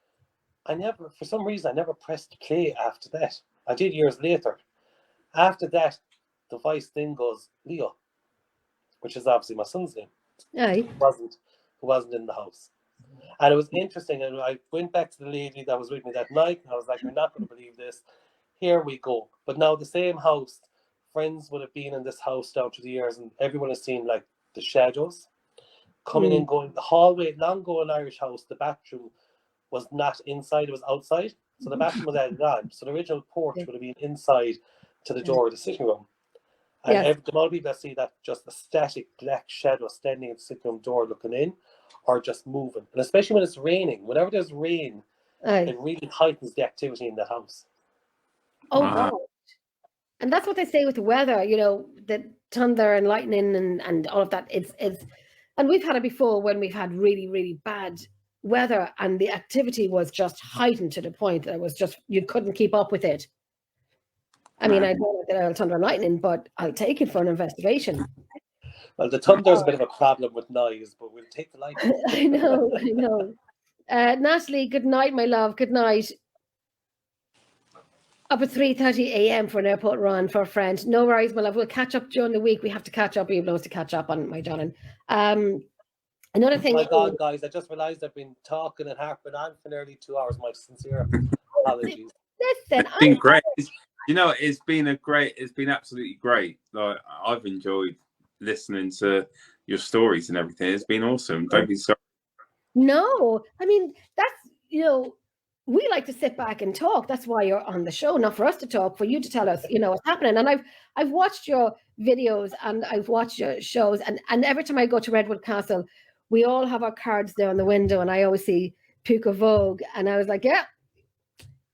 For some reason, I never pressed play after that. I did years later. After that, the voice then goes, Leo, which is obviously my son's name, Aye. who wasn't in the house. And it was interesting. And I went back to the lady that was with me that night, and I was like, you're not going to believe this. Here we go. But now the same house, friends would have been in this house down through the years, and everyone has seen like the shadows coming and going. The hallway, long ago in Irish house, the bathroom was not inside, it was outside. So the bathroom was added on. So the original porch would have been inside to the door of the sitting room. And the amount of people that see that, just a static black shadow standing at the sitting room door looking in, or just moving. And especially when it's raining, whenever there's rain, it really heightens the activity in the house. Oh, God. And that's what they say with the weather, you know, the thunder and lightning and all of that. And we've had it before when we've had really, really bad weather, and the activity was just heightened to the point that it was just, you couldn't keep up with it. I mean, I don't know that thunder and lightning, but I'll take it for an investigation. Well, the thunder is a bit of a problem with noise, but we'll take the lightning. I know. Natalie, good night, my love. Good night. Up at 3:30 a.m. for an airport run for a friend. No worries, my love. We'll catch up during the week. We have to catch up. You've loads to catch up on, my darling. Another thing. Oh my God, guys, I just realised I've been talking and harping on for nearly 2 hours. My sincere apologies. Listen, it's been great. You know, it's been absolutely great. Like, I've enjoyed listening to your stories and everything. It's been awesome. Don't be sorry. No, I mean, that's, you know, we like to sit back and talk. That's why you're on the show, not for us to talk, for you to tell us, you know, what's happening. And I've watched your videos and I've watched your shows, and every time I go to Redwood Castle, we all have our cards there on the window, and I always see Púca Vogue, and I was like, yeah,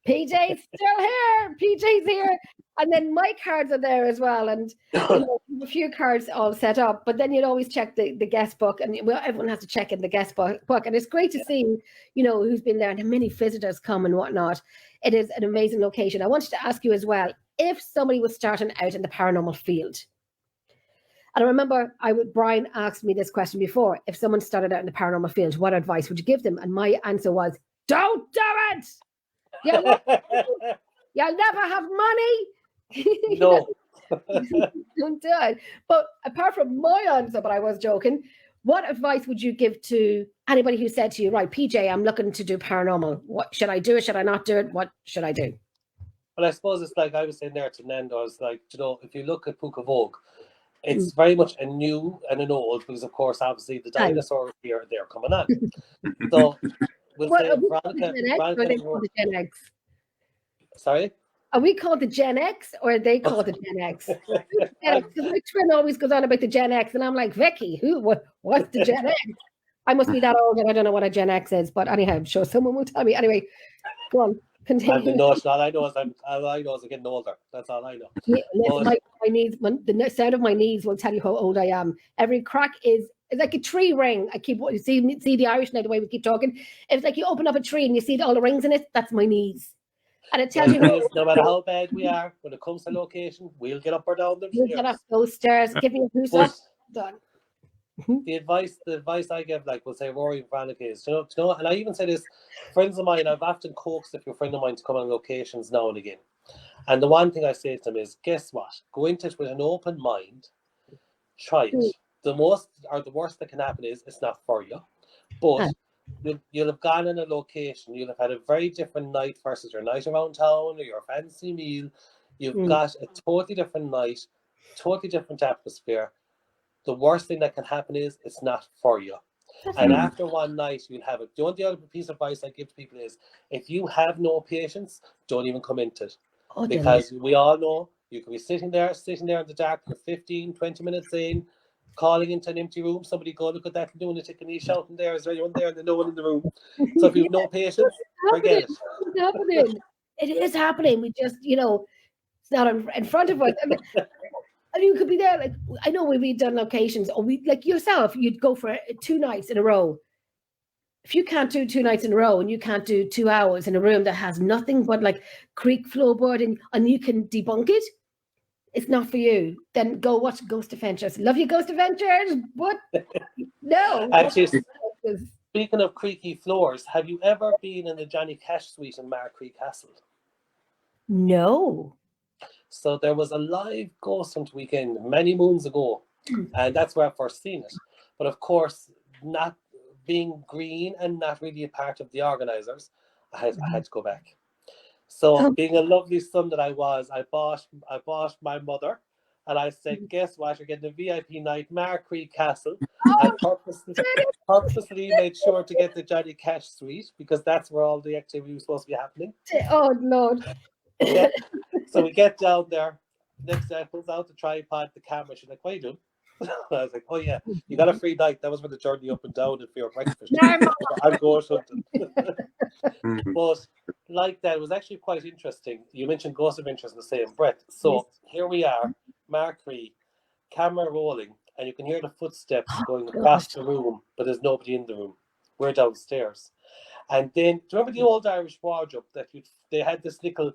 PJ's still here. PJ's here. And then my cards are there as well. And you know, a few cards all set up. But then you'd always check the guest book. And everyone has to check in the guest book. And it's great to see, you know, who's been there and how many visitors come and whatnot. It is an amazing location. I wanted to ask you as well, if somebody was starting out in the paranormal field. And I remember Brian asked me this question before. If someone started out in the paranormal field, what advice would you give them? And my answer was, don't do it. You'll never have money. No. Don't do it. But apart from my answer, but I was joking, what advice would you give to anybody who said to you, right, PJ, I'm looking to do paranormal. What should I do? Should I not do it? What should I do? Well, I suppose it's like I was saying there to Nando, I was like, you know, if you look at Púca Vogue, it's very much a new and an old, because of course, obviously the dinosaurs here, they're coming on. So we'll say the Gen X? Sorry? Are we called the Gen X, or are they called the Gen X? Because my twin always goes on about the Gen X, and I'm like, Vicky, what's the Gen X? I must be that old, and I don't know what a Gen X is, but anyhow, I'm sure someone will tell me. Anyway, go on, continue. All I know is I'm getting older. That's all I know. Yeah, my knees, the sound of my knees will tell you how old I am. Every crack is like a tree ring. I keep see the Irish now, the way we keep talking. It's like you open up a tree and you see all the rings in it. That's my knees. And it tells you no matter how bad we are, when it comes to location, we'll get up or down them stairs. Get up those stairs, give me a boost up, done. The advice I give, like we'll say Rory and Veronica, is, you know, and I even say this, friends of mine, I've often coaxed a few friends of mine to come on locations now and again. And the one thing I say to them is, guess what? Go into it with an open mind, try it. The worst that can happen is it's not for you. But you'll have gone in a location, you'll have had a very different night versus your night around town or your fancy meal. You've got a totally different night, totally different atmosphere. The worst thing that can happen is it's not for you. And after one night, you'll have it. The only other piece of advice I give to people is, if you have no patience, don't even come into it. Because we all know you can be sitting there in the dark for 15, 20 minutes in, calling into an empty room. Somebody go, look at that lunatic, and he's shouting there, is there anyone there? And there's no one in the room. So if you have no patience, forget it. It's happening. It is happening. We just, you know, it's not in front of us. And you could be there, like, I know we've done locations, or we, like yourself, you'd go for 2 nights in a row. If you can't do 2 nights in a row and you can't do 2 hours in a room that has nothing but like creek floorboard and you can debunk it, it's not for you, then go watch Ghost Adventures. Love you, Ghost Adventures. What? No. Actually, speaking of creaky floors, have you ever been in the Johnny Cash suite in Markree Castle? No. So there was a live ghost hunt weekend many moons ago, and that's where I first seen it. But of course, not being green and not really a part of the organisers, I had to go back. So being a lovely son that I was, I bought my mother, and I said, guess what? You're getting a VIP night, Markree Castle. I purposely made sure to get the Johnny Cash suite because that's where all the activity was supposed to be happening. Oh, Lord. Yeah. So we get down there. Next day, I pulls out the tripod, the camera. She's like, what are you doing? I was like, oh, yeah, you got a free night. That was for the journey up and down and for your breakfast. I'm going something. But like that, it was actually quite interesting. You mentioned Ghost Adventures in the same breath. So here we are, Markree, camera rolling, and you can hear the footsteps going across the room, but there's nobody in the room. We're downstairs. And then, do you remember the old Irish wardrobe that they had this little,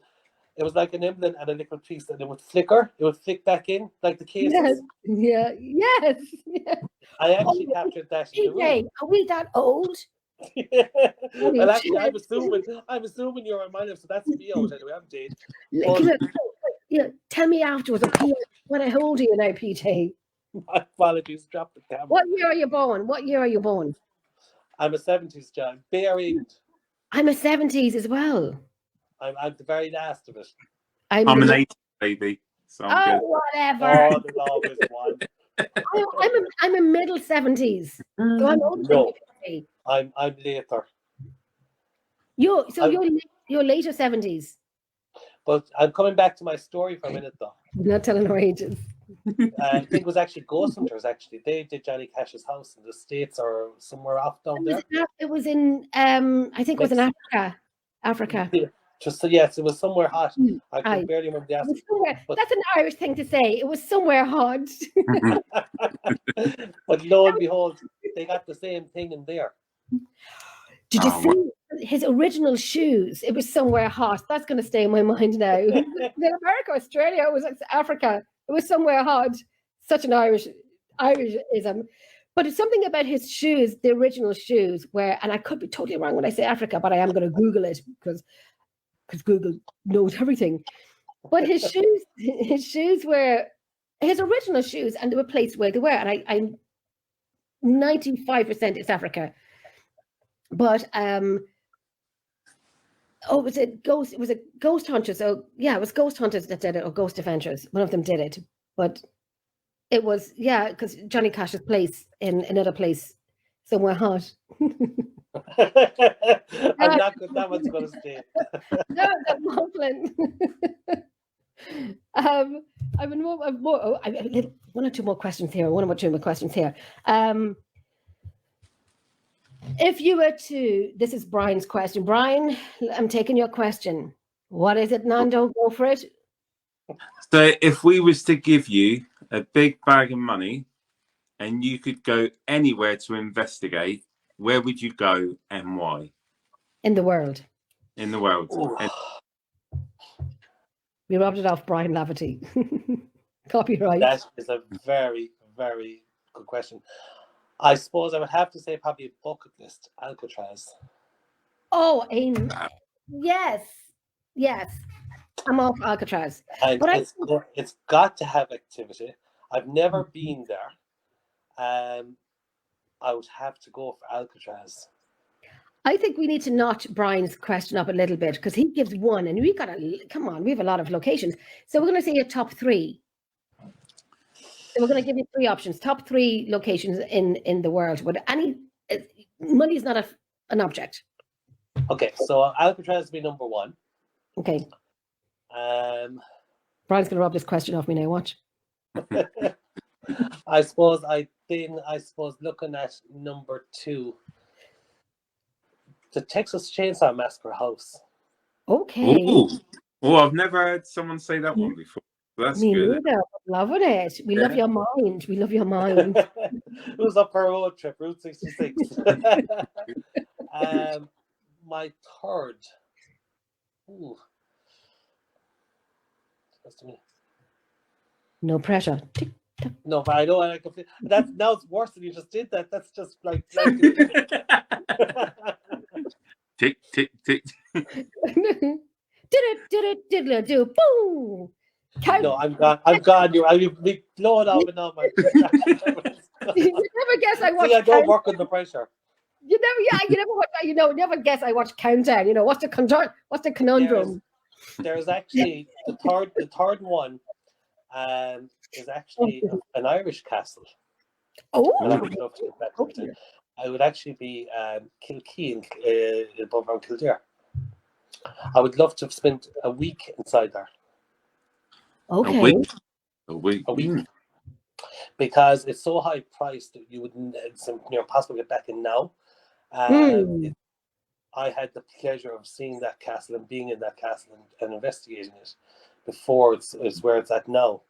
it was like an emblem and a little piece that it would flicker, it would flick back in, like the cases. Yes. Yeah. Yes. Yeah. I actually captured that in the room. Are we that old? Well, actually, I'm assuming you're on my list, so that's me out anyway. I'm dead. Tell me afterwards. When I hold you now, PT. My apologies, drop the camera. What year are you born? I'm a 70s John. Bare end. I'm a 70s as well. I'm the very last of it. I'm an 80s baby. So I'm good. Whatever. Oh, there's always one. I'm a middle 70s. So I'm older than you. I'm later. You're later 70s. But I'm coming back to my story for a minute though. I'm not telling our ages. I think it was actually Ghost Hunters. Actually, they did Johnny Cash's house in the States or somewhere off down there. It was in I think it was in Africa. Yeah. Yes, it was somewhere hot. I can barely remember the answer. That's an Irish thing to say. It was somewhere hot. But lo and behold, they got the same thing in there. Did you see his original shoes? It was somewhere hot. That's going to stay in my mind now. America, Australia, it was Africa. It was somewhere hot. Such an Irishism. But it's something about his shoes, the original shoes, where, and I could be totally wrong when I say Africa, but I am going to Google it because Google knows everything. But his shoes were his original shoes, and they were placed where they were. And I'm 95% it's Africa. But it was a Ghost Hunters. So yeah, it was Ghost Hunters that did it, or Ghost Adventures. One of them did it, but it was because Johnny Cash's place in another place somewhere hot. I'm not good. That one's going to stay. No, that's mumbling. I've one or two more questions here. If you were to, this is Brian's question. Brian, I'm taking your question. What is it, Nando? Go for it. So if we was to give you a big bag of money and you could go anywhere to investigate, where would you go and why? In the world. In the world. We rubbed it off Brian Laverty. Copyright. That is a very, very good question. I suppose I would have to say probably a bucket list, Alcatraz. Oh, yes. I'm off Alcatraz. And it's got to have activity. I've never been there. I would have to go for Alcatraz. I think we need to notch Brian's question up a little bit because he gives one, and we have a lot of locations. So we're going to say your top three. So we're going to give you three options. Top three locations in the world. Money is not an object. Okay, so Alcatraz will be number one. Okay. Brian's going to rub this question off me now. Watch. I suppose looking at number two, the Texas Chainsaw Massacre house. Okay. Ooh. Oh, I've never heard someone say that one before. That's good. Loving it. We love your mind. We love your mind. It was up our road trip, Route 66. My third. Ooh. Just a minute. No pressure. No, but I know I completely. That's now it's worse than you just did that. That's just like. Tick, tick, tick. Do boom. No, I'm gone. I'm gone. I'll be blowing off and on my. You never guess I watch. See, I don't work under pressure. You never watch. Never guess I watch Countdown. What's the conundrum? There's actually the third one, is actually an Irish castle. Oh, I would love to get back to it. I would actually be Kilkee above around Kildare. I would love to have spent a week inside there. Okay. A week. Because it's so high priced that you wouldn't possibly get back in now. I had the pleasure of seeing that castle and being in that castle and investigating it before it's where it's at now.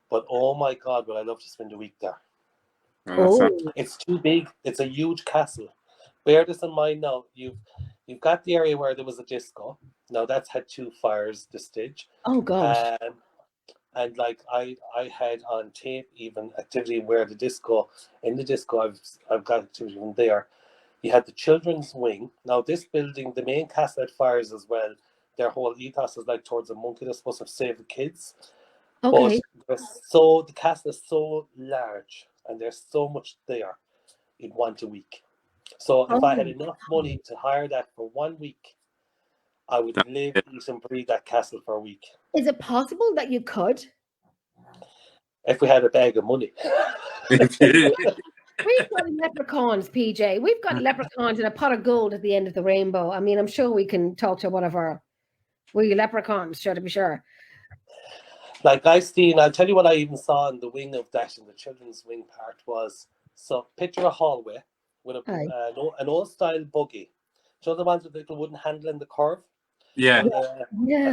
But oh my God, would I love to spend a week there. It's too big. It's a huge castle. Bear this in mind now. You've got the area where there was a disco. Now that's had 2 fires this stage. Oh gosh. And like I had on tape even activity where in the disco I've got activity from there. You had the children's wing. Now this building, the main castle had fires as well. Their whole ethos is like towards a monkey that's supposed to save the kids. Okay. But the castle is so large and there's so much there. You'd want a week. So if I had enough money to hire that for 1 week, I would live, eat and breathe that castle for a week. Is it possible that you could? If we had a bag of money. We've got leprechauns, PJ. We've got leprechauns and a pot of gold at the end of the rainbow. I mean, I'm sure we can talk to one of our leprechauns, sure to be sure. Like I'll tell you what I even saw in the wing of that, in the children's wing part was, so picture a hallway with an old style buggy. So the ones with the little wooden handle and the curve? Yeah. A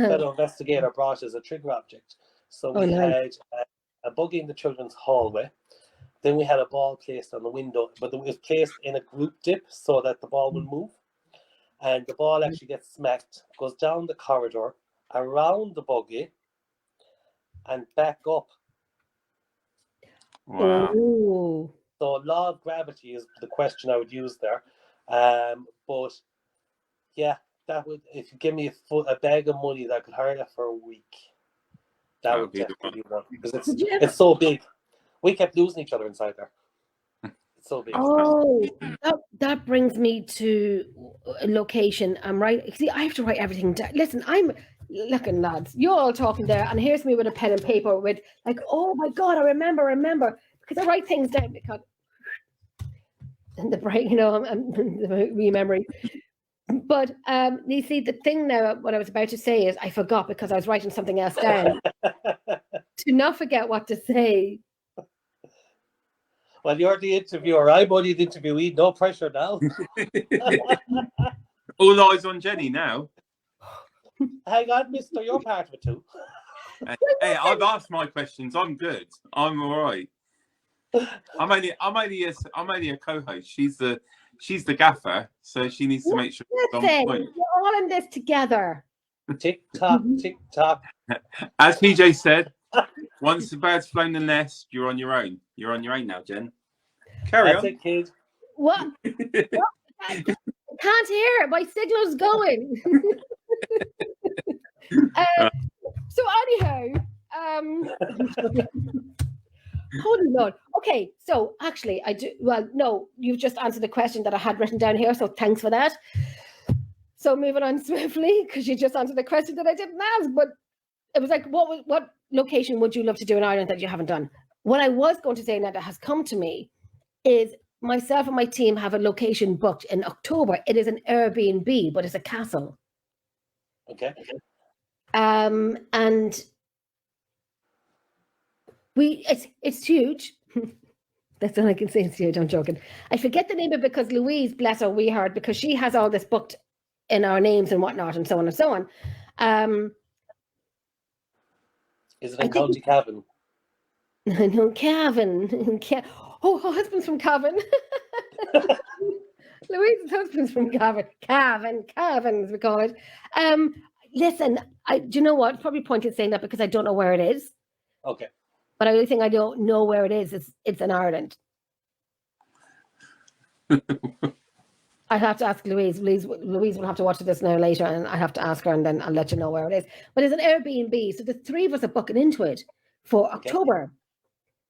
fellow investigator brought as a trigger object. So we had a buggy in the children's hallway. Then we had a ball placed on the window, but it was placed in a group dip so that the ball will move. And the ball actually gets smacked, goes down the corridor, around the buggy, and back up. Wow. Ooh. So law of gravity is the question I would use there. But yeah, that would, if you give me a bag of money that I could hire that for a week, that would definitely be one. Because it's so big. We kept losing each other inside there. It's so big. Oh, that brings me to a location. I'm right. See, I have to write everything down. Listen, I'm looking, lads. You're all talking there, and here's me with a pen and paper with like, oh my God, I remember. Because I write things down because in the brain, I'm remembering. But you see, the thing now, what I was about to say is I forgot because I was writing something else down. To not forget what to say. Well, you're the interviewer. I'm only the interviewee. No pressure now. All eyes on Jenny now. Hang on, mister. You're part of it too. Hey, I've asked my questions. I'm good. I'm all right. I'm only a co-host. She's the gaffer, so she needs to make sure it's on point. We're all in this together. Tick tock, tick tock. As PJ said, once the bird's flown the nest, you're on your own. You're on your own now, Jen. Carry on. That's it, kid. What? I can't hear it. My signal's going. So anyhow, hold on. Okay, so actually I do, well, no, you've just answered the question that I had written down here, so thanks for that. So moving on swiftly, because you just answered the question that I didn't ask, but it was like, what location would you love to do in Ireland that you haven't done? What I was going to say now that has come to me is myself and my team have a location booked in October. It is an Airbnb, but it's a castle. Okay. And it's huge. That's all I can say. It's huge. I'm joking. I forget the name of it because Louise, bless her, we heard, because she has all this booked in our names and whatnot and so on and so on. Is it in County Cavan? No, Cavan. Oh, her husband's from Cavan. Louise's husband's from Cavan. Cavan, as we call it. Listen, do you know what? It's probably pointless saying that because I don't know where it is. Okay. But the only thing I don't know where it is it's in Ireland. I have to ask Louise. Louise will have to watch this now later, and I have to ask her, and then I'll let you know where it is. But it's an Airbnb, so the three of us are booking into it for October,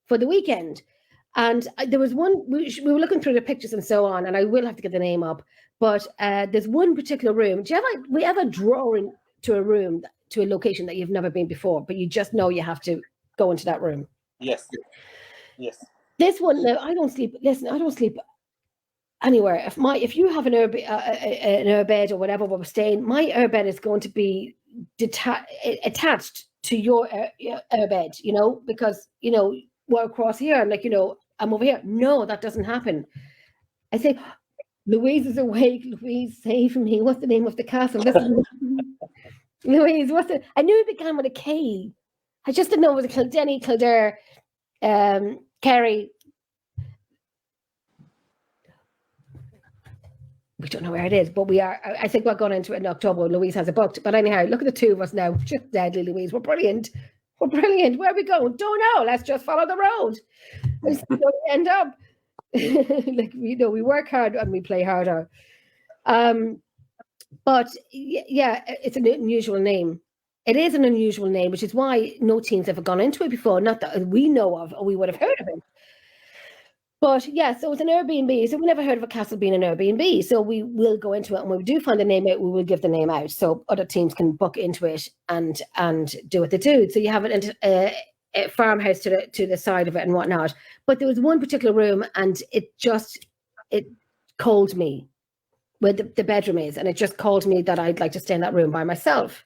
for the weekend. And there was one, we were looking through the pictures and so on, and I will have to get the name up, but there's one particular room. We ever draw into a room, to a location that you've never been before, but you just know you have to go into that room? Yes. This one, now, I don't sleep anywhere. If you have an airbed or whatever we're staying, my airbed is going to be attached to your airbed, because, we're across here and I'm over here. No, that doesn't happen. I say, Louise is awake. Louise, save me. What's the name of the castle? Louise, I knew it began with a K. I just didn't know it was a Kildenny, Kildare, Kerry. We don't know where it is, but I think we're going into it in October. Louise has it booked. But anyhow, look at the two of us now. Just deadly, Louise. We're brilliant. Where are we going? Don't know. Let's just follow the road. We'll see where we end up. We work hard and we play harder. But yeah, it's an unusual name. It is an unusual name, which is why no teams have gone into it before. Not that we know of, or we would have heard of it. But yeah, so it's an Airbnb. So we never heard of a castle being an Airbnb. So we will go into it, and when we do find the name out, we will give the name out so other teams can book into it and do what they do. So you have a farmhouse to the side of it and whatnot. But there was one particular room, and it called me where the bedroom is, and it just called me that I'd like to stay in that room by myself.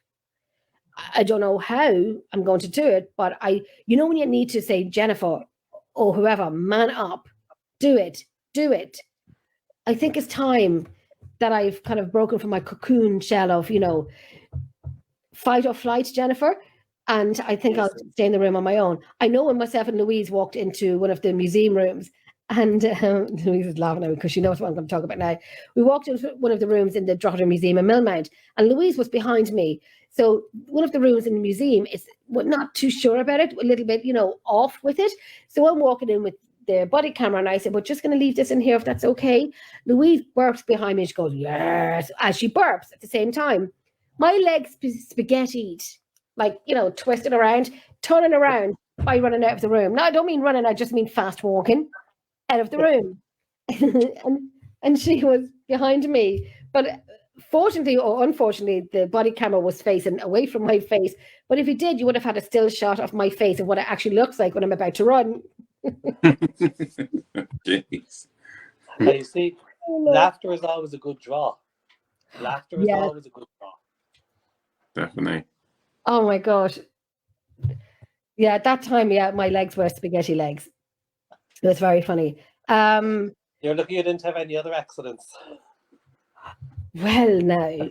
I don't know how I'm going to do it, but when you need to say, Jennifer or whoever, man up. Do it. I think it's time that I've kind of broken from my cocoon shell of, fight or flight, Jennifer. And I think I'll stay in the room on my own. I know when myself and Louise walked into one of the museum rooms, and Louise is laughing at me because she knows what I'm going to talk about now. We walked into one of the rooms in the Drogheda Museum in Millmount, and Louise was behind me. So one of the rooms in the museum we're not too sure about it, a little bit, off with it. So I'm walking in with the body camera, and I said, we're just going to leave this in here if that's okay. Louise burps behind me, and she goes, yes, as she burps at the same time. My legs spaghettied, twisting around, turning around by running out of the room. No, I don't mean running, I just mean fast walking out of the room. and she was behind me. But fortunately or unfortunately, the body camera was facing away from my face. But if you did, you would have had a still shot of my face of what it actually looks like when I'm about to run. Jeez. You see, laughter is always a good draw. Definitely. Oh my gosh. Yeah, at that time, my legs were spaghetti legs. It was very funny. You're lucky you didn't have any other accidents. Well, no.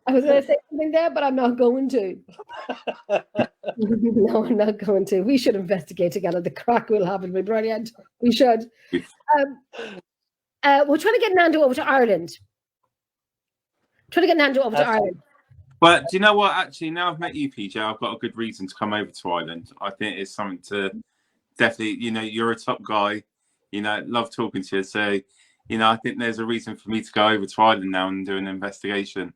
I was going to say something there, but I'm not going to. No, I'm not going to. We should investigate together. The crack we'll have will be brilliant. We should. We're trying to get Nando over to Ireland. Ireland. But do you know what? Actually, now I've met you, PJ, I've got a good reason to come over to Ireland. I think it's something to definitely, you're a top guy. Love talking to you. So, I think there's a reason for me to go over to Ireland now and do an investigation.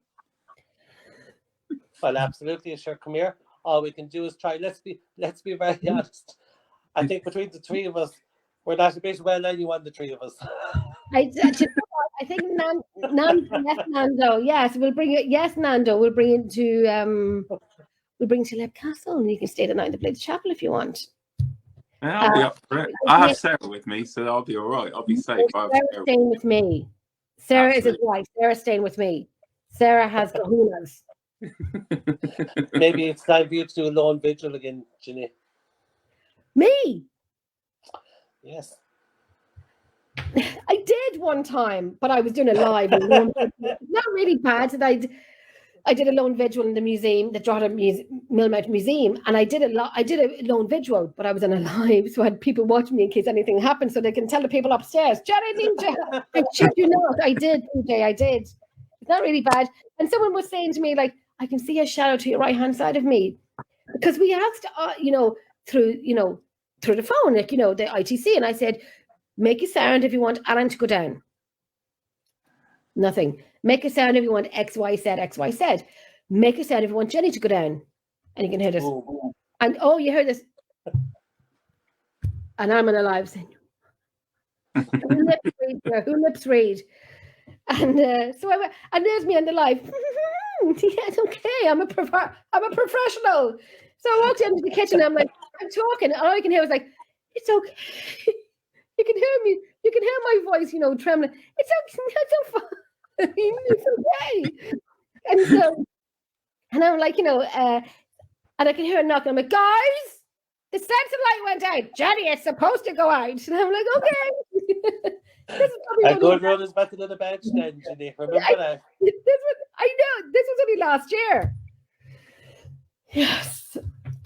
Well, absolutely, sure. Come here. All we can do is try. Let's be very honest. I think between the three of us, we're not a bit well anyone, the three of us. I think Nando. Yes, we'll bring it. Yes, Nando. We'll bring it to Leb Castle, and you can stay the night in the Blades Chapel if you want. Yeah, I'll be up for it. I have Sarah with me, so I'll be all right. I'll be safe. Sarah's staying with me. Sarah is his wife. Sarah's staying with me. Sarah has kahunas. Maybe it's time for you to do a lone vigil again, Jenny. Me? Yes. I did one time, but I was doing a live. Not really bad. I did a lone vigil in the museum, the Drogheda Millmount Museum, and I did a lone vigil, but I was on a live, so I had people watching me in case anything happened, so they can tell the people upstairs, Jenny Ninja. I shit you not, I did, PJ, I did. It's not really bad. And someone was saying to me, I can see a shadow to your right hand side of me. because we asked, through the phone, like, the ITC, and I said, make a sound if you want Alan to go down. Nothing. Make a sound if you want X, Y, Z, X, Y, Z. Make a sound if you want Jenny to go down. And you can hear this. Oh. And you hear this. And I'm on a live saying, who lips read? And so I went, and there's me on the live. Yes, okay, I'm a professional. So I walked into the kitchen, and I'm like, I'm talking, and all I can hear was like, it's okay. You can hear me. You can hear my voice, trembling. It's okay. It's fine. It's okay. And so, and I'm like, and I can hear a knock, and I'm like, guys, the sensor light went out. Jenny, it's supposed to go out. And I'm like, okay. A good run is better than a bad stand, Jenny. Remember that? I know. This was only last year. Yes.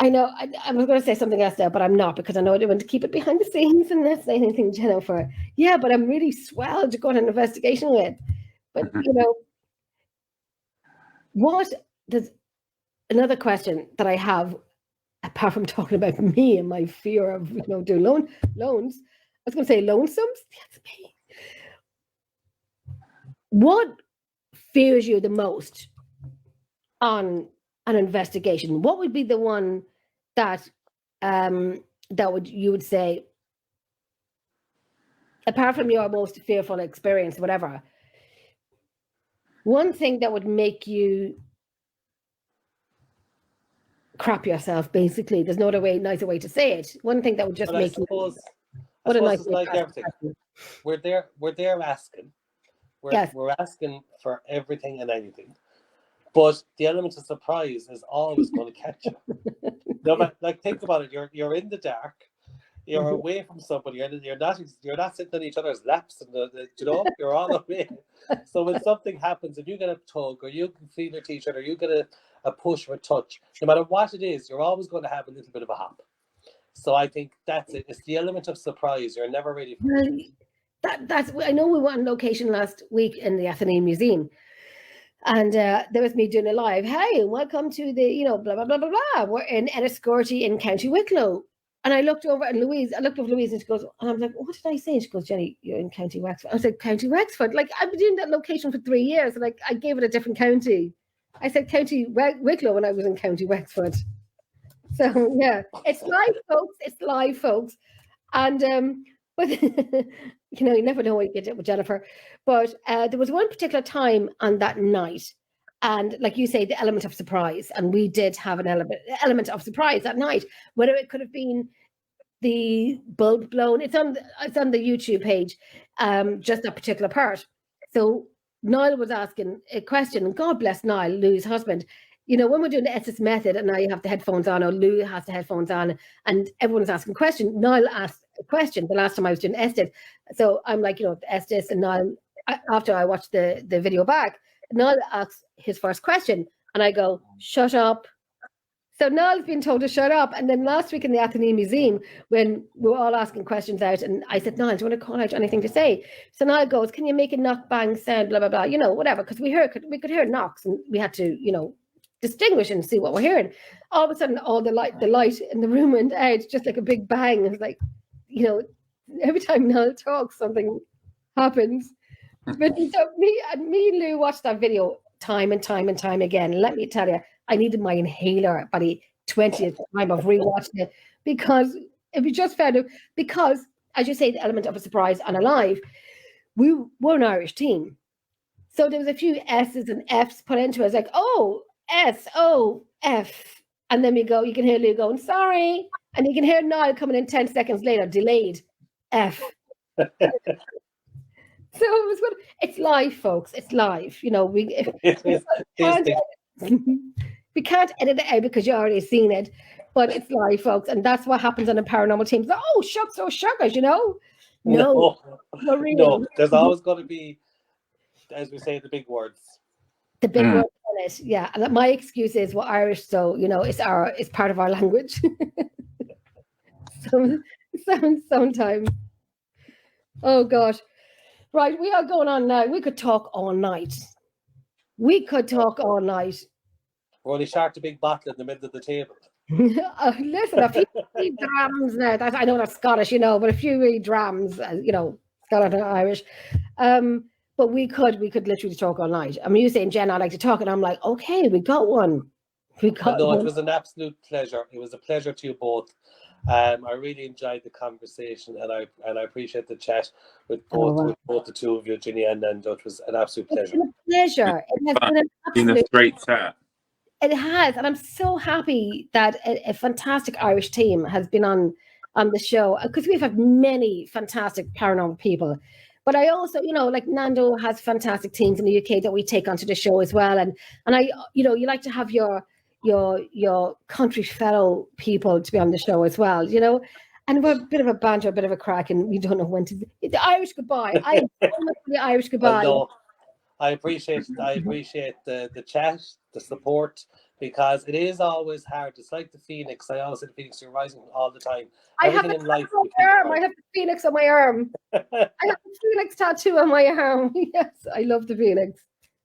I know. I was going to say something else there, but I'm not, because I know I want to keep it behind the scenes and not say anything, Jennifer. Yeah, but I'm really swelled to go on an investigation with. But, there's another question that I have, apart from talking about me and my fear of, doing loans. I was going to say loansums. That's me. What fears you the most on an investigation? What would be the one that you would say, apart from your most fearful experience, whatever, one thing that would make you crap yourself, basically? There's no other way, nicer way to say it. One thing that would just make you. I suppose it's like everything. We're there asking. We're asking for everything and anything. But the element of surprise is always going to catch you. No, but like, think about it. You're in the dark. You're away from somebody. You're not sitting on each other's laps, and you're all away. So when something happens, and you get a tug, or you can feel your t-shirt, or you get a push or a touch, no matter what it is, you're always going to have a little bit of a hop. So I think that's it. It's the element of surprise. You're never ready for it. That's. I know we went on location last week in the Athenaeum Museum, and there was me doing a live. Hey, welcome to the blah blah blah blah blah. We're in Enniscorthy in County Wicklow. And I looked over at Louise, and she goes, and I was like, what did I say? She goes, Jenny, you're in County Wexford. I was like, County Wexford? Like, I've been doing that location for 3 years, and I gave it a different county. I said County Wicklow when I was in County Wexford. So, yeah, it's live, folks. It's live, folks. And, but, you never know what you get with Jennifer. But there was one particular time on that night, and like you say, the element of surprise. And we did have an element of surprise that night. Whether it could have been the bulb blown, it's on the YouTube page, just that particular part. So Niall was asking a question, and God bless Niall, Lou's husband. When we're doing the SS method, and now you have the headphones on, or Lou has the headphones on, and everyone's asking a question. Niall asked a question the last time I was doing Estes. So I'm like, Estes, and Niall, after I watched the video back, Niall asks his first question, and I go, shut up. So Niall's been told to shut up. And then last week in the Athenaeum Museum, when we were all asking questions out, and I said, Niall, do you want to call out anything to say? So Niall goes, can you make a knock bang sound, blah, blah, blah, whatever, because we could hear knocks, and we had to, distinguish and see what we're hearing. All of a sudden, all the light in the room went out, just like a big bang. It was like, every time Niall talks, something happens. But so me and Lou watched that video time and time and time again. And let me tell you, I needed my inhaler by the 20th time of rewatching it, because if you just found it, because as you say, the element of a surprise on a live, we were an Irish team. So there was a few S's and F's put into it. It's like, oh, S, O, F. And then you can hear Lou going, sorry. And you can hear Niall coming in 10 seconds later, delayed, F. So it was good. It's live, folks. It's live. We can't edit it out because you already seen it, but it's live, folks, and that's what happens on a paranormal team. So, oh, shucks, oh, shuckers, No, really. No. There's always going to be, as we say, the big words. The big words on it, yeah. And my excuse is we're Irish, so it's part of our language. Sometimes. Oh gosh. Right, we are going on now. We could talk all night. We're only short a big bottle in the middle of the table. Listen, a few wee drams now. That I know that's Scottish, but a few wee drams, Scottish and Irish. But we could literally talk all night. I mean, you saying, Jen, I like to talk, and I'm like, okay, we got one. No, it was an absolute pleasure. It was a pleasure to you both. I really enjoyed the conversation, and I appreciate the chat with both the two of you, Jenny and Nando. It was an absolute pleasure. It's been a pleasure. It has been an absolute. Been a great chat. It has, and I'm so happy that a fantastic Irish team has been on the show, because we've had many fantastic paranormal people. But I also, like Nando has fantastic teams in the UK that we take onto the show as well. And I, you like to have your country fellow people to be on the show as well, And we're a bit of a banter, a bit of a crack, and we don't know when to. The Irish goodbye. I am so much for the Irish goodbye. No, I appreciate the chat, the support, because it is always hard. It's like the phoenix. I always say the phoenix, you're rising all the time. I have the phoenix on my arm. I have the phoenix tattoo on my arm. Yes, I love the phoenix.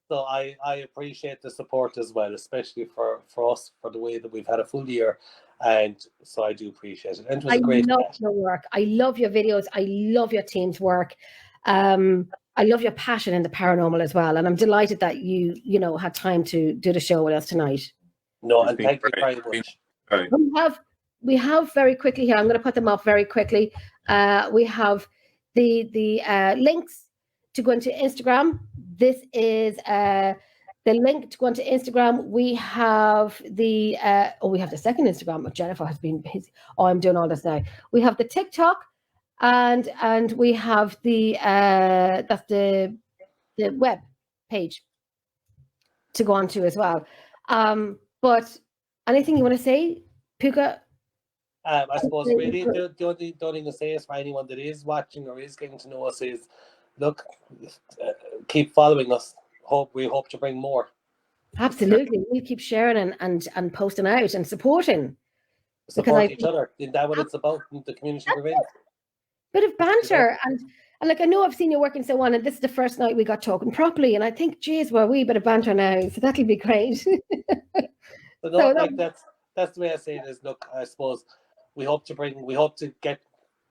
So I appreciate the support as well, especially for us, for the way that we've had a full year. And so I do appreciate it. And it was a great chat. I love your work. I love your videos. I love your team's work. I love your passion in the paranormal as well. And I'm delighted that you had time to do the show with us tonight. No, and thank you very much. We have very quickly here, I'm going to put them up very quickly. We have the links to go into Instagram. This is the link to go into Instagram. We have the second Instagram. Jennifer has been busy. Oh, I'm doing all this now. We have the TikTok, and we have the that's the web page to go onto as well. But anything you want to say, Púca? I suppose really the only thing to say is for anyone that is watching or is getting to know us is, look, keep following us. We hope to bring more. Absolutely, we keep sharing and posting out and supporting. Support each other. Isn't that what it's about? The community we're in. Bit of banter and like I know I've seen you working so on, and this is the first night we got talking properly, and I think, geez, we're a wee bit of banter now, so that'll be great. That's the way I say it is. Look, I suppose we hope to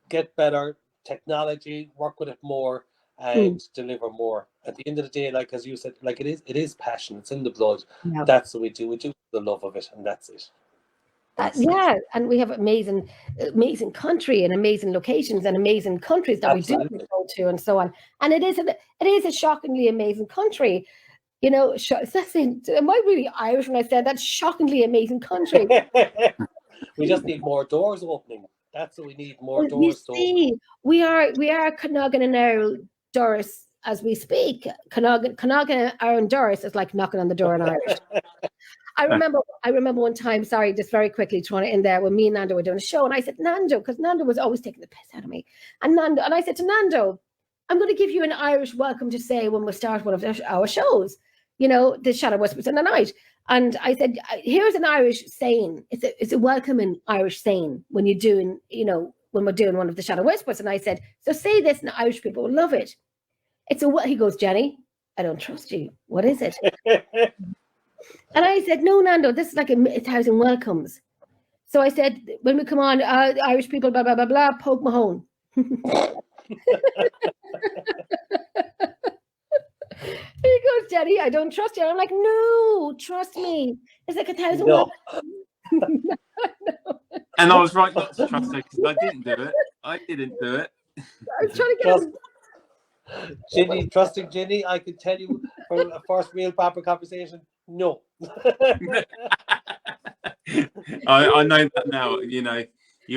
get better technology, work with it more, and deliver more. At the end of the day, like as you said, like it is passion. It's in the blood. Yeah. That's what we do. We do the love of it, and that's it. And we have amazing country and amazing locations and amazing countries that Absolutely. We do go to and so on. And it is a shockingly amazing country. Am I really Irish when I said that's shockingly amazing country? We just need more doors opening. That's what we need, more doors. We are Connaughton and Earl Doris as we speak. Connaughton and Doris is like knocking on the door in Irish. I remember one time, sorry, just very quickly throwing it in there, when me and Nando were doing a show, and I said, Nando, because Nando was always taking the piss out of me. And I said to Nando, I'm going to give you an Irish welcome to say when we start one of our shows, the Shadow Whispers in the Night. And I said, here's an Irish saying. It's a welcoming Irish saying when you're doing, when we're doing one of the Shadow Whispers. And I said, so say this and the Irish people will love it. He goes, Jenny, I don't trust you. What is it? And I said, no, Nando, this is like 1,000 welcomes. So I said, when we come on, Irish people, blah, blah, blah, blah, poke Mahone. He goes, Jenny, I don't trust you. And I'm like, no, trust me. It's like 1,000 welcomes. No. And I was right not to trust her because I didn't do it. I was trying to get Jenny, trusting Jenny, I can tell you from a first real proper conversation, no. I know that now. You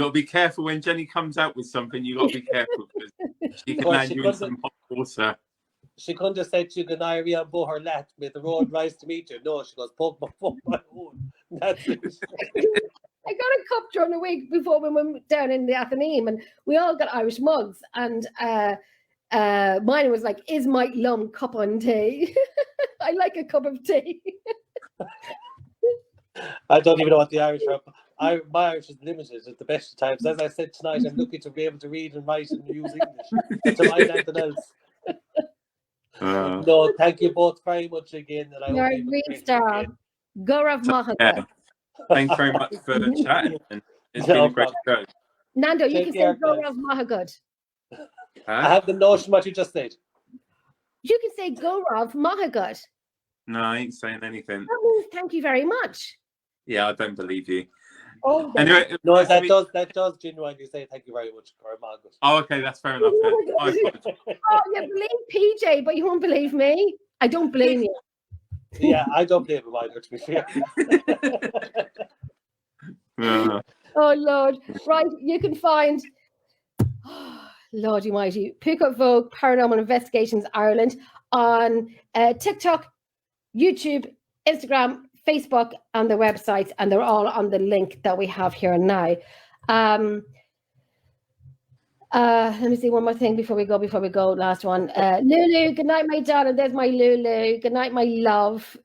got to be careful when Jenny comes out with something. You got to be careful because she can land you in some hot water. She couldn't have said to Ganari and Bo her lat, may the road rise to meet you. No, she goes, poke my own. That's it. I got a cup during the week before we went down in the Athenaeum, and we all got Irish mugs, and mine was like, is my lum cup on tea? I like a cup of tea. I don't even know what the Irish are. My Irish is limited at the best of times. As I said tonight, I'm lucky to be able to read and write and use English. To mind anything else. No, thank you both very much again. And I You're a great star. Gaurav Mahaka. thanks very much for chatting. And it's No been a great problem. show. Nando, you Take can care, say go guys. Rav Mahagod. I Huh? have the notion what you just said. You can say go Rav Mahagod. No, I ain't saying anything. That means thank you very much. Yeah, I don't believe you. Oh, then. Anyway, No, nice to that meet- does genuinely say thank you very much, or Margaret. Oh, okay, that's fair enough then. My apologies. Oh, you believe PJ, but you won't believe me. I don't blame you. Yeah, I don't blame him either, to be fair. Oh, Lord. Right, you can find, Lord Almighty, Púca Vogue Paranormal Investigations Ireland on TikTok, YouTube, Instagram, Facebook, and their websites, and they're all on the link that we have here now. Let me see one more thing before we go. Last one. Lulu, good night, my darling. There's my Lulu. Good night, my love.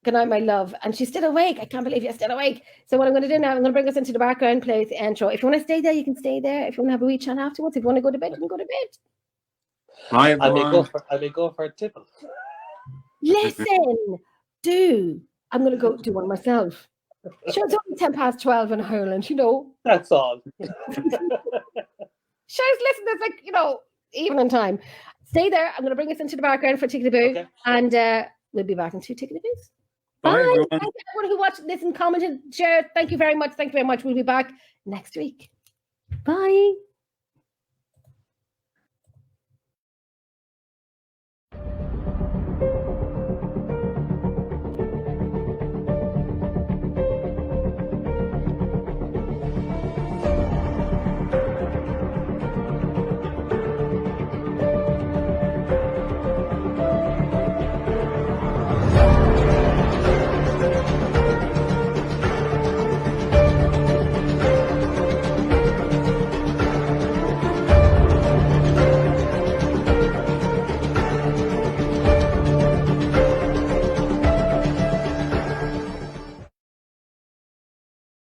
Good night, my love. And she's still awake. I can't believe you're still awake. So what I'm going to do now, I'm going to bring us into the background, play the intro. If you want to stay there, you can stay there. If you want to have a wee chat afterwards, if you want to go to bed, you can go to bed. Hi, I may everyone. go for a tipple. Listen, I'm going to go do one myself. Sure, it's only 12:10 in Ireland, you know. That's all. Sure, listen, there's like, evening time. Stay there. I'm going to bring us into the background for Tickety Boo. Okay. And we'll be back in 2 Tickety Boos. Bye, Bye. everyone. Thank you, everyone who watched, listened, commented, shared. Thank you very much. Thank you very much. We'll be back next week. Bye.